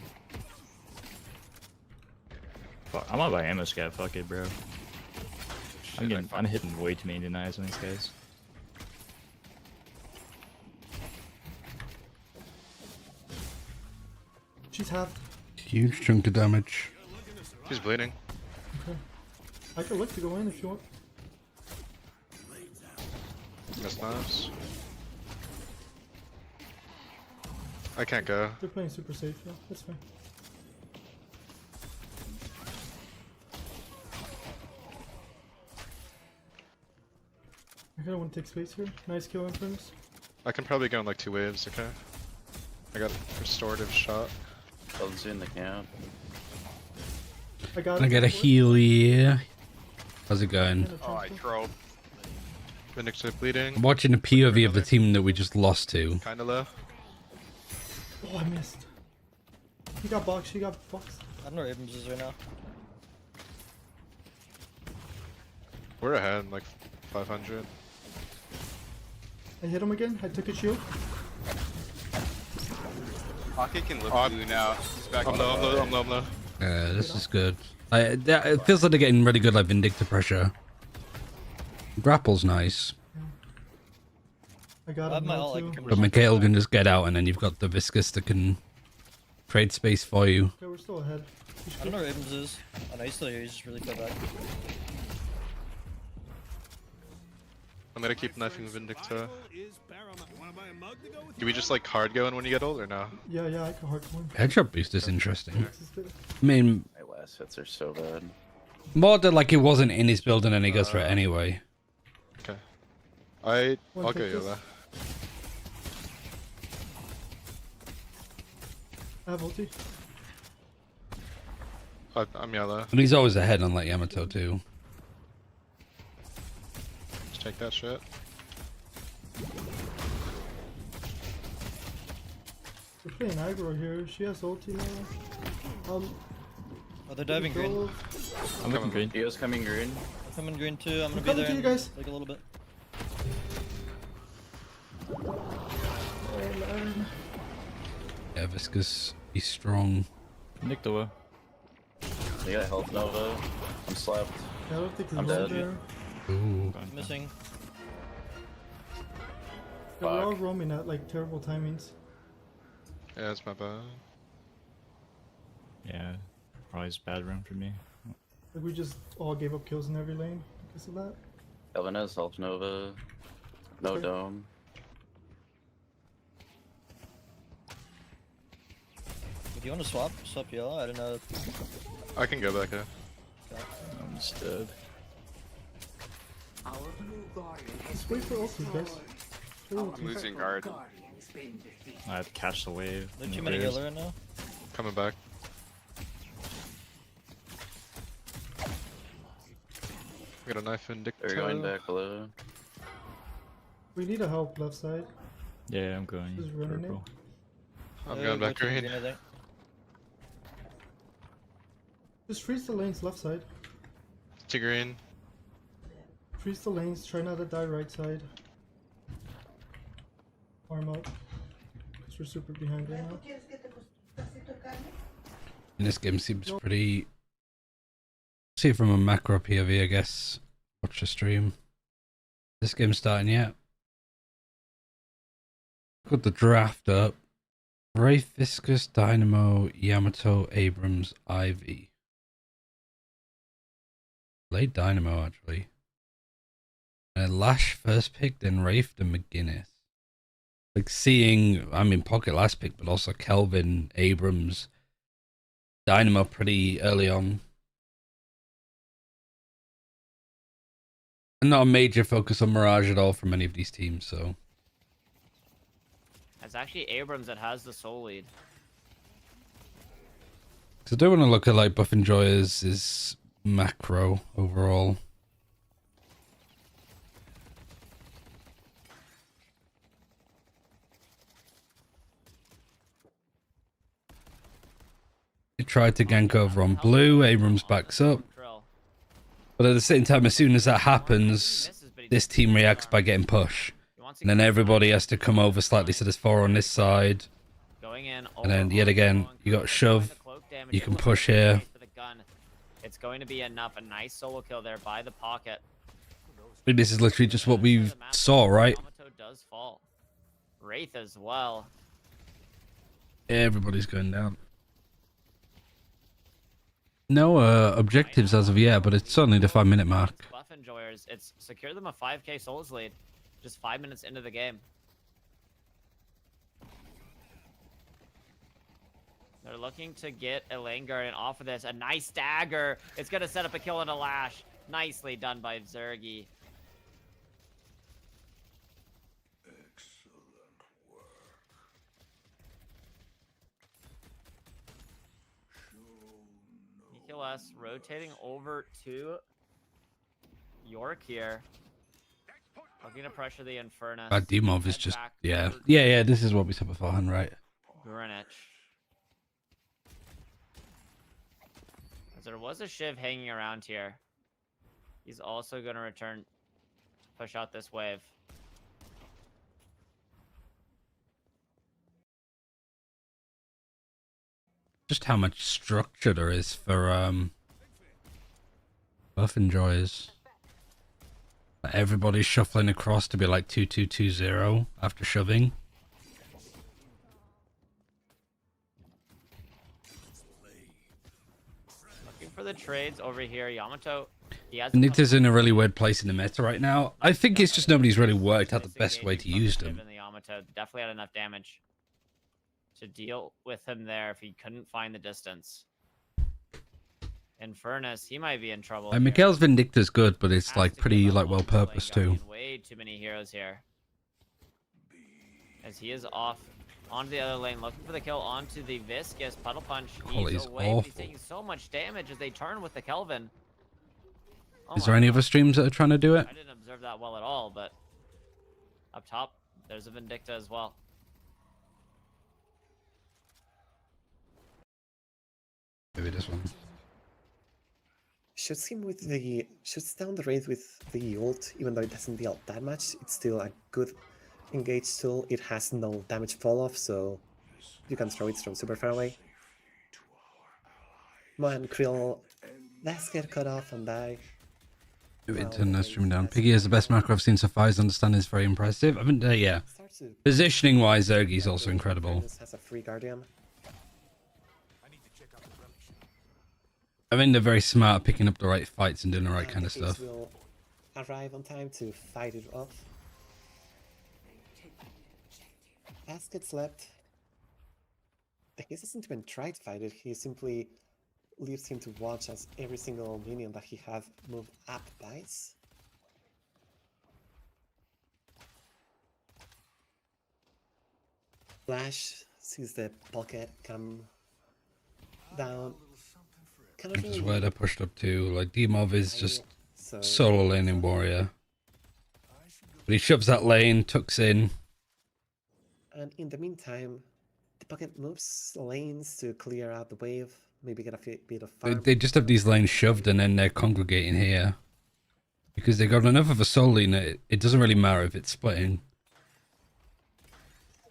Fuck, I'm gonna buy ammo scat. Fuck it, bro. I'm hitting way too many denies on these guys. She's half. Huge chunk of damage. She's bleeding. Okay. I can look to go in if you want. Missed knives. I can't go. They're playing super safe, yeah, that's fine. I kinda wanna take space here. Nice kill Infernus. I can probably go in like 2 waves, okay? I got restorative shot. Doesn't in the camp. I got I get a heal here. How's it going? Oh, I trolled. Vindicta bleeding. I'm watching a POV of the team that we just lost to. Kinda low. Oh, I missed. He got boxed, he got boxed. I don't know where Abrams is right now. We're ahead, like 500. I hit him again, I took a shield. Pocket can lift blue now. He's back I'm on low, I'm low. This is good. It feels like they're getting really good like Vindicta pressure. Grapple's nice. I got I have him my now ult, I too. can But Mikhail can just get out and then you've got the Viscous that can trade space for you. Okay, we're still ahead. I don't know where Abrams is. I know he's still here, he's just really far back. I'm gonna keep knifing Vindicta. Do we just like hard go in when you get old or no? Yeah, I can hard one. Headshot boost is interesting. I mean, My last hits are so bad. more that like it wasn't in his build and then he goes for it anyway. Okay. I'll go take this. yellow. I have ulti. I'm yellow. And he's always ahead on like Yamato too. Just take that shit. We're playing aggro here. She has ulti now. Oh, they're diving green. gold. I'm looking green. Dio's coming green. I'm coming green too, I'm gonna I'm be coming there to you in guys. like a little bit. Oh, man. Yeah, Viscous, he's strong. Vindicta. They got health Nova. I'm slapped. I don't think he's I'm roam dead. there. Ooh. Missing. Yeah, we're all roaming at like terrible timings. Yeah, that's my bad. Yeah, probably is a bad round for me. Like we just all gave up kills in every lane because of that. Elvin has health Nova. No Okay. dome. Do you want to swap? Swap yellow? I don't know. I can go back here. I'm just dead. Our blue guardian has Just wait for ulti, guys. Wait, I'm ulti. losing guard. guardian's been defeated. I have to catch the wave. There are in too the many waves. yellow right now. Coming back. I got a knife Vindicta. They're going back below. We need a help left side. Yeah, I'm going Just running it. purple. I'm Yeah, going go back to green. I think. Just freeze the lanes left side. To green. Freeze the lanes. Try not to die right side. Arm up. Cause we're super behind right now. And this game seems pretty. See it from a macro POV, I guess. Watch the stream. This game's starting yet. Got the draft up. Wraith, Viscous, Dynamo, Yamato, Abrams, Ivy. Late Dynamo actually. Lash first pick, then Wraith, then McGuinness. Like seeing, I mean, Pocket last pick, but also Kelvin, Abrams, Dynamo pretty early on. And not a major focus on Mirage at all from any of these teams, so. It's actually Abrams that has the soul lead. Because I do want to look at like Buff Enjoyers is macro overall. tried to gank over on blue. Abrams backs up. But at the same time, as soon as that happens, this team reacts by getting push. And then everybody has to come over slightly, so there's 4 on this side. And then yet again, you got shove. You can push here. It's going to be enough. A nice solo kill there by the pocket. I think this is literally just what we saw, right? Yamato does fall. Wraith as well. Everybody's going down. No objectives as of yet, but it's certainly the 5-minute mark. Buff enjoyers. It's secure them a 5k souls lead. Just 5 minutes into the game. They're looking to get a lane guardian off of this. A nice dagger. It's going to set up a kill and a lash. Nicely done by Zergi. Nicholas rotating over to York here. Looking to pressure the Infernus. Dimov is just, yeah, this is what we said beforehand, right? Greenwich. As there was a Shiv hanging around here. He's also going to return, push out this wave. Just how much structure there is for buff enjoyers. Everybody's shuffling across to be like 2-2-2-0 after shoving. Looking for the trades over here. Yamato. Nicta's in a really weird place in the meta right now. I think it's just nobody's really worked out the best way to use them. The Yamato definitely had enough damage to deal with him there if he couldn't find the distance. Infernus, he might be in trouble. Mikhail's Vindicta's good, but it's like pretty like well purposed too. Way too many heroes here. As he is off onto the other lane, looking for the kill onto the Viscous Puddle Punch. He's away, but he's taking so much damage as they turn with the Kelvin. Is there any other streams that are trying to do it? I didn't observe that well at all, but up top, there's a Vindicta as well. Maybe this one. Shoots him with the shoots down the raid with the ult, even though it doesn't deal that much. It's still a good engage tool. It has no damage fall off, so you can throw it from super far away. Man, Krill, let's get cut off and die. Maybe turn that stream down. Piggy is the best macro I've seen so far. His understanding is very impressive. I mean, yeah. Positioning wise, Zergi's also incredible. Has a free guardian. I mean, they're very smart at picking up the right fights and doing the right kind of stuff. Will arrive on time to fight it off. Basket slept. He doesn't even try to fight it. He simply leaves him to watch as every single minion that he has moved up dies. Flash sees the pocket come down. Which is where they're pushed up to. Like, Dimov is just solo laning warrior. But he shoves that lane, tucks in. And in the meantime, the pocket moves lanes to clear out the wave. Maybe get a bit of farm. They just have these lanes shoved and then they're congregating here. Because they got enough of a soul lane that it doesn't really matter if it's splitting.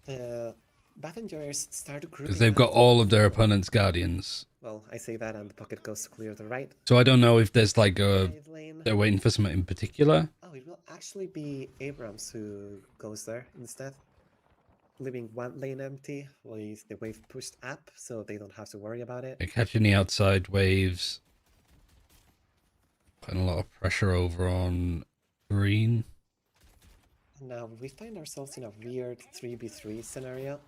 Buff enjoyers start to group. Because they've got all of their opponent's guardians. Well, I say that and the pocket goes to clear the right. So I don't know if there's like a... They're waiting for something in particular. Oh, it will actually be Abrams who goes there instead. Leaving one lane empty with the wave pushed up, so they don't have to worry about it. They're catching the outside waves. Putting a lot of pressure over on green. Now we find ourselves in a weird 3v3 scenario.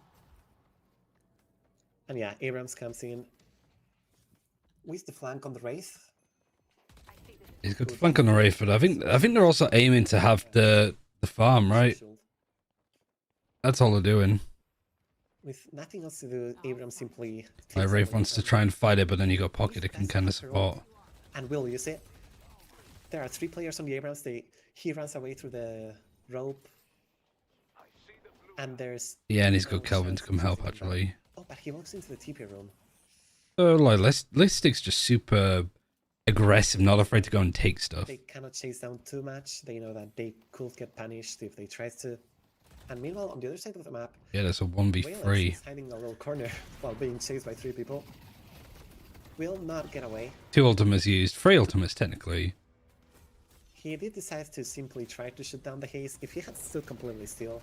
And yeah, Abrams comes in with the flank on the Wraith. He's got the flank on the Wraith, but I think they're also aiming to have the farm, right? That's all they're doing. With nothing else to do, Abrams simply... Like, Wraith wants to try and fight it, but then you got Pocket that can kind of support. And will use it. There are 3 players on the Abrams. He runs away through the rope. And there's... Yeah, and he's got Kelvin to come help, actually. Oh, but he walks into the TP room. So like Listic's just super aggressive, not afraid to go and take stuff. They cannot chase down too much. They know that they could get punished if they try to. And meanwhile, on the other side of the map, Yeah, there's a 1v3. is hiding in a little corner while being chased by 3 people. Will not get away. 2 ultimates used. 3 ultimates technically. He did decide to simply try to shoot down the haze. If he had stood completely still,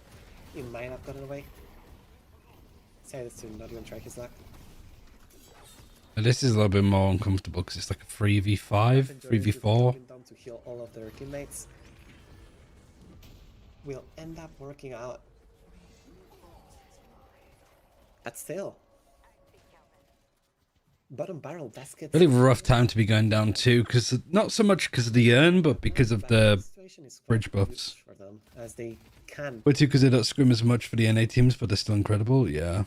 he might have gotten away. Decided to not even try his luck. And this is a little bit more uncomfortable because it's like a 3v5, 3v4. Down to heal all of their teammates. Will end up working out. But still, bottom barrel baskets. Really rough time to be going down too, because not so much because of the urn, but because of the bridge buffs. For them, as they can. But too because they don't scrim as much for the NA teams, but they're still incredible. Yeah,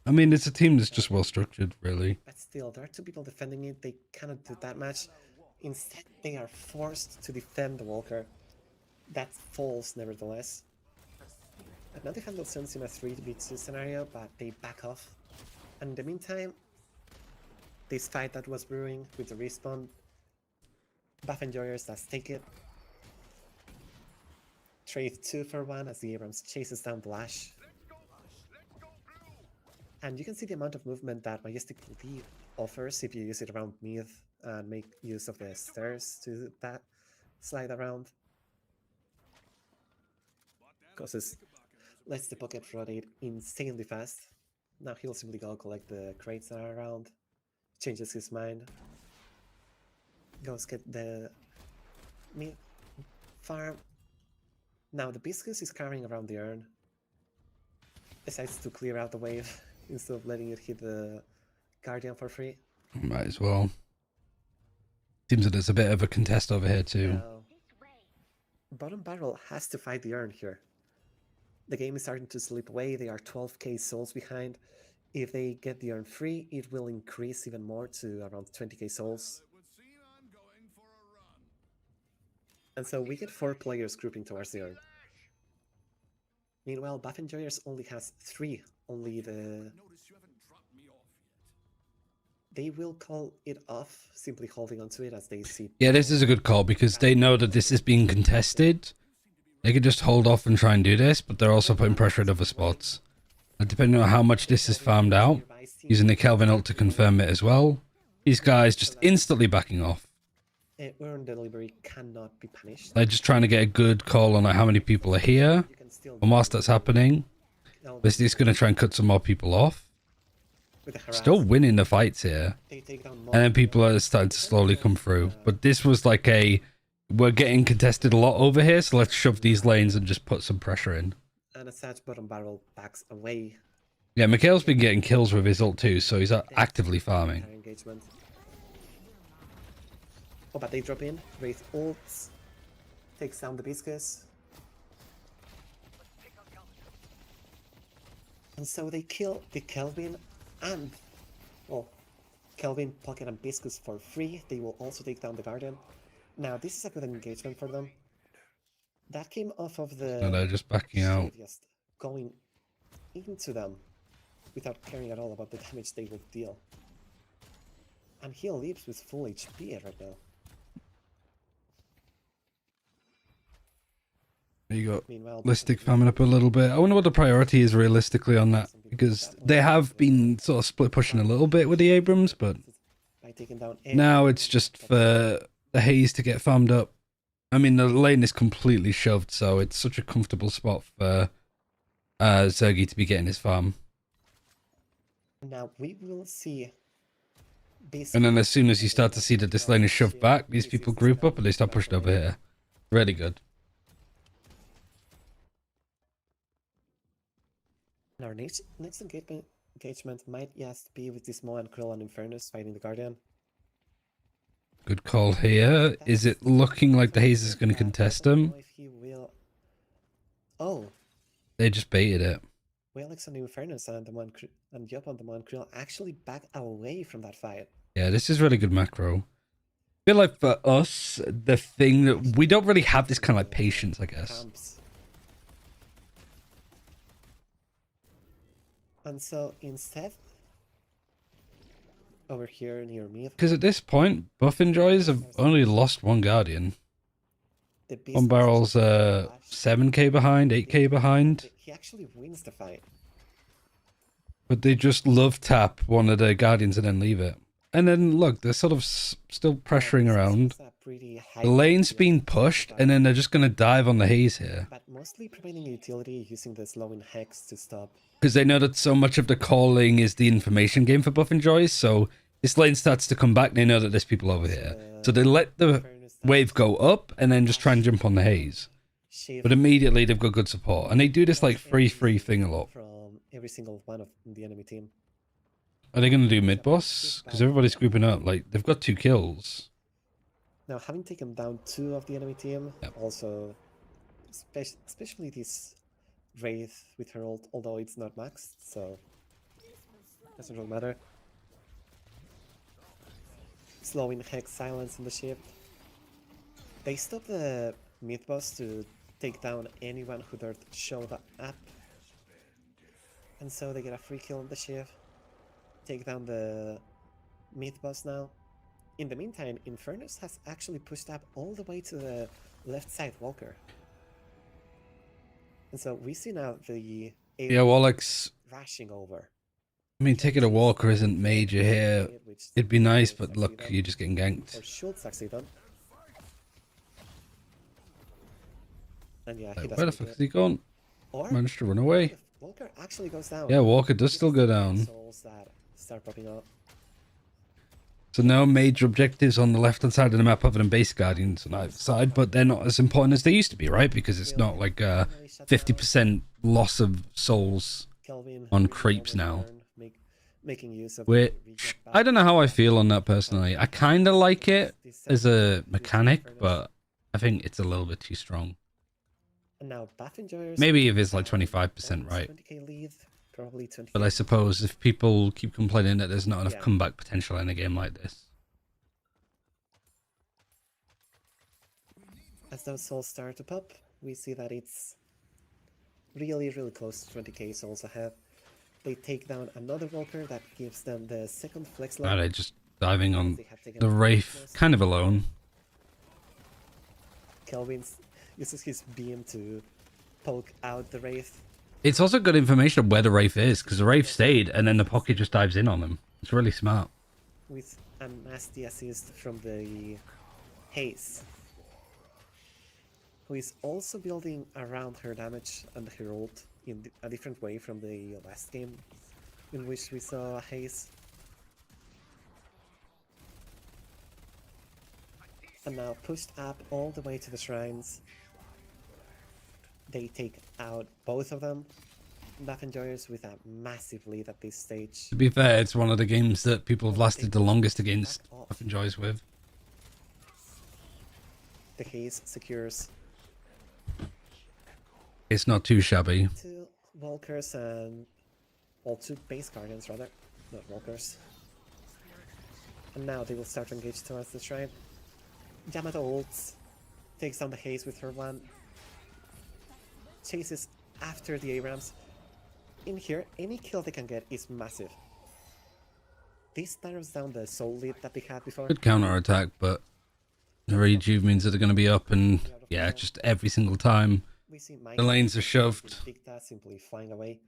I mean it's a team that's just well structured, really. But still, there are 2 people defending it. They cannot do that much. Instead, they are forced to defend the Walker. That falls, nevertheless. But now they handle Suns in a 3v2 scenario, but they back off. And in the meantime, this fight that was brewing with the respawn, Buff Enjoyers does take it. Trade 2 for 1 as the Abrams chases down Blash. And you can see the amount of movement that Majestic Lead offers if you use it around mid and make use of the stairs to that slide around. Causes lets the pocket rotate insanely fast. Now he'll simply go collect the crates that are around. Changes his mind. Goes get the mid farm. Now the Biscus is carrying around the urn. Decides to clear out the wave instead of letting it hit the Guardian for free. Might as well. Seems that there's a bit of a contest over here too. Bottom barrel has to fight the urn here. The game is starting to slip away. They are 12k souls behind. If they get the urn free, it will increase even more to around 20k souls. And so we get 4 players grouping towards the urn. Meanwhile, Buff Enjoyers only has 3. Only the... They will call it off, simply holding onto it as they see... Yeah, this is a good call because they know that this is being contested. They could just hold off and try and do this, but they're also putting pressure at other spots. And depending on how much this is farmed out, using the Kelvin ult to confirm it as well, these guys just instantly backing off. Urn delivery cannot be punished. They're just trying to get a good call on like, how many people are here. And whilst that's happening, this is going to try and cut some more people off. Still winning the fights here. And then people are starting to slowly come through. But this was like a... We're getting contested a lot over here, so let's shove these lanes and just put some pressure in. And as such, bottom barrel backs away. Yeah, Mikhail's been getting kills with his ult too, so he's actively farming. Engagement. Oh, but they drop in. Wraith ults. Takes down the Biscus. And so they kill the Kelvin and... Well, Kelvin, Pocket, and Biscus for free. They will also take down the Guardian. Now, this is a good engagement for them. That came off of the... No, they're just backing out. Just going into them without caring at all about the damage they would deal. And he leaves with full HP right now. There you go. Listic farming up a little bit. I wonder what the priority is realistically on that. Because they have been sort of split pushing a little bit with the Abrams, but... Now it's just for... the haze to get farmed up. I mean, the lane is completely shoved, so it's such a comfortable spot for Zergy to be getting his farm. Now we will see. And then as soon as you start to see that this lane is shoved back, these people group up and they start pushing over here. Really good. Our next engagement might just be with this Mo and Krill and Infernus fighting the Guardian. Good call here. Is it looking like the haze is going to contest him? If he will... Oh. They just baited it. Walex and Infernus and Yop on the Mo and Krill actually back away from that fight. Yeah, this is really good macro. I feel like for us, the thing that we don't really have this kind of like patience, I guess. And so instead, over here near me. Because at this point, Buff Enjoys have only lost one Guardian. The Beast One barrel's 7k behind, 8k behind. He actually wins the fight. But they just love tap one of the Guardians and then leave it. And then look, they're sort of still pressuring around. The lane's being pushed, and then they're just going to dive on the haze here. But mostly providing utility using the slowing hex to stop. Because they know that so much of the calling is the information game for Buff and Joy, so this lane starts to come back, they know that there's people over here. So they let the wave go up, and then just try and jump on the haze. But immediately they've got good support. And they do this like 3-3 thing a lot. From every single one of the enemy team. Are they going to do mid-boss? Because everybody's grouping up. Like, they've got 2 kills. Now, having taken down 2 of the enemy team, also, especially this Wraith with her ult, although it's not maxed, so doesn't really matter. Slowing Hex silence in the ship. They stop the mid-boss to take down anyone who dared show the app. And so they get a free kill on the ship. Take down the mid-boss now. In the meantime, Infernus has actually pushed up all the way to the left side Walker. And so we see now the Wallach's rushing over. I mean, taking a Walker isn't major here. It'd be nice, but look, you're just getting ganked. Or should succeed on. And yeah, he Where the fuck is he gone? Managed to run away. Walker actually goes down. Yeah, Walker does still go down. Souls that start popping up. So no major objectives on the left-hand side of the map other than base guardians on either side, but they're not as important as they used to be, right? Because it's not like a 50% loss of souls on creeps now. Making use of Which, I don't know how I feel on that personally. I kind of like it as a mechanic, but I think it's a little bit too strong. And now Buff Enjoyers, maybe if it's like 25%, right? 20k lead, probably 20. But I suppose if people keep complaining that there's not enough comeback potential in a game like this. As those souls start to pop, we see that it's really, really close to 20k souls ahead. They take down another Walker that gives them the second flex line. They're just diving on the Wraith, kind of alone. Kelvin uses his beam to poke out the Wraith. It's also good information of where the Wraith is, because the Wraith stayed, and then the pocket just dives in on them. It's really smart. With a nasty assist from the Haze, who is also building around her damage and her ult in a different way from the last game in which we saw Haze. And now pushed up all the way to the shrines. They take out both of them. Buff Enjoyers with a massive lead at this stage. To be fair, it's one of the games that people have lasted the longest against Buff Enjoys with. The Haze secures. It's not too shabby. 2 Walkers and... well, 2 base guardians rather, not Walkers. And now they will start to engage towards the shrine. Yamato ults, takes down the Haze with her one. Chases after the Abrams. In here, any kill they can get is massive. This narrows down the soul lead that they had before. Good counter attack, but the rejuve means that they're going to be up, and yeah, just every single time the lanes are shoved. Simply flying away.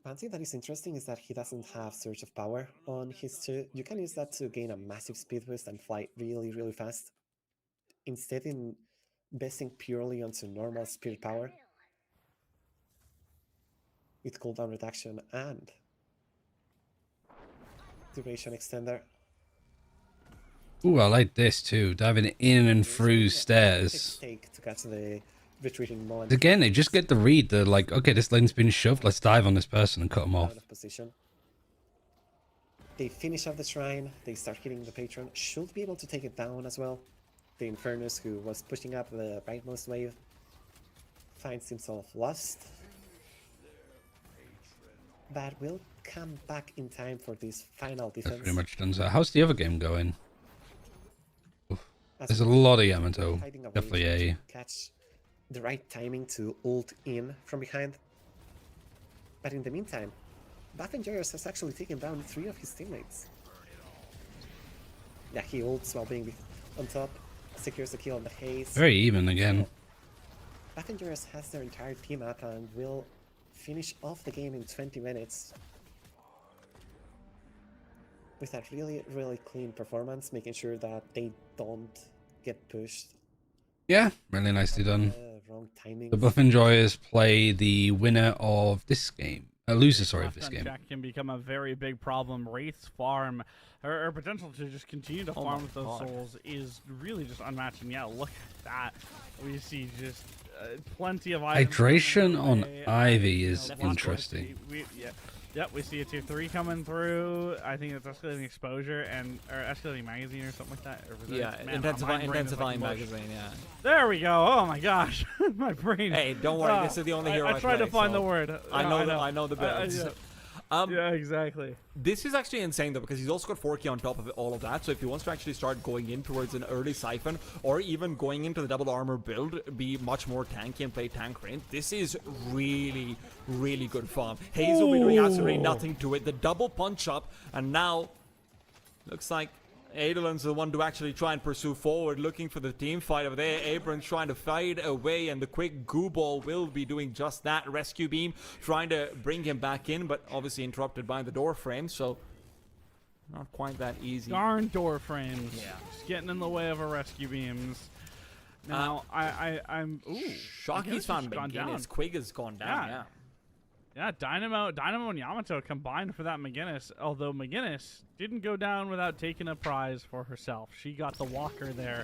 One thing that is interesting is that he doesn't have Surge of Power on his 2. You can use that to gain a massive speed boost and fly really, really fast. Instead, investing purely onto normal speed power with cooldown reduction and duration extender. Ooh, I like this too. Diving in and through stairs. To catch the retreating Mullen. Again, they just get the read. They're like, okay, this lane's been shoved. Let's dive on this person and cut them off. Out of position. They finish up the shrine. They start hitting the patron. Should be able to take it down as well. The Infernus, who was pushing up the rightmost wave, finds himself lost. But will come back in time for this final defense. That's pretty much done. So how's the other game going? Oof. There's a lot of Yamato. Definitely a... catch the right timing to ult in from behind. But in the meantime, Baffinger's has actually taken down 3 of his teammates. Yeah, he ults while being on top, secures the kill on the haze. Very even again. Baffinger's has their entire team up and will finish off the game in 20 minutes. With that really, really clean performance, making sure that they don't get pushed. Yeah, really nicely done. Wrong timing. The Buff Enjoyers play the winner of this game. Loser, sorry, of this game. Check can become a very big problem. Wraith's farm, her potential to just continue to farm with those souls is really just unmatched. And yeah, look at that. We see just plenty of items. Hydration on Ivy is interesting. Yep, we see a tier 3 coming through. I think it's escalating exposure or escalating magazine or something like that. Or was Yeah, intensifying magazine, yeah. There we go. Oh my gosh. My brain. Hey, don't worry. This is the only hero I tried to find the word. I know the builds. Yeah, exactly. This is actually insane though, because he's also got 4K on top of all of that. So if he wants to actually start going in towards an early siphon, or even going into the double armor build, be much more tanky and play tank range, this is really, really good farm. Hayes will be doing absolutely nothing to it. The double punch up, and now looks like Eidolon's the one to actually try and pursue forward, looking for the team fight over there. Abrams trying to fight away, and the quick goo ball will be doing just that. Rescue beam trying to bring him back in, but obviously interrupted by the door frame, so not quite that easy. Darn door frames. Yeah. Just getting in the way of our rescue beams. Now, I'm... Ooh. Shocky's found McGinnis. Quig has gone down, yeah. Yeah, Dynamo and Yamato combined for that McGinnis, although McGinnis didn't go down without taking a prize for herself. She got the walker there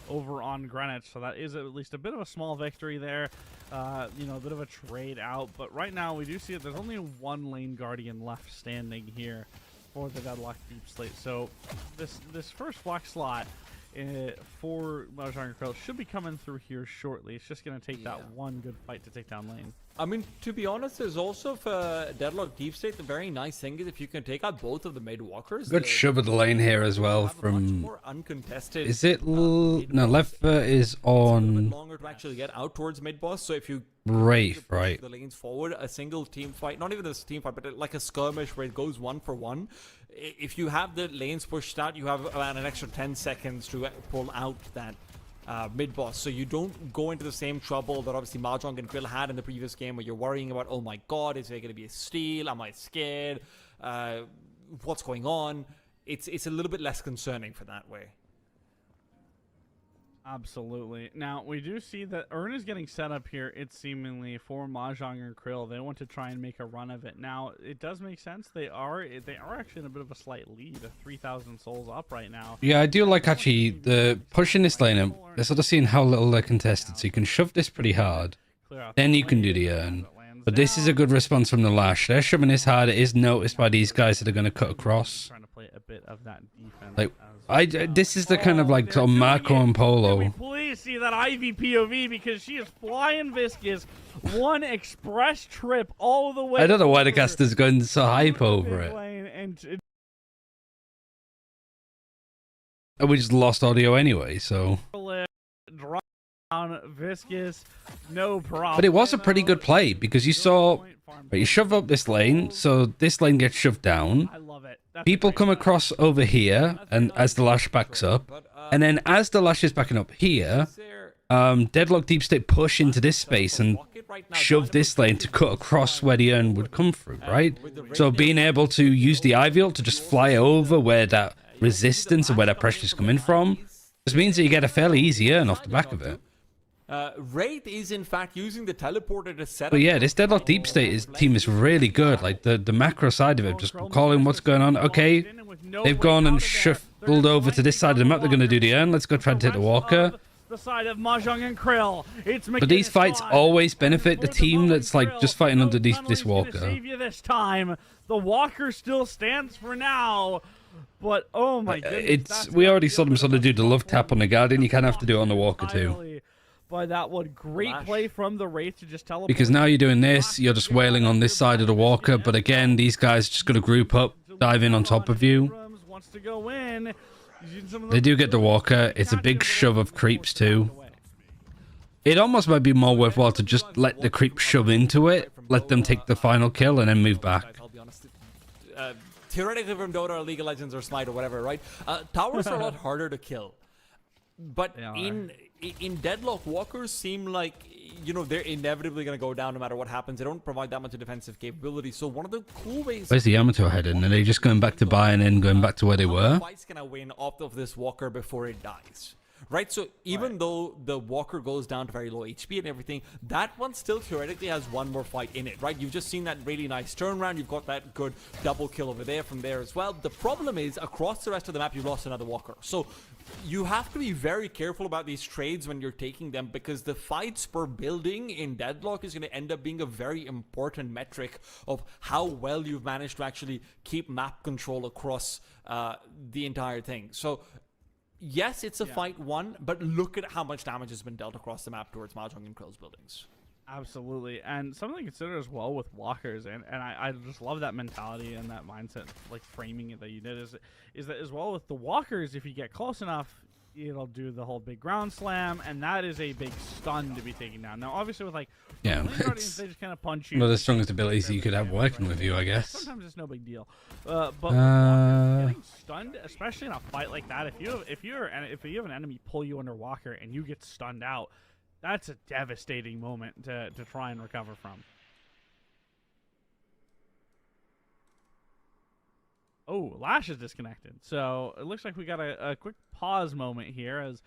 over on Greenwich, so that is at least a bit of a small victory there. You know, a bit of a trade out, but right now we do see that there's only 1 lane guardian left standing here for the Deadlock Deep Slate. So this first black slot for Mahjong and Krill should be coming through here shortly. It's just going to take that one good fight to take down lane. I mean, to be honest, there's also for Deadlock Deep State, the very nice thing is if you can take out both of the mid walkers. Good shove of the lane here as well from... more uncontested. Is it... no, left foot is on... A little bit longer to actually get out towards mid boss, so if you... Right. The lanes forward, a single team fight, not even a team fight, but like a skirmish where it goes 1-for-1. If you have the lanes pushed out, you have about an extra 10 seconds to pull out that mid boss, so you don't go into the same trouble that obviously Mahjong and Krill had in the previous game, where you're worrying about, oh my god, is there going to be a steal? Am I scared? What's going on? It's a little bit less concerning for that way. Absolutely. Now, we do see that Earn is getting set up here, it's seemingly, for Mahjong and Krill. They want to try and make a run of it. Now, it does make sense. They are actually in a bit of a slight lead, 3,000 souls up right now. Yeah, I do like actually the pushing this lane up. They're sort of seeing how little they're contested, so you can shove this pretty hard. Then you can do the Earn. But this is a good response from the Lash. They're shoving this hard. It is noticed by these guys that are going to cut across. Trying to play a bit of that defense. Like, this is the kind of like sort of Marco and Polo. Can we please see that Ivy POV, because she is flying Viscous, one express trip all the way. I don't know why the caster's going so hype over it. And we just lost audio anyway, so. Viscous, no problem. But it was a pretty good play, because you saw, you shove up this lane, so this lane gets shoved down. I love it. People come across over here, and as the Lash backs up, and then as the Lash is backing up here, Deadlock Deep State push into this space and shove this lane to cut across where the Earn would come through, right? So being able to use the Ivy ult to just fly over where that resistance and where that pressure is coming from, just means that you get a fairly easy Earn off the back of it. Wraith is in fact using the teleporter to set up. But yeah, this Deadlock Deep State team is really good. Like the macro side of it, just calling what's going on. Okay, they've gone and shuffled over to this side of the map. They're going to do the Earn. Let's go try and take the Walker. The side of Mahjong and Krill. But these fights always benefit the team that's like just fighting underneath this Walker. Save you this time. The Walker still stands for now. But oh my goodness, we already saw them sort of do the love tap on the Guardian. You kind of have to do it on the Walker too. By that one, great play from the Wraith to just teleport. Because now you're doing this, you're just wailing on this side of the Walker, but again, these guys are just going to group up, dive in on top of you. Wants to go in. They do get the Walker. It's a big shove of creeps too. It almost might be more worthwhile to just let the creep shove into it, let them take the final kill, and then move back. theoretically from Dota or League of Legends or Smite or whatever, right? Towers are a lot harder to kill. But in Deadlock, walkers seem like, you know, they're inevitably going to go down no matter what happens. They don't provide that much of defensive capability. So one of the cool ways... Where's the Yamato heading? Are they just going back to buy and then going back to where they were? Fights can I win off of this walker before it dies? Right, so even though the walker goes down to very low HP and everything, that one still theoretically has one more fight in it, right? You've just seen that really nice turnaround. You've got that good double kill over there from there as well. The problem is, across the rest of the map, you've lost another walker. So you have to be very careful about these trades when you're taking them, because the fights per building in Deadlock is going to end up being a very important metric of how well you've managed to actually keep map control across the entire thing. So yes, it's a fight one, but look at how much damage has been dealt across the map towards Mahjong and Krill's buildings. Absolutely, and something to consider as well with walkers, and I just love that mentality and that mindset, like framing it that you did, is that as well with the walkers, if you get close enough, it'll do the whole big ground slam, and that is a big stun to be taken down. Now, obviously, with like Yeah, Guardians, they just kind of punch you. one of the strongest abilities that you could have working with you, I guess. Sometimes it's no big deal, but getting stunned, especially in a fight like that, if you have an enemy pull you under walker and you get stunned out, that's a devastating moment to try and recover from. Oh, Lash is disconnected. So it looks like we got a quick pause moment here as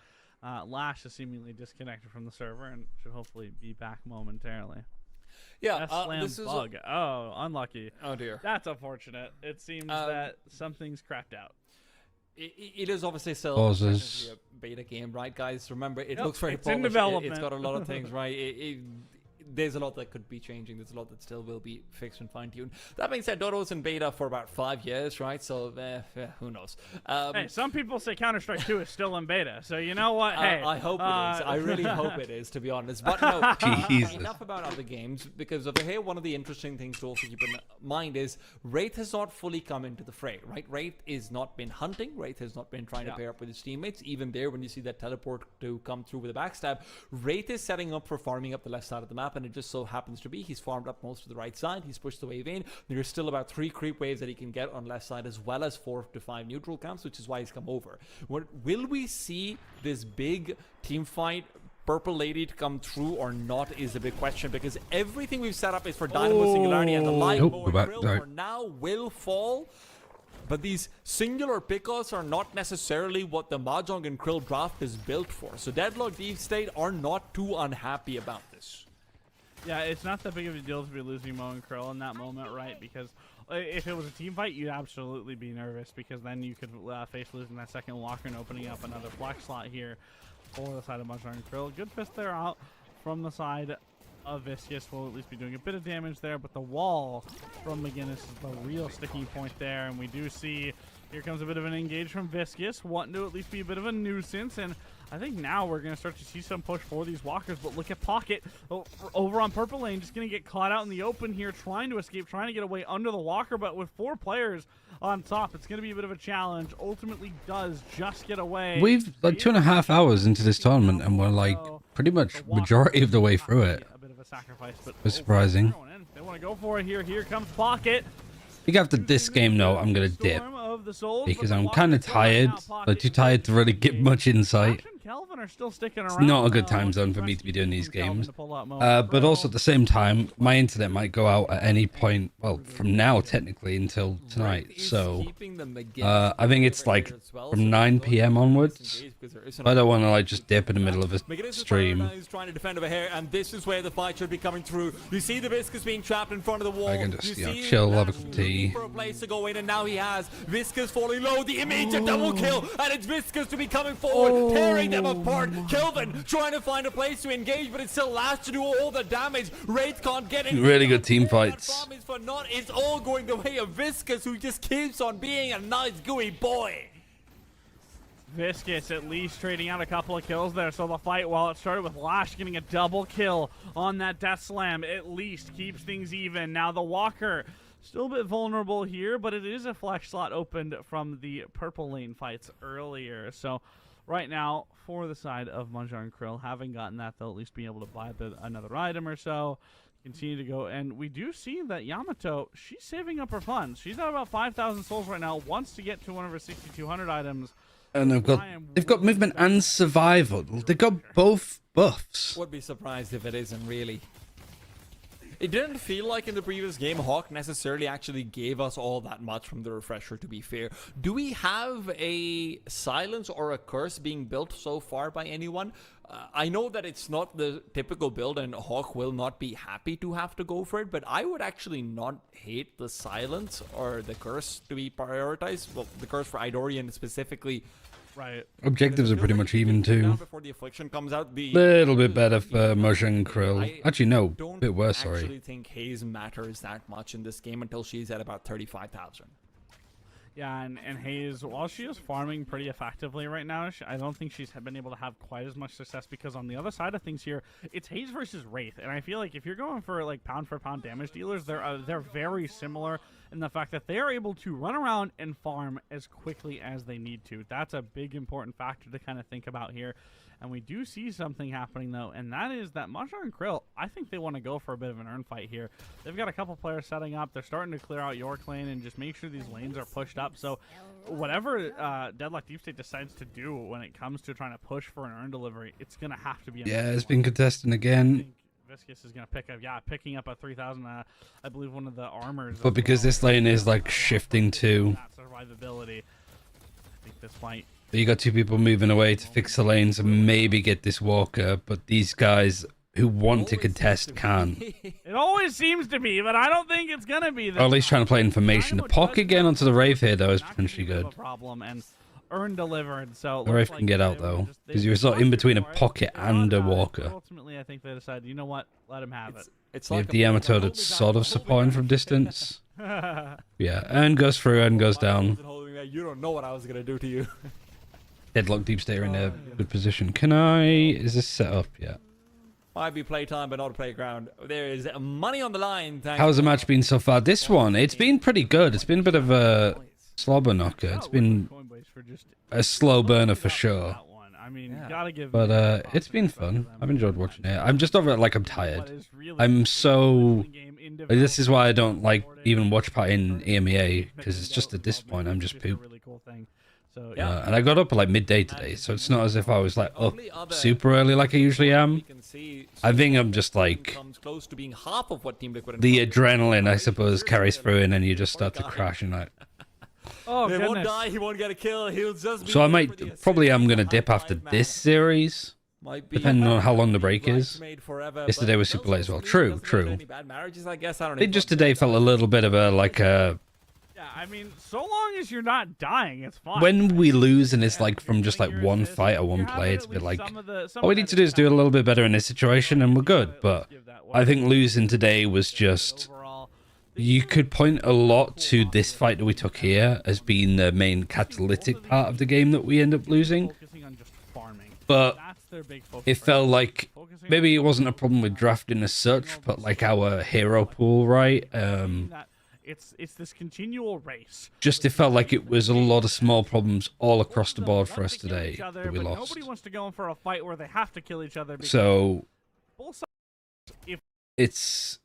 Lash is seemingly disconnected from the server and should hopefully be back momentarily. Yeah, slam this is bug. Oh, unlucky. Oh dear. That's unfortunate. It seems that something's crapped out. It is obviously still Pauses. a beta game, right, guys? Remember, it Yep, looks very it's in polished. development. It's got a lot of things, right? There's a lot that could be changing. There's a lot that still will be fixed and fine-tuned. That being said, Dota was in beta for about 5 years, right? So, who knows? Hey, some people say Counter-Strike 2 is still in beta, so you know what? Hey, I hope it is. I really hope it is, to be honest. But no, Jesus. enough about other games, because over here, one of the interesting things to also keep in mind is Wraith has not fully come into the fray, right? Wraith has not been hunting. Wraith has not been trying to pair up with his teammates. Even there, when you see that teleport to come through with a backstab, Wraith is setting up for farming up the left side of the map, and it just so happens to be he's farmed up most of the right side. He's pushed the wave in. There's still about 3 creep waves that he can get on left side, as well as 4 to 5 neutral camps, which is why he's come over. Will we see this big team fight, Purple Lady, to come through or not is a big question, because everything we've set up is for Dynamo Singularity, and the live for now will fall. But these singular pickoffs are not necessarily what the Mahjong and Krill draft is built for. So Deadlock Deep State are not too unhappy about this. Yeah, it's not that big of a deal to be losing Mo and Krill in that moment, right? Because if it was a team fight, you'd absolutely be nervous, because then you could face losing that second walker and opening up another flex slot here for the side of Mahjong and Krill. Good fist there out from the side of Viscous. Will at least be doing a bit of damage there, but the wall from McGinnis is the real sticking point there, and we do see here comes a bit of an engage from Viscous, wanting to at least be a bit of a nuisance, and I think now we're going to start to see some push for these walkers, but look at Pocket over on Purple Lane, just going to get caught out in the open here, trying to escape, trying to get away under the walker, but with 4 players on top, it's going to be a bit of a challenge. Ultimately does just get away. We've like 2.5 hours into this tournament, and we're like pretty much majority of the way through it. A bit of a sacrifice, but It's surprising. they want to go for it here. Here comes Pocket. I think after this game, though, I'm gonna dip because I'm kind of tired. Like too tired to really get much insight. Kelvin are still sticking around. It's not a good time zone for me to be doing these games. But also at the same time, my internet might go out at any point. Well, from now technically until tonight. So I think it's like from 9 p.m. onwards. I don't want to like just dip in the middle of a stream. He's trying to defend over here, and this is where the fight should be coming through. You see the Viscous being trapped in front of the wall. I can just chill, have a cup of tea. For a place to go in, and now he has Viscous falling low. The immediate double kill, and it's Viscous to be coming forward, tearing them apart. Kelvin trying to find a place to engage, but it still lasts to do all the damage. Wraith can't get in. Really good team fights. For not, it's all going the way of Viscous, who just keeps on being a nice gooey boy. Viscous at least trading out a couple of kills there. So the fight, while it started with Lash getting a double kill on that death slam, at least keeps things even. Now the Walker still a bit vulnerable here, but it is a flex slot opened from the Purple Lane fights earlier. So right now for the side of Mahjong and Krill. Having gotten that, they'll at least be able to buy another item or so. Continue to go, and we do see that Yamato, she's saving up her funds. She's at about 5,000 souls right now, wants to get to one of her 6,200 items. And they've got movement and survival. They've got both buffs. Would be surprised if it isn't really. It didn't feel like in the previous game Hawk necessarily actually gave us all that much from the refresher, to be fair. Do we have a silence or a curse being built so far by anyone? I know that it's not the typical build and Hawk will not be happy to have to go for it, but I would actually not hate the silence or the curse to be prioritized. Well, the curse for Idorian specifically. Right. Objectives are pretty much even too. Before the affliction comes out, Little bit better for Mahjong and Krill. Actually, no, a bit worse, I sorry. actually think Hayes matters that much in this game until she's at about 35,000. Yeah, and Hayes, while she is farming pretty effectively right now, I don't think she's been able to have quite as much success because on the other side of things here, it's Hayes versus Wraith, and I feel like if you're going for like pound for pound damage dealers, they're very similar in the fact that they are able to run around and farm as quickly as they need to. That's a big important factor to kind of think about here. And we do see something happening, though, and that is that Mahjong and Krill, I think they want to go for a bit of an earn fight here. They've got a couple players setting up. They're starting to clear out York lane and just make sure these lanes are pushed up. So whatever Deadlock Deep State decides to do when it comes to trying to push for an earn delivery, it's going to have to be. Yeah, it's been contesting again. Viscous is going to pick up, picking up a 3,000, I believe one of the armors. But because this lane is like shifting to... survivability, I think this might... You got two people moving away to fix the lanes and maybe get this walker, but these guys who want to contest can. It always seems to be, but I don't think it's going to be. Or at least trying to play information. The pocket getting onto the Wraith here, though, is potentially good. Problem and earn delivered, so The Wraith can get out, though, because you're sort of in between a pocket and a walker. Ultimately, I think they decided, you know what, let him have it. You have the Yamato that's sort of supporting from distance. Yeah, Earn goes through, Earn goes down. You don't know what I was going to do to you. Deadlock Deep State are in a good position. Can I... Is this set up yet? Might be playtime, but not a playground. There is money on the line. How's the match been so far? This one, it's been pretty good. It's been a bit of a slobber knocker. It's been a slow burner for sure. I mean, gotta give. But it's been fun. I've enjoyed watching it. I'm just over it like I'm tired. I'm so... This is why I don't like even watch part in EMEA, because it's just at this point I'm just poop. And I got up at like midday today, so it's not as if I was like up super early like I usually am. I think I'm just like the adrenaline, I suppose, carries through, and then you just start to crash and like. Oh, he won't die. He won't get a kill. He'll just. So I might probably am gonna dip after this series, depending on how long the break is. Yesterday was super late as well. True. I think just today felt a little bit of a like a. Yeah, I mean, so long as you're not dying, it's fine. When we lose and it's like from just like one fight or one play, it's a bit like, all we need to do is do a little bit better in this situation and we're good. But I think losing today was just, you could point a lot to this fight that we took here as being the main catalytic part of the game that we end up losing. But it felt like, maybe it wasn't a problem with drafting as such, but like our hero pool, right? It's this continual race. Just it felt like it was a lot of small problems all across the board for us today that we lost. Nobody wants to go in for a fight where they have to kill each other. So it's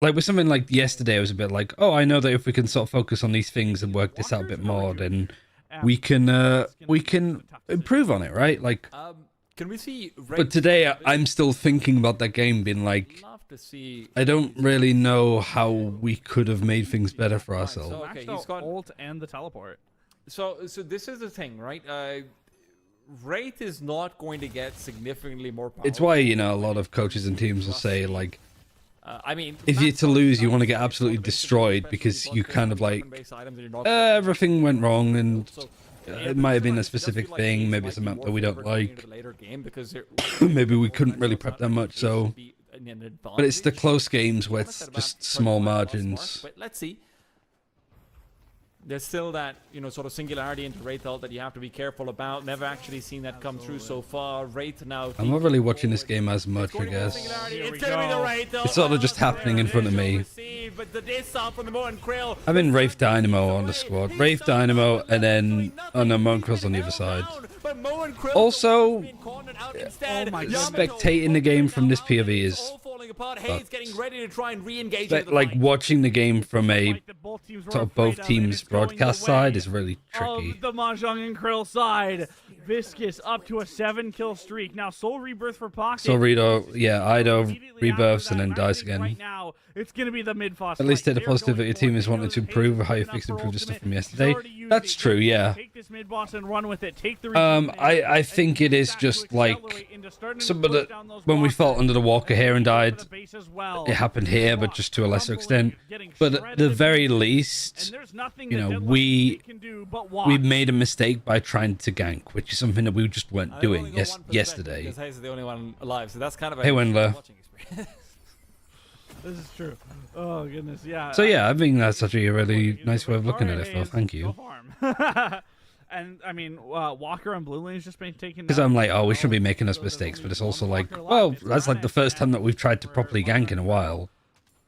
like with something like yesterday, I was a bit like, oh, I know that if we can sort of focus on these things and work this out a bit more, then we can improve on it, right? Like. Can we see? But today, I'm still thinking about that game, being like, I don't really know how we could have made things better for ourselves. So, okay, he's got ult and the teleport. So this is the thing, right? Wraith is not going to get significantly more power. It's why, you know, a lot of coaches and teams will say, like, I mean, if you're to lose, you want to get absolutely destroyed because you kind of like, everything went wrong and. It might have been a specific thing, maybe it's a map that we don't like. Maybe we couldn't really prep that much, so. But it's the close games where it's just small margins. But let's see. There's still that, you know, sort of singularity into Wraith ult that you have to be careful about. Never actually seen that come through so far. Wraith now. I'm not really watching this game as much, I guess. It's gonna be the Wraith ult. It's sort of just happening in front of me. lead, but the diss off from the Mo and Krill. I'm in Wraith Dynamo on the squad. Wraith Dynamo, and then Mo and Krill's on the other side. Also, spectating the game from this POV is Hayes getting ready to try and re-engage like watching the game from a sort of both teams broadcast side is really tricky. Of the Mahjong and Krill side, Viscous up to a 7-kill streak. Now Soul Rebirth for Pocket. So Rido, yeah, Ido rebirths and then dies again. Right now, it's going to be the mid-foss. At least take the positive that your team is wanting to improve or how you fixed improved the stuff from yesterday. That's true, yeah. Take this mid-boss and run with it. Take the I think it is just like some of the when we fought under the Walker here and died, it happened here, but just to a lesser extent. But at the very least, you know, we made a mistake by trying to gank, which is something that we just weren't doing yesterday. Because Hayes is the only one alive, so that's kind of a Hey, Wendler. This is true. Oh goodness, yeah. So yeah, I think that's actually a really nice way of looking at it, Phil. Thank you. And I mean, Walker and Blue Lane's just been taken. Because I'm like, oh, we shouldn't be making those mistakes, but it's also like, well, that's like the first time that we've tried to properly gank in a while.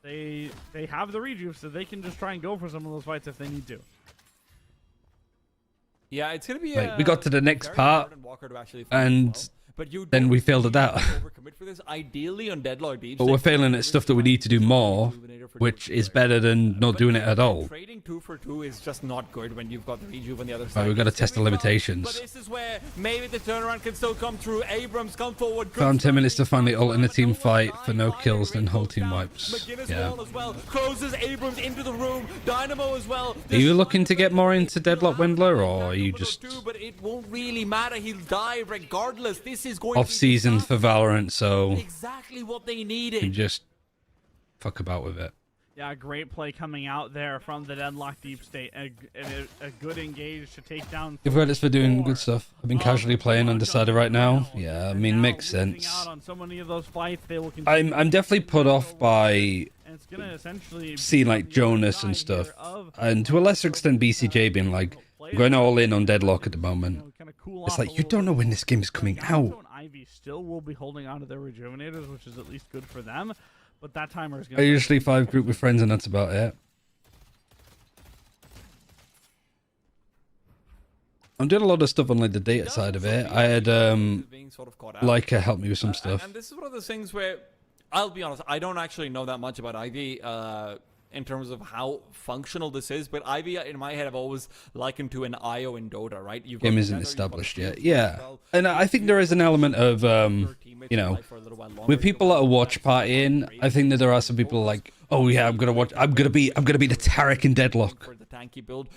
They have the rejuve, so they can just try and go for some of those fights if they need to. Yeah, it's gonna be. Like, we got to the next part, and then we failed at that. For this, ideally on Deadlock Deep, But we're failing at stuff that we need to do more, which is better than not doing it at all. Trading 2 for 2 is just not good when you've got the rejuve on the other side. Right, we've got to test the limitations. But this is where maybe the turnaround can still come through. Abrams come forward. Found 10 minutes to finally ult in a team fight for no kills, then whole team wipes. Yeah. As well. Closes Abrams into the room. Dynamo as well. Are you looking to get more into Deadlock Wendler, or are you just But it won't really matter. He'll die regardless. This is going off season for Valorant, so exactly what they needed. you can just fuck about with it? Yeah, great play coming out there from the Deadlock Deep State. A good engage to take down. Give credits for doing good stuff. I've been casually playing Undecided right now. Yeah, I mean, makes sense. On so many of those fights, they will I'm definitely put off by it's gonna essentially seeing like Jonas and stuff, and to a lesser extent BCJ being like, I'm going all in on Deadlock at the moment. It's like, you don't know when this game is coming out. Ivy still will be holding on to their rejuvenators, which is at least good for them. But that timer is going I usually 5 group with friends and that's about it. I'm doing a lot of stuff on like the data side of it. I had Leica help me with some stuff. And this is one of those things where, I'll be honest, I don't actually know that much about Ivy in terms of how functional this is, but Ivy in my head I've always likened to an IO in Dota, right? Game isn't established yet. Yeah. And I think there is an element of, you know, with people that are watch partying, I think that there are some people like, oh yeah, I'm gonna be the Tarek in Deadlock. For the tanky build,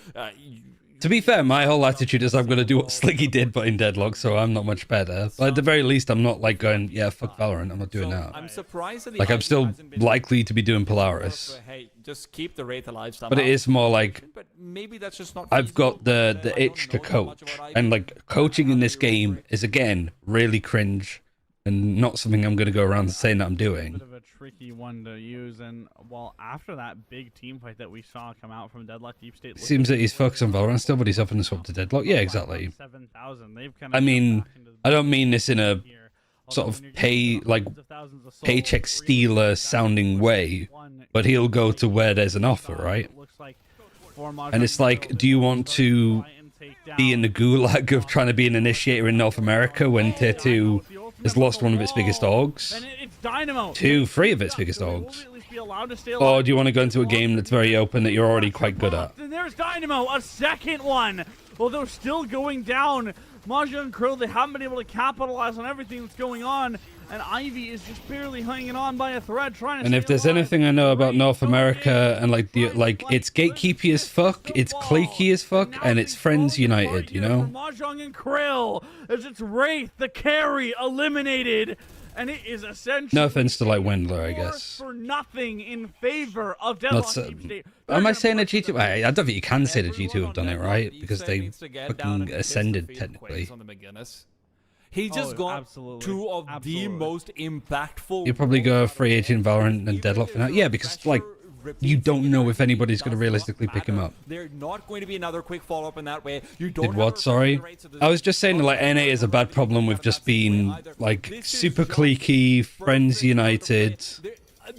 To be fair, my whole attitude is I'm going to do what Sliggy did, but in Deadlock, so I'm not much better. But at the very least, I'm not like going, yeah, fuck Valorant, I'm not doing that. I'm surprised that like, I'm still likely to be doing Polaris. Hey, just keep the Wraith alive somehow. But it is more like, but maybe that's just not I've got the itch to coach. And like, coaching in this game is, again, really cringe. And not something I'm going to go around saying that I'm doing. Bit of a tricky one to use, and well, after that big team fight that we saw come out from Deadlock Deep State, Seems that he's focused on Valorant still, but he's up in the swap to Deadlock. Yeah, exactly. 7,000. They've kind I mean, I don't mean this in a sort of paycheck stealer sounding way, but he'll go to where there's an offer, right? And it's like, do you want to be in the gulag of trying to be an initiator in North America when Tier 2 has lost one of its biggest dogs? 3 of its biggest dogs. Or do you want to go into a game that's very open that you're already quite good at? And there's Dynamo, a second one. Although still going down, Mahjong and Krill, they haven't been able to capitalize on everything that's going on. And Ivy is just barely hanging on by a thread, trying to. And if there's anything I know about North America and like it's gatekeepy as fuck, it's cliquey as fuck, and it's friends united, you know. Mahjong and Krill, as it's Wraith, the carry, eliminated, and it is essentially. No offense to like Wendler, I guess. For nothing in favor of Deadlock Deep State. Am I saying that G2? I don't think you can say that G2 have done it right because they fucking ascended technically. He's just got 2 of the most impactful. You'll probably go free agent Valorant and Deadlock for now. Yeah, because like you don't know if anybody's going to realistically pick him up. There's not going to be another quick follow-up in that way. You don't Did what? Sorry, I was just saying that like NA is a bad problem with just being like super cliquey, friends united.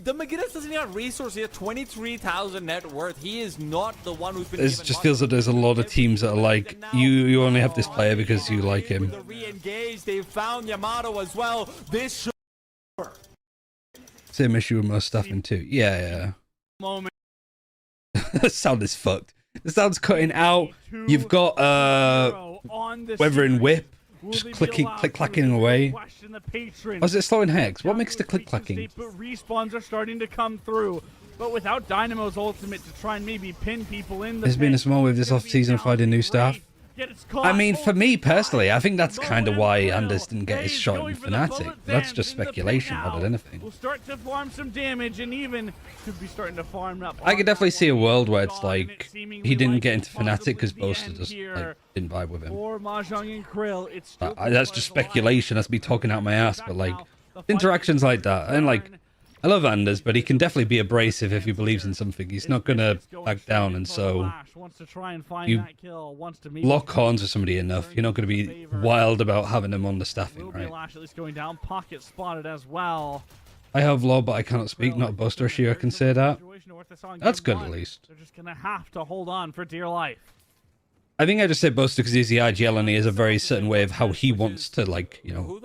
The McGinnis doesn't even have resources. He has 23,000 net worth. He is not the one who's been. It just feels that there's a lot of teams that are like, you only have this player because you like him. Re-engaged. They found Yamato as well. This should. Same issue with most staffing too. Yeah. Moment. The sound is fucked. The sound's cutting out. You've got Weathering Whip just click-clacking away. Oh, is it slowing Hex? What makes the click-clacking? Respawns are starting to come through, but without Dynamo's ultimate to try and maybe pin people in the There's been a small wave this off-season finding new staff. I mean, for me personally, I think that's kind of why Anders didn't get his shot in Fnatic. That's just speculation more than anything. We'll start to farm some damage and even could be starting to farm up. I could definitely see a world where it's like he didn't get into Fnatic because Boaster just like didn't vibe with him. For Mahjong and Krill, it's still That's just speculation. That's me talking out my ass. But like interactions like that, and like I love Anders, but he can definitely be abrasive if he believes in something. He's not gonna back down, and so you lock horns with somebody enough, you're not gonna be wild about having them on the staffing, right? Lash at least going down. Pocket spotted as well. I have law, but I cannot speak. Not a Boaster issue. I can say that. That's good at least. They're just gonna have to hold on for dear life. I think I just said Boaster because he's the IGL and he has a very certain way of how he wants to, like, you know,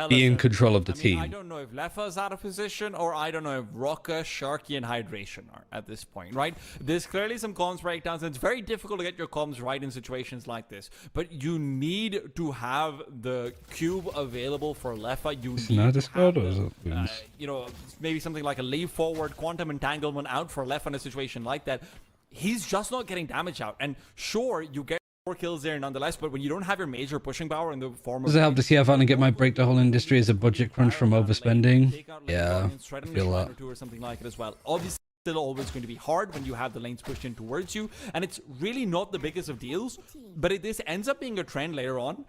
be in control of the team. I don't know if Lefa's out of position, or I don't know if Rocka, Sharky, and Hydration are at this point, right? There's clearly some comms breakdowns, and it's very difficult to get your comms right in situations like this. But you need to have the cube available for Lefa. You Is it not Discord or is it you know, maybe something like a leave forward, quantum entanglement out for Lefa in a situation like that. He's just not getting damage out. And sure, you get 4 kills there nonetheless, but when you don't have your major pushing power in the form of... Does it help to see how far to get my break the whole industry as a budget crunch from overspending? Yeah, I feel that. Or something like it as well. Obviously, still always going to be hard when you have the lanes pushed in towards you, and it's really not the biggest of deals, but this ends up being a trend later on.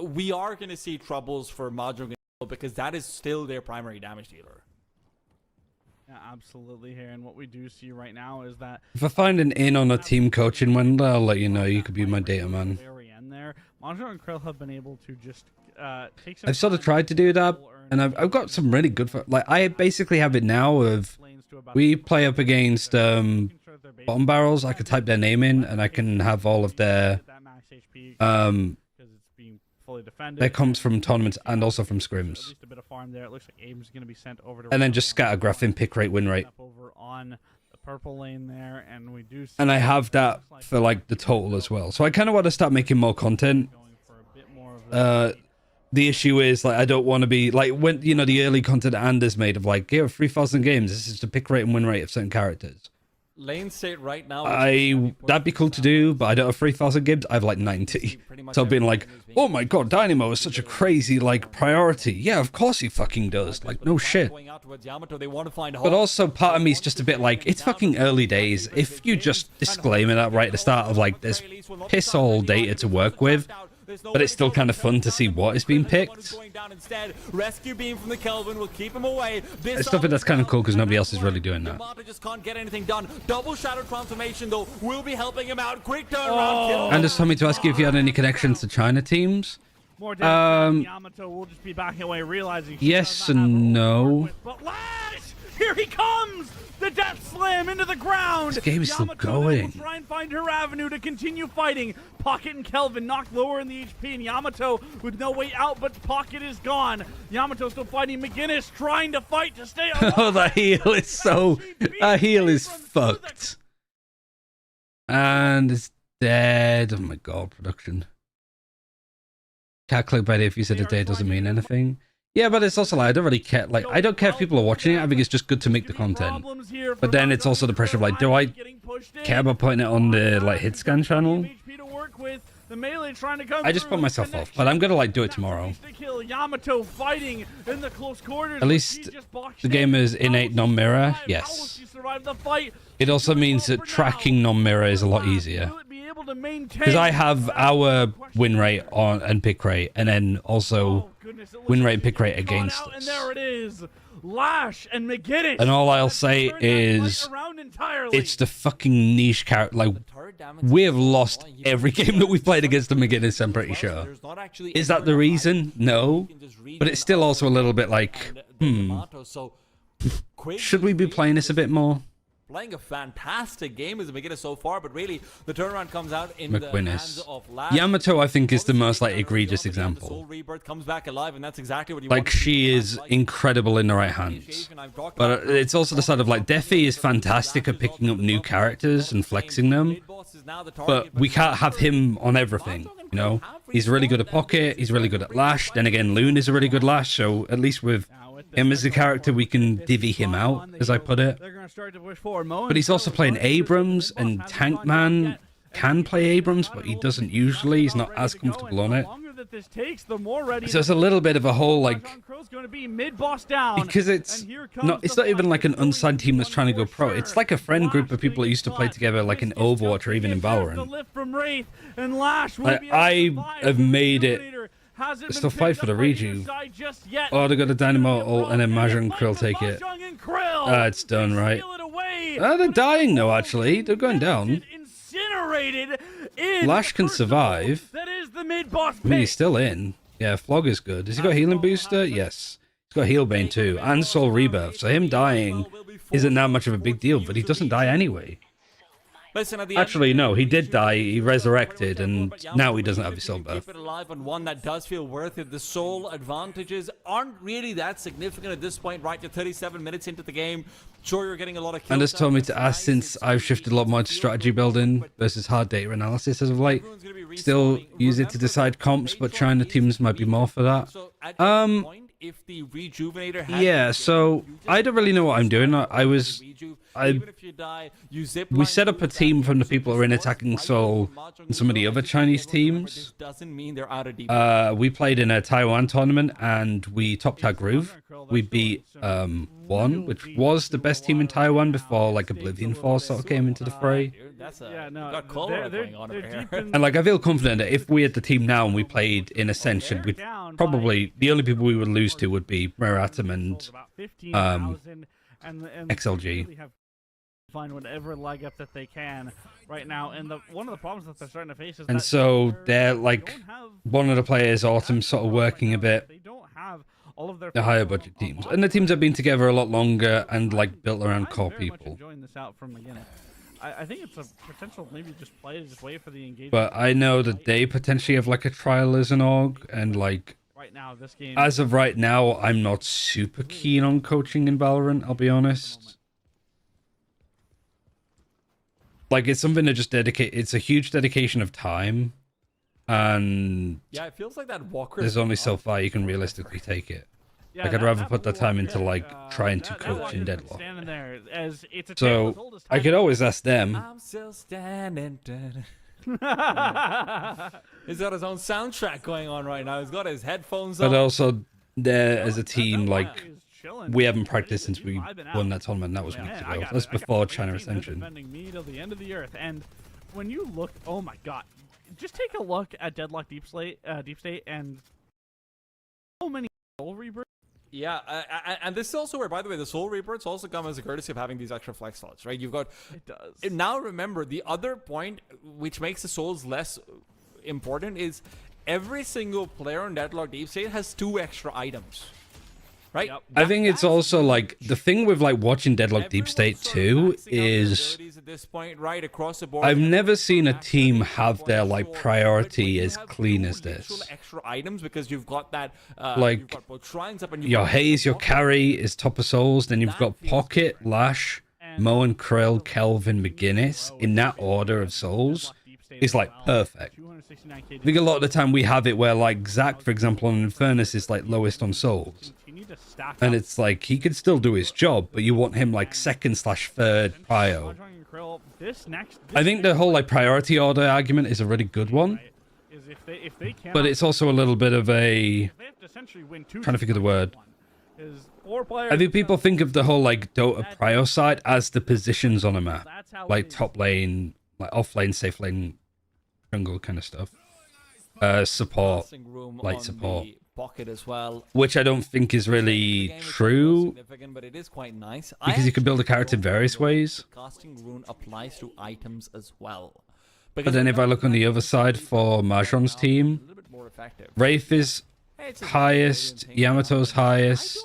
We are going to see troubles for Mahjong because that is still their primary damage dealer. Yeah, absolutely here, and what we do see right now is that If I find an in on a team coaching one, I'll let you know. You could be my data man. very end there, Mahjong and Krill have been able to just take some. I've sort of tried to do that, and I've got some really good... Like, I basically have it now of... We play up against bottom barrels. I could type their name in, and I can have all of their... That comes from tournaments and also from scrims. And then just scatter graphing pick rate, win rate. Over on the purple lane there, and we do. And I have that for like the total as well. So I kind of want to start making more content. The issue is like I don't want to be like when you know the early content Anders made of like 3,000 games. This is the pick rate and win rate of certain characters. Lane state right now. That'd be cool to do, but I don't have 3,000 gigs. I have like 90. So being like, oh my god, Dynamo is such a crazy like priority. Yeah, of course he fucking does. Like no shit. But also part of me is just a bit like, it's fucking early days. If you just disclaim it right at the start of like there's piss all data to work with, but it's still kind of fun to see what is being picked. Rescue beam from the Kelvin will keep him away. I still think that's kind of cool because nobody else is really doing that. Just can't get anything done. Double shadow transformation though will be helping him out. Quick turnaround kill. And just told me to ask you if you had any connections to China teams. Yamato will just be backing away, realizing yes and no. But Lash, here he comes! The death slam into the ground. This game is still Yamato going. will try and find her avenue to continue fighting. Pocket and Kelvin knocked lower in the HP, and Yamato with no way out, but Pocket is gone. Yamato still fighting. McGinnis trying to fight to stay alive. Oh, that heal is so... That heal is fucked. And it's dead. Oh my god, production. Can't clickbait if you said a day doesn't mean anything. Yeah, but it's also like, I don't really care. Like, I don't care if people are watching it. I think it's just good to make the content. But then it's also the pressure of like, do I care about putting it on the like hit scan channel? I just put myself off, but I'm gonna like do it tomorrow. Yamato fighting in the close quarters. At least the game is innate non-mirror. Yes. It also means that tracking non-mirror is a lot easier. Because I have our win rate on and pick rate, and then also win rate and pick rate against us. And there it is. Lash and McGinnis. And all I'll say is, it's the fucking niche character. Like, we have lost every game that we've played against the McGinnis, I'm pretty sure. Is that the reason? No. But it's still also a little bit like, Should we be playing this a bit more? Playing a fantastic game as a beginner so far, but really the turnaround comes out in the hands McWinnis. of Lash. Yamato, I think, is the most like egregious Soul example. Rebirth comes back alive, and that's exactly what you Like want to see she from is Lash. incredible in the right hands, but it's also the side of like Defi is fantastic at picking up new characters and flexing them, but we can't have him on everything. You know, he's really good at Pocket, he's really good at Lash. Then again, Loon is a really good Lash, so at least with him as a character, we can divvy him out, as I put it. But he's also playing Abrams, and Tankman can play Abrams, but he doesn't usually. He's not as comfortable on it. So it's a little bit of a whole like, because it's not even like an unsigned team that's trying to go pro. It's like a friend group of people that used to play together, like in Overwatch or even in Valorant. I have made it. Still fight for the rejuve. Oh, they got a Dynamo ult and then Mahjong and Krill take it. It's done, right? They're dying though, actually. They're going down. Lash can survive. I mean, he's still in. Yeah, Flog is good. Has he got healing booster? Yes. He's got heal bane too, and soul rebirth. So him dying isn't that much of a big deal, but he doesn't die anyway. Listen, at the Actually, no, he did die. He resurrected, and now he doesn't have his soul birth. Keep it alive on one that does feel worth it. The soul advantages aren't really that significant at this point, right? You're 37 minutes into the game. Sure, you're getting a lot of kills. And has told me to ask since I've shifted a lot more to strategy building versus hard data analysis as of late. Still use it to decide comps, but China teams might be more for that. If the rejuvenator Yeah, so I don't really know what I'm doing. We set up a team from the people who are in Attacking Soul and some of the other Chinese teams. Doesn't mean they're out of deep. We played in a Taiwan tournament and we topped our groove. We beat one, which was the best team in Taiwan before like Oblivion Force sort of came into the fray. Got cholera going on over here. And like I feel confident that if we had the team now and we played in Ascension, we'd probably the only people we would lose to would be Meratum and XLG. Find whatever leg up that they can right now, and one of the problems that they're starting to face is And so they're like one of the players, Autumn, sort of working a bit. they don't have all of their The higher budget teams, and the teams have been together a lot longer and like built around core people. enjoying this out from the beginning. I think it's a potential maybe just play to just wait for the engagement. But I know that they potentially have like a trial as an org, and like right now this game, as of right now, I'm not super keen on coaching in Valorant. I'll be honest. Like it's something to just dedicate. It's a huge dedication of time, and Yeah, it feels like that Walker. there's only so far you can realistically take it. Like I'd rather put that time into like trying to coach in Deadlock. standing there as it's a So I could always ask them. I'm still standing. He's got his own soundtrack going on right now. He's got his headphones on. But also, there as a team, like we haven't practiced since we won that tournament. That was weeks ago. That's before China Ascension. Defending me till the end of the earth, and when you look, oh my god, just take a look at Deadlock Deep State, and so many soul rebirths. Yeah, and this is also where, by the way, the soul rebirths also come as a courtesy of having these extra flex slots, right? You've got. It does. Now remember, the other point which makes the souls less important is every single player in Deadlock Deep State has 2 extra items. Right? I think it's also like the thing with like watching Deadlock Deep State 2 is At this point, right across the board, I've never seen a team have their like priority as clean as this. extra items because you've got that Like, you've got both shrines up and you've Your got Haze, your carry is top of souls. Then you've got Pocket, Lash, Mo and Krill, Kelvin, McGinnis in that order of souls. Is like perfect. I think a lot of the time we have it where like Zach, for example, on Infernus is like lowest on souls. And it's like he could still do his job, but you want him like second/third prio. I think the whole like priority order argument is a really good one. But it's also a little bit of a trying to figure the word. I think people think of the whole like Dota prio side as the positions on a map, like top lane, like off lane, safe lane, jungle kind of stuff. Support, light support. Pocket as well, which I don't think is really true, but it is quite nice because you can build a character in various ways. Casting rune applies to items as well. But then if I look on the other side for Mahjong's team, Wraith is highest, Yamato's highest.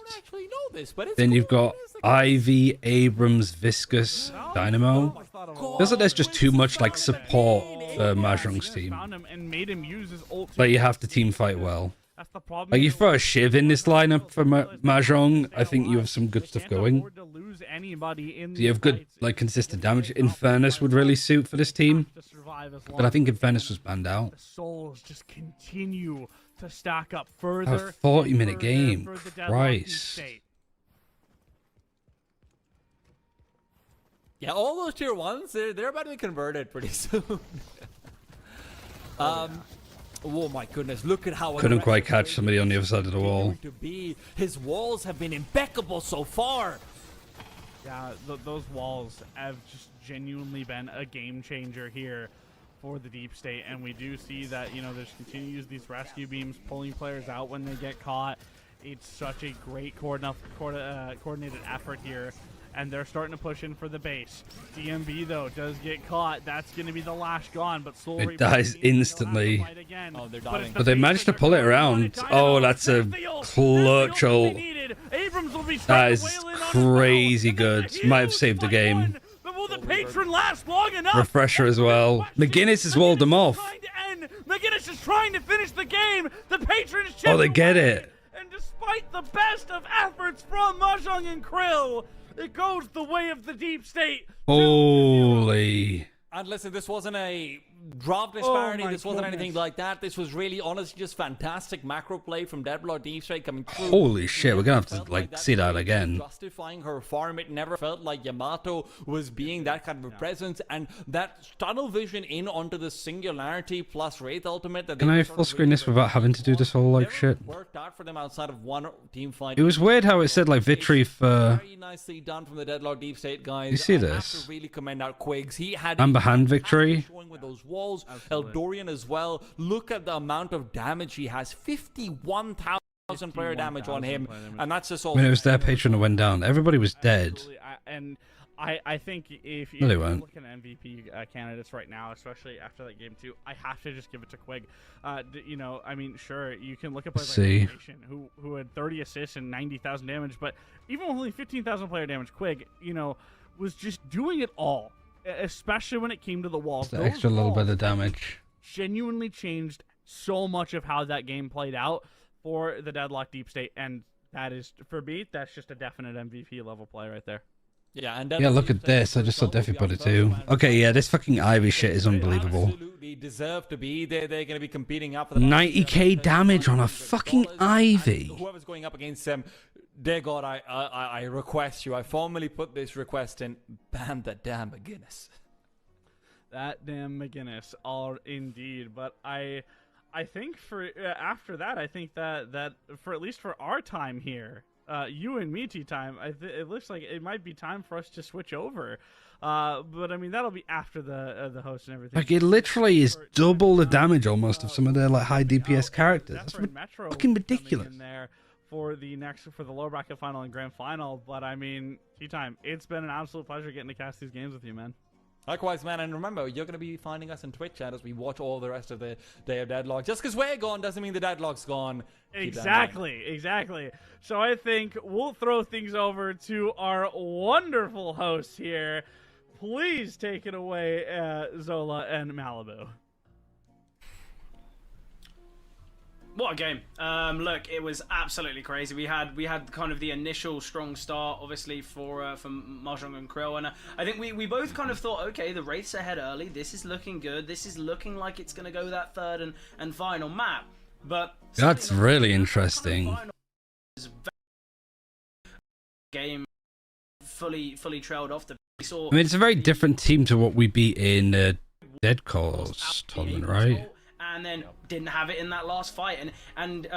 Then you've got Ivy, Abrams, Viscous, Dynamo. Feels like there's just too much like support for Mahjong's team. And made him use his ult. Like you have to team fight well. That's the problem. Like you throw a Shiv in this lineup for Mahjong, I think you have some good stuff going. To lose anybody in So you have good, like, consistent damage. Infernus would really suit for this team. But I think Infernus was banned out. The souls just continue to stack up further. A 40-minute game. Christ. Yeah, all those tier 1s, they're about to be converted pretty soon. Oh my goodness, look at how Couldn't quite catch somebody on the other side of the wall. to be. His walls have been impeccable so far. Yeah, those walls have just genuinely been a game changer here for the Deep State, and we do see that, you know, there's continues these rescue beams pulling players out when they get caught. It's such a great coordinated effort here, and they're starting to push in for the base. DMB, though, does get caught. That's going to be the Lash gone, but Soul It dies instantly. Oh, they're dying. But they managed to pull it around. Oh, that's a clutch ult. That is crazy good. Might have saved the game. But will the patron last long enough? Refresher as well. McGinnis has walled them off. McGinnis is trying to finish the game. The patron is Oh, they get it. And despite the best of efforts from Mahjong and Krill, it goes the way of the Deep State. Holy. And listen, this wasn't a draft disparity. This wasn't anything like that. This was really, honestly, just fantastic macro play from Deadlock Deep Strike coming through. Holy shit, we're going to have to, like, see that again. Justifying her farm, it never felt like Yamato was being that kind of a presence. And that tunnel vision in onto the Singularity plus Wraith Ultimate. That Can I full screen this without having to do this whole, like, shit? Worked out for them outside of one team fight. It was weird how it said, like, victory for... Very nicely done from the Deadlock Deep State guys. You see I have this? to really commend out Quigs. He had Amber Hand victory. showing with those walls. Eldorian as well. Look at the amount of damage he has. 51,000 player damage on him, and that's just all. When it was their patron that went down, everybody was dead. And I think if No, they you're weren't. looking at MVP candidates right now, especially after that game too, I have to just give it to Quig. You know, I mean, sure, you can look at players like Nation, who had 30 assists and 90,000 damage, but even with only 15,000 player damage, Quig, you know, was just doing it all. Especially when it came to the walls. It's the extra little bit of damage. Genuinely changed so much of how that game played out for the Deadlock Deep State, and that is, for me, that's just a definite MVP level play right there. Yeah, and Yeah, look at this. I just saw Defi put it too. Okay, yeah, this fucking Ivy shit is unbelievable. Absolutely deserve to be there. They're going to be competing up for the 90k damage on a fucking Ivy. Whoever's going up against them, dear God, I request you. I formally put this request in. Ban the damn McGinnis. That damn McGinnis, all indeed. But I think for after that, I think that for at least for our time here, you and me tea time, it looks like it might be time for us to switch over. But I mean that'll be after the host and everything. Like it literally is double the damage almost of some of their like high DPS characters. That's fucking ridiculous. In there for the lower bracket final and grand final. But I mean, tea time, it's been an absolute pleasure getting to cast these games with you, man. Likewise, man, and remember, you're going to be finding us on Twitch chat as we watch all the rest of the Day of Deadlock. Just because we're gone doesn't mean the Deadlock's gone. Exactly. So I think we'll throw things over to our wonderful hosts here. Please take it away, Zola and Malibu. What a game. Look, it was absolutely crazy. We had kind of the initial strong start, obviously, for Mahjong and Krill, and I think we both kind of thought, okay, the Wraith's ahead early. This is looking good. This is looking like it's going to go that third and final map. But that's really interesting. Game fully trailed off. I mean, it's a very different team to what we beat in Dead Calls tournament, right? And then didn't have it in that last fight, and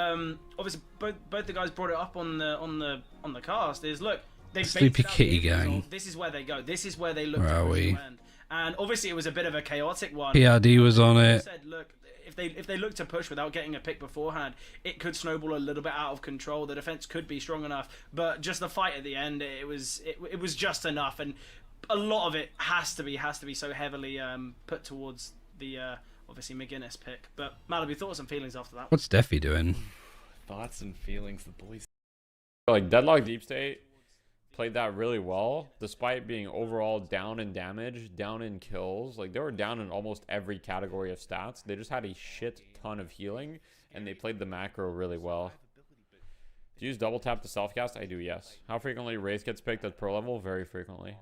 obviously both the guys brought it up on the cast. Is look, they Sleepy Kitty gang. This is where they go. This is where they look. Where are we? And obviously it was a bit of a chaotic one. PRD was on it. Said, look, if they look to push without getting a pick beforehand, it could snowball a little bit out of control. The defense could be strong enough, but just the fight at the end, it was just enough, and a lot of it has to be so heavily put towards the obviously McGinnis pick. But Malibu, thoughts and feelings after that? What's Defi doing? Thoughts and feelings, the boys. Like Deadlock Deep State, played that really well, despite being overall down in damage, down in kills. Like, they were down in almost every category of stats. They just had a shit ton of healing, and they played the macro really well. Do you use double tap to self-cast? I do, yes. How frequently Wraith gets picked at pro level? Very frequently.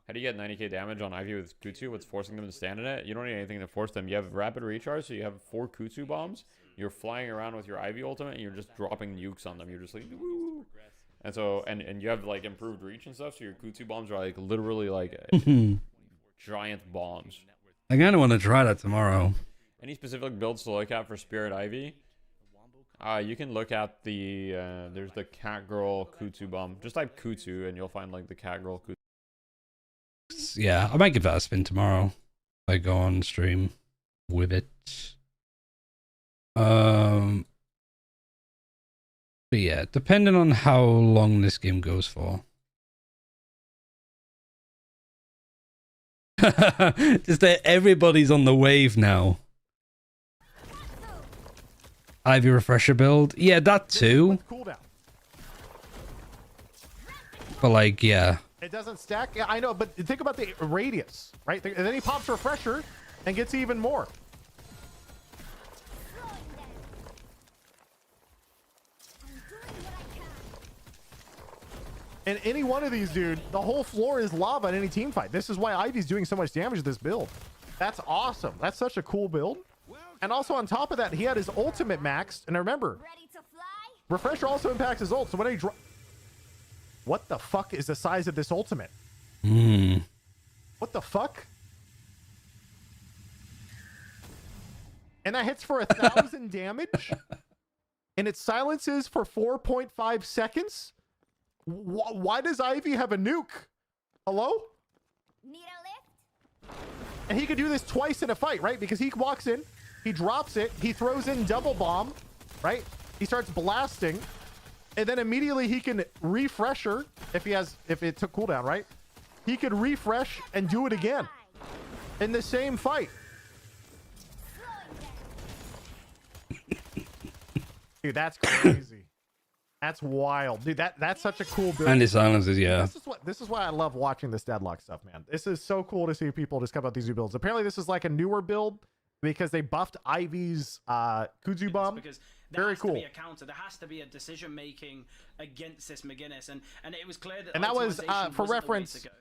How do you get 90k damage on Ivy with Kutsu? What's forcing them to stand in it? You don't need anything to force them. You have rapid recharge, so you have 4 Kutsu bombs. You're flying around with your Ivy ultimate, and you're just dropping nukes on them. You're just like, woo! And so, and you have like improved reach and stuff, so your Kutsu bombs are like literally like giant bombs. I kind of want to try that tomorrow. Any specific builds to look at for Spirit Ivy? You can look at the, there's the Catgirl Kutsu bomb. Just type Kutsu, and you'll find like the Catgirl Kutsu. Yeah, I might give that a spin tomorrow. If I go on stream with it. But yeah, depending on how long this game goes for. Just that everybody's on the wave now. Ivy refresher build. Yeah, that too. Cooldown. But like, yeah. It doesn't stack. Yeah, I know, but think about the radius, right? And then he pops refresher and gets even more. And any one of these, dude, the whole floor is lava in any team fight. This is why Ivy's doing so much damage to this build. That's awesome. That's such a cool build. And also on top of that, he had his ultimate maxed. And remember, refresher also impacts his ult. So when he what the fuck is the size of this ultimate? What the fuck? And that hits for 1,000 damage? And it silences for 4.5 seconds? Why does Ivy have a nuke? Hello? Need a lift? And he could do this twice in a fight, right? Because he walks in, he drops it, he throws in double bomb, right? He starts blasting, and then immediately he can refresher if it took cooldown, right? He could refresh and do it again in the same fight. Dude, that's crazy. That's wild, dude. That's such a cool build. And his silences, yeah. This is why I love watching this deadlock stuff, man. This is so cool to see people just come out with these new builds. Apparently, this is like a newer build because they buffed Ivy's Kudzu bomb. Because there very has cool. to be a counter. There has to be a decision making against this McGinnis, and it was clear that. And that was optimization for wasn't the way reference. to go.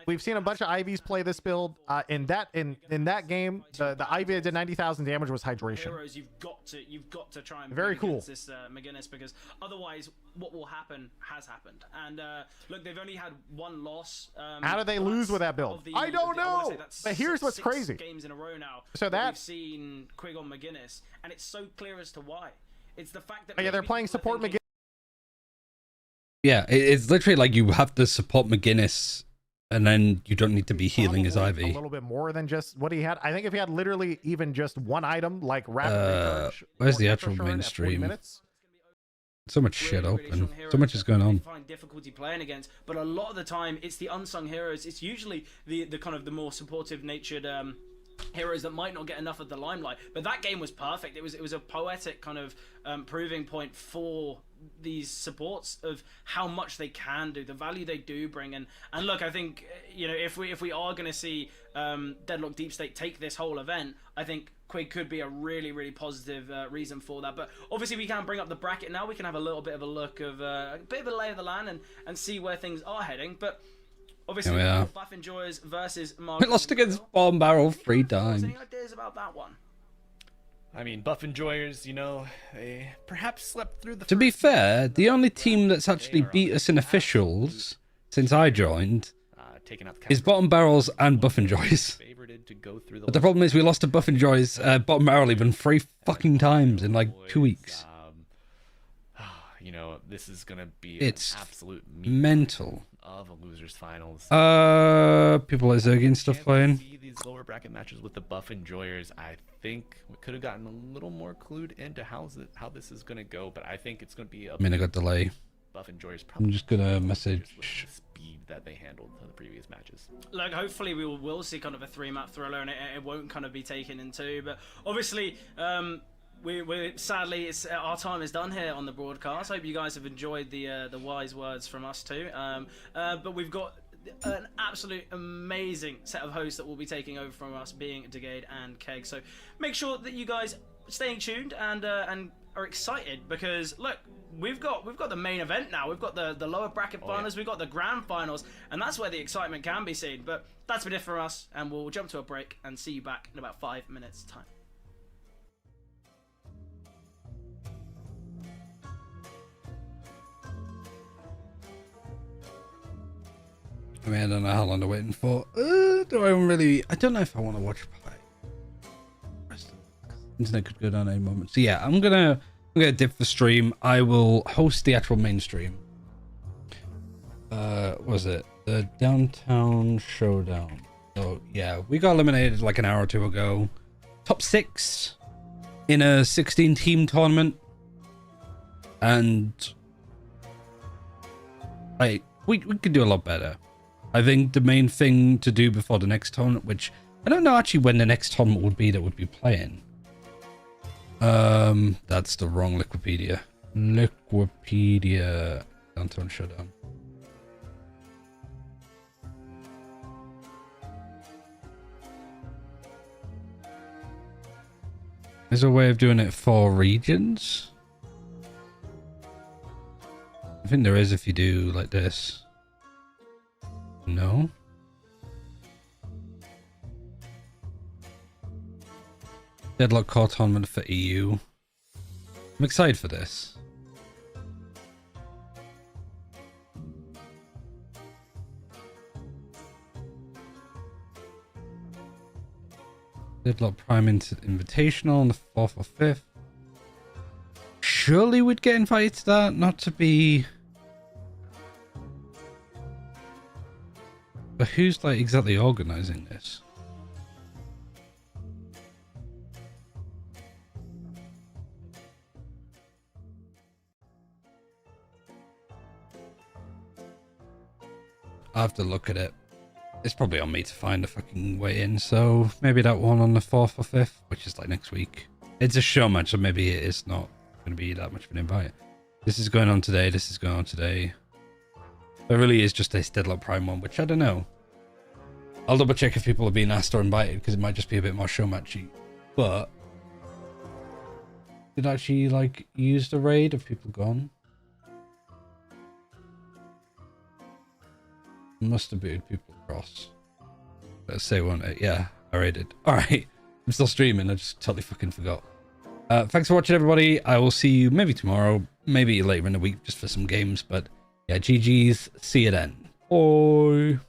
We've seen a bunch of Ivies play this build. In that game, the Ivy that did 90,000 damage was hydration. Heroes, you've got to try and very beat cool against this McGinnis, because otherwise, what will happen has happened. And look, they've only had one loss. How do they lose with that build? I don't know. But here's what's crazy. Games in a row now. So that we've seen Quig on McGinnis, and it's so clear as to why. It's the fact that they're playing support McGinnis. Yeah, it's literally like you have to support McGinnis, and then you don't need to be healing his Ivy. A little bit more than just what he had. I think if he had literally even just one item like rapid recharge. Where's the actual mainstream? So much shit open. So much is going on. Find difficulty playing against, but a lot of the time it's the unsung heroes. It's usually the kind of the more supportive natured heroes that might not get enough of the limelight. But that game was perfect. It was a poetic kind of proving point for these supports of how much they can do, the value they do bring. And look, I think, you know, if we are going to see Deadlock Deep State take this whole event, I think Quig could be a really, really positive reason for that. But obviously we can bring up the bracket now. We can have a little bit of a look of a bit of a lay of the land and see where things are heading. But obviously, Buff Enjoyers versus Mark. We lost against Bomb Barrel 3 times. Any ideas about that one? I mean, Buff Enjoyers, you know, they perhaps slept through the. To be fair, the only team that's actually beat us in officials since I joined is Bottom Barrels and Buff Enjoyers. But the problem is we lost to Buff Enjoyers, Bottom Barrel even 3 fucking times in like 2 weeks. You know, this is gonna be It's an absolute mental. Of a losers finals. People like Zergy and stuff playing. See these lower bracket matches with the Buff Enjoyers. I think we could have gotten a little more clued into how this is gonna go, but I think it's gonna be. I mean, I got delay. Buff Enjoyers. Probably I'm just gonna message. The speed that they handled the previous matches. Look, hopefully we will see kind of a 3-map thriller, and it won't kind of be taken in 2. But obviously, we sadly it's our time is done here on the broadcast. Hope you guys have enjoyed the wise words from us too. But we've got an absolute amazing set of hosts that will be taking over from us, being Degade and Keg. So make sure that you guys staying tuned and are excited, because look, we've got the main event now. We've got the lower bracket finals, we've got the grand finals, and that's where the excitement can be seen. But that's been it for us, and we'll jump to a break and see you back in about 5 minutes time. I mean, I don't know how long they're waiting for. I don't know if I want to watch play. Internet could go down any moment. So yeah, I'm gonna dip the stream. I will host the actual main stream. What was it? The Downtown Showdown. So yeah, we got eliminated like an hour or two ago. Top 6 in a 16-team tournament. And we could do a lot better. I think the main thing to do before the next tournament, which I don't know actually when the next tournament would be that would be playing. That's the wrong Liquipedia. Liquipedia Downtown Showdown. Is there a way of doing it for regions? I think there is if you do like this. No. Deadlock Core Tournament for EU. I'm excited for this. Deadlock Prime Invitational on the 4th or 5th. Surely we'd get invited to that, not to be... But who's like exactly organizing this? I'll have to look at it. It's probably on me to find a fucking way in, so maybe that one on the 4th or 5th, which is like next week. It's a show match, so maybe it is not going to be that much of an invite. This is going on today, this is going on today. It really is just this Deadlock Prime one, which I don't know. I'll double check if people are being asked or invited, because it might just be a bit more show matchy. But did I actually like use the raid? Have people gone? Must have booted people across. Let's say one. Yeah, I raided. Alright. I'm still streaming, I just totally fucking forgot. Thanks for watching, everybody. I will see you maybe tomorrow, maybe later in the week, just for some games. But yeah, GG's. See you then. Bye.